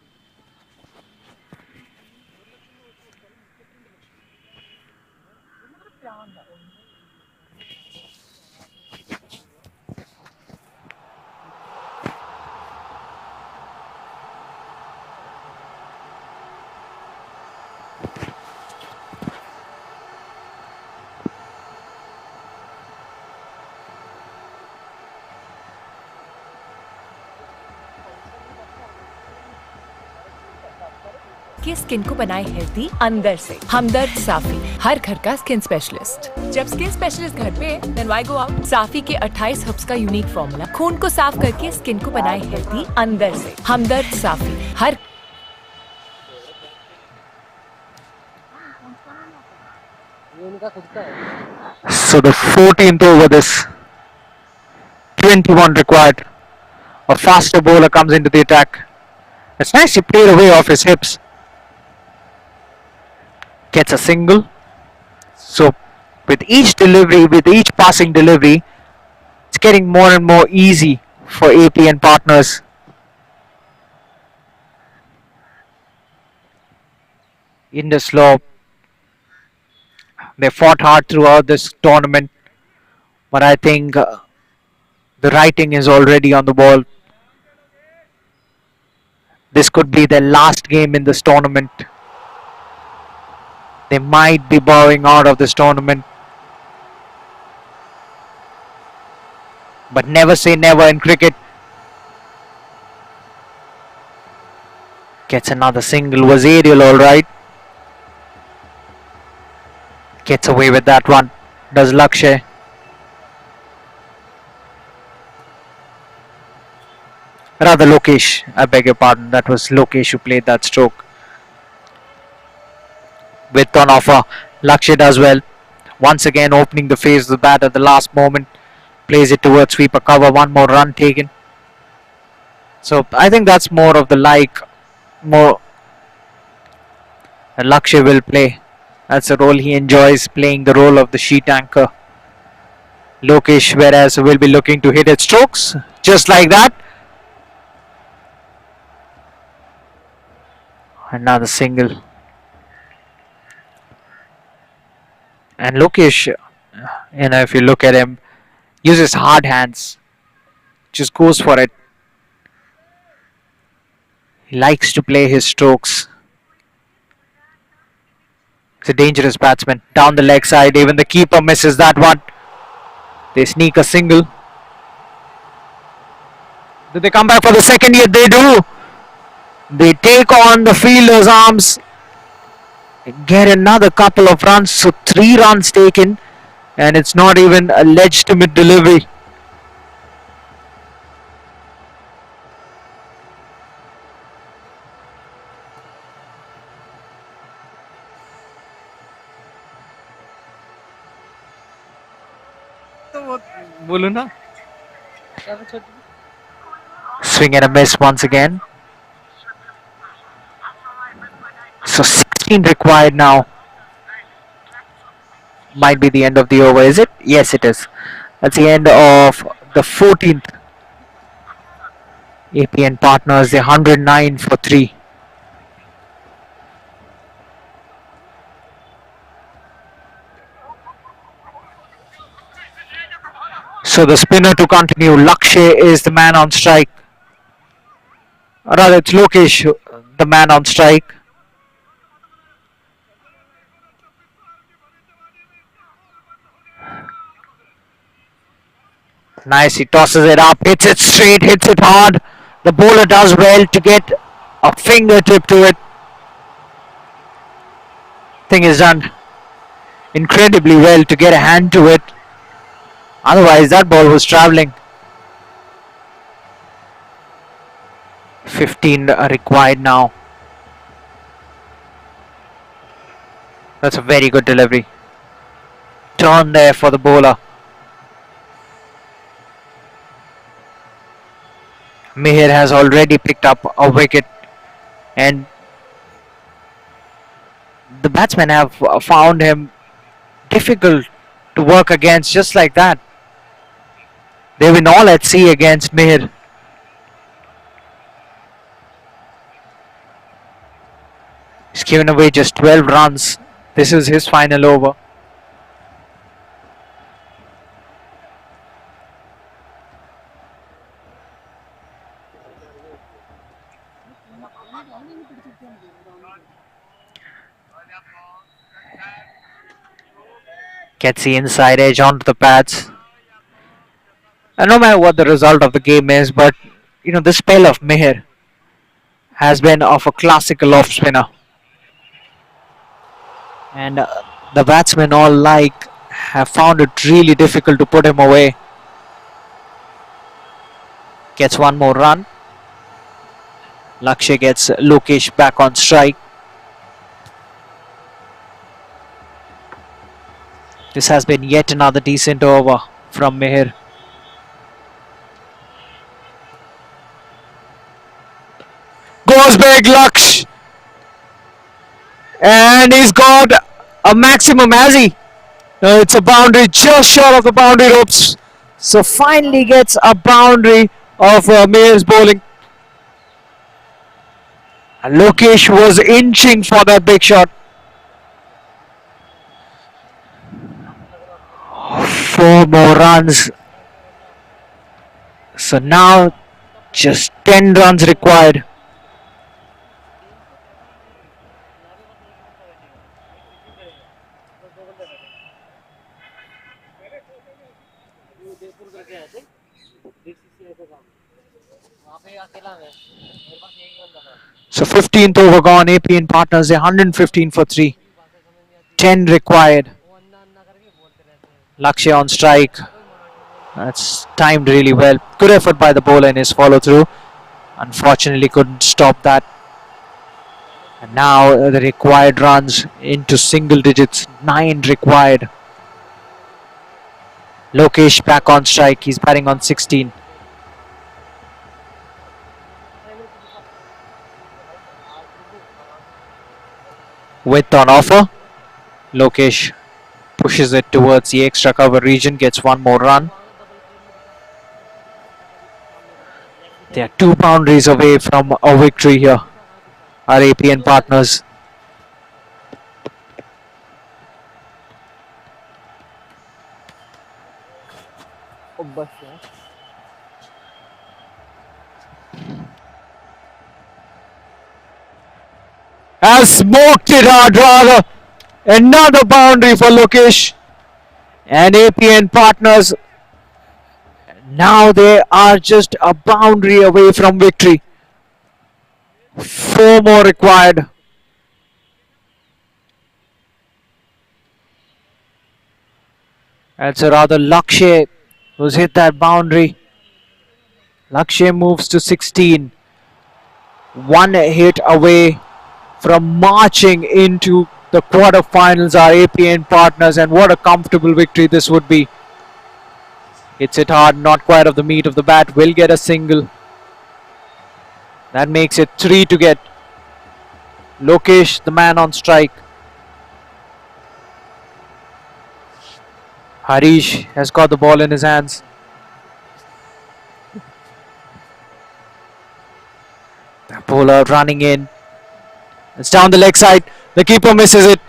के skin को बनाए healthy अंदर से। हमदर्द साफी, हर घर का skin specialist. जब skin specialist घर पे देन व्हाई गो आउट? साफी के 28 हर्ब्स का यूनिक फॉर्मूला खून को साफ करके स्किन को बनाए हेल्दी अंदर से। हमदर्द साफी, हर ये उनका खुद का है। So the 14th over this, 21 required. A faster bowler comes into the attack. It's nice he played away off his hips. Gets a single. So with each delivery, with each passing delivery, it's getting more and more easy for AP and partners. IndusLaw, they fought hard throughout this tournament, but I think the writing is already on the wall. This could be their last game in this tournament. They might be bowing out of this tournament. But never say never in cricket. Gets another single. Was aerial alright. Gets away with that one. Does Lakshay. Rather Lokesh. I beg your pardon. That was Lokesh who played that stroke. With on offer, Lakshay does well. Once again opening the face of the bat at the last moment. Plays it towards sweeper cover. One more run taken. So I think that's more of the like. More And Lakshay will play. That's the role he enjoys, playing the role of the sheet anchor. Lokesh, whereas, will be looking to hit its strokes. Just like that. Another single. And Lokesh, if you look at him, uses hard hands. Just goes for it. He likes to play his strokes. He's a dangerous batsman. Down the leg side, even the keeper misses that one. They sneak a single. Do they come back for the second? Yet they do. They take on the fielder's arms. Get another couple of runs. So 3 runs taken. And it's not even a legitimate delivery. बोलो ना. Swing and a miss once again. So 16 required now. Might be the end of the over, is it? Yes, it is. That's the end of the 14th. APN partners, they're 109 for 3. So the spinner to continue. Lakshay is the man on strike. Or rather, it's Lokesh, the man on strike. Nice, he tosses it up, hits it straight, hits it hard. The bowler does well to get a fingertip to it. Thing is done incredibly well to get a hand to it. Otherwise, that ball was travelling. 15 required now. That's a very good delivery. Turn there for the bowler. Mihir has already picked up a wicket, and the batsmen have found him difficult to work against, just like that. They've been all at sea against Mihir. He's given away just 12 runs. This is his final over. Gets the inside edge onto the pads. And no matter what the result of the game is, but this spell of Mihir has been of a classical off spinner. And the batsmen all have found it really difficult to put him away. Gets one more run. Lakshay gets Lokesh back on strike. This has been yet another decent over from Mihir. Goes big, Laksh! And he's got a maximum, has he? It's a boundary just short of the boundary ropes. So finally gets a boundary of Mihir's bowling. And Lokesh was inching for that big shot. 4 more runs. So now just 10 runs required. So 15th over gone. APN partners, 115 for 3. 10 required. Lakshay on strike. That's timed really well. Good effort by the bowler in his follow through. Unfortunately couldn't stop that. And now the required runs into single digits. 9 required. Lokesh back on strike. He's batting on 16. Width on offer. Lokesh pushes it towards the extra cover region, gets one more run. They are 2 boundaries away from a victory here, our APN partners. बस है Has smoked it hard rather. Another boundary for Lokesh. And APN partners, now they are just a boundary away from victory. 4 more required. That's a rather Lakshay who's hit that boundary. Lakshay moves to 16. 1 hit away from marching into the quarterfinals, our APN partners, and what a comfortable victory this would be. Hits it hard, not quite of the meat of the bat, will get a single. That makes it 3 to get. Lokesh, the man on strike. Harish has got the ball in his hands. The bowler running in. It's down the leg side. The keeper misses it.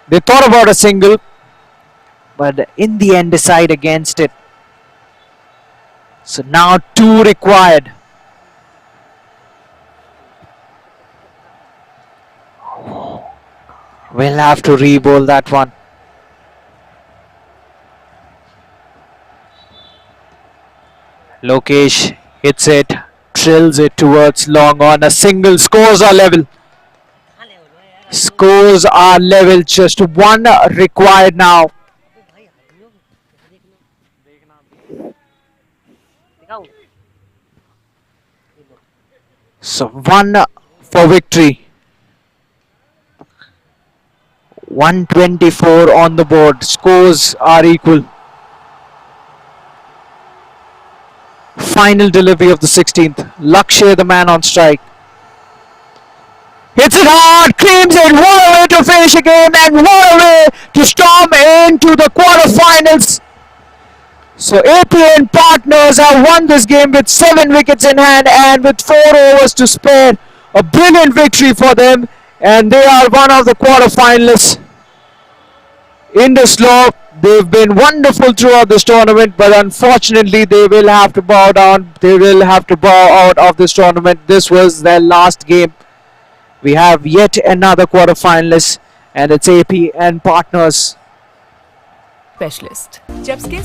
They thought about a single, but in the end decide against it. So now 2 required. We'll have to re-bowl that one. Lokesh hits it, drills it towards long on. A single. Scores are level. Scores are level. Just 1 required now. So 1 for victory. 124 on the board. Scores are equal. Final delivery of the 16th. Lakshay, the man on strike. Hits it hard, claims it. What a way to finish a game, and what a way to storm into the quarterfinals. So APN partners have won this game with 7 wickets in hand and with 4 overs to spare. A brilliant victory for them, and they are one of the quarterfinalists. IndusLaw, they've been wonderful throughout this tournament, but unfortunately they will have to bow down. They will have to bow out of this tournament. This was their last game. We have yet another quarterfinalist, and it's APN partners. Specialist. जब skin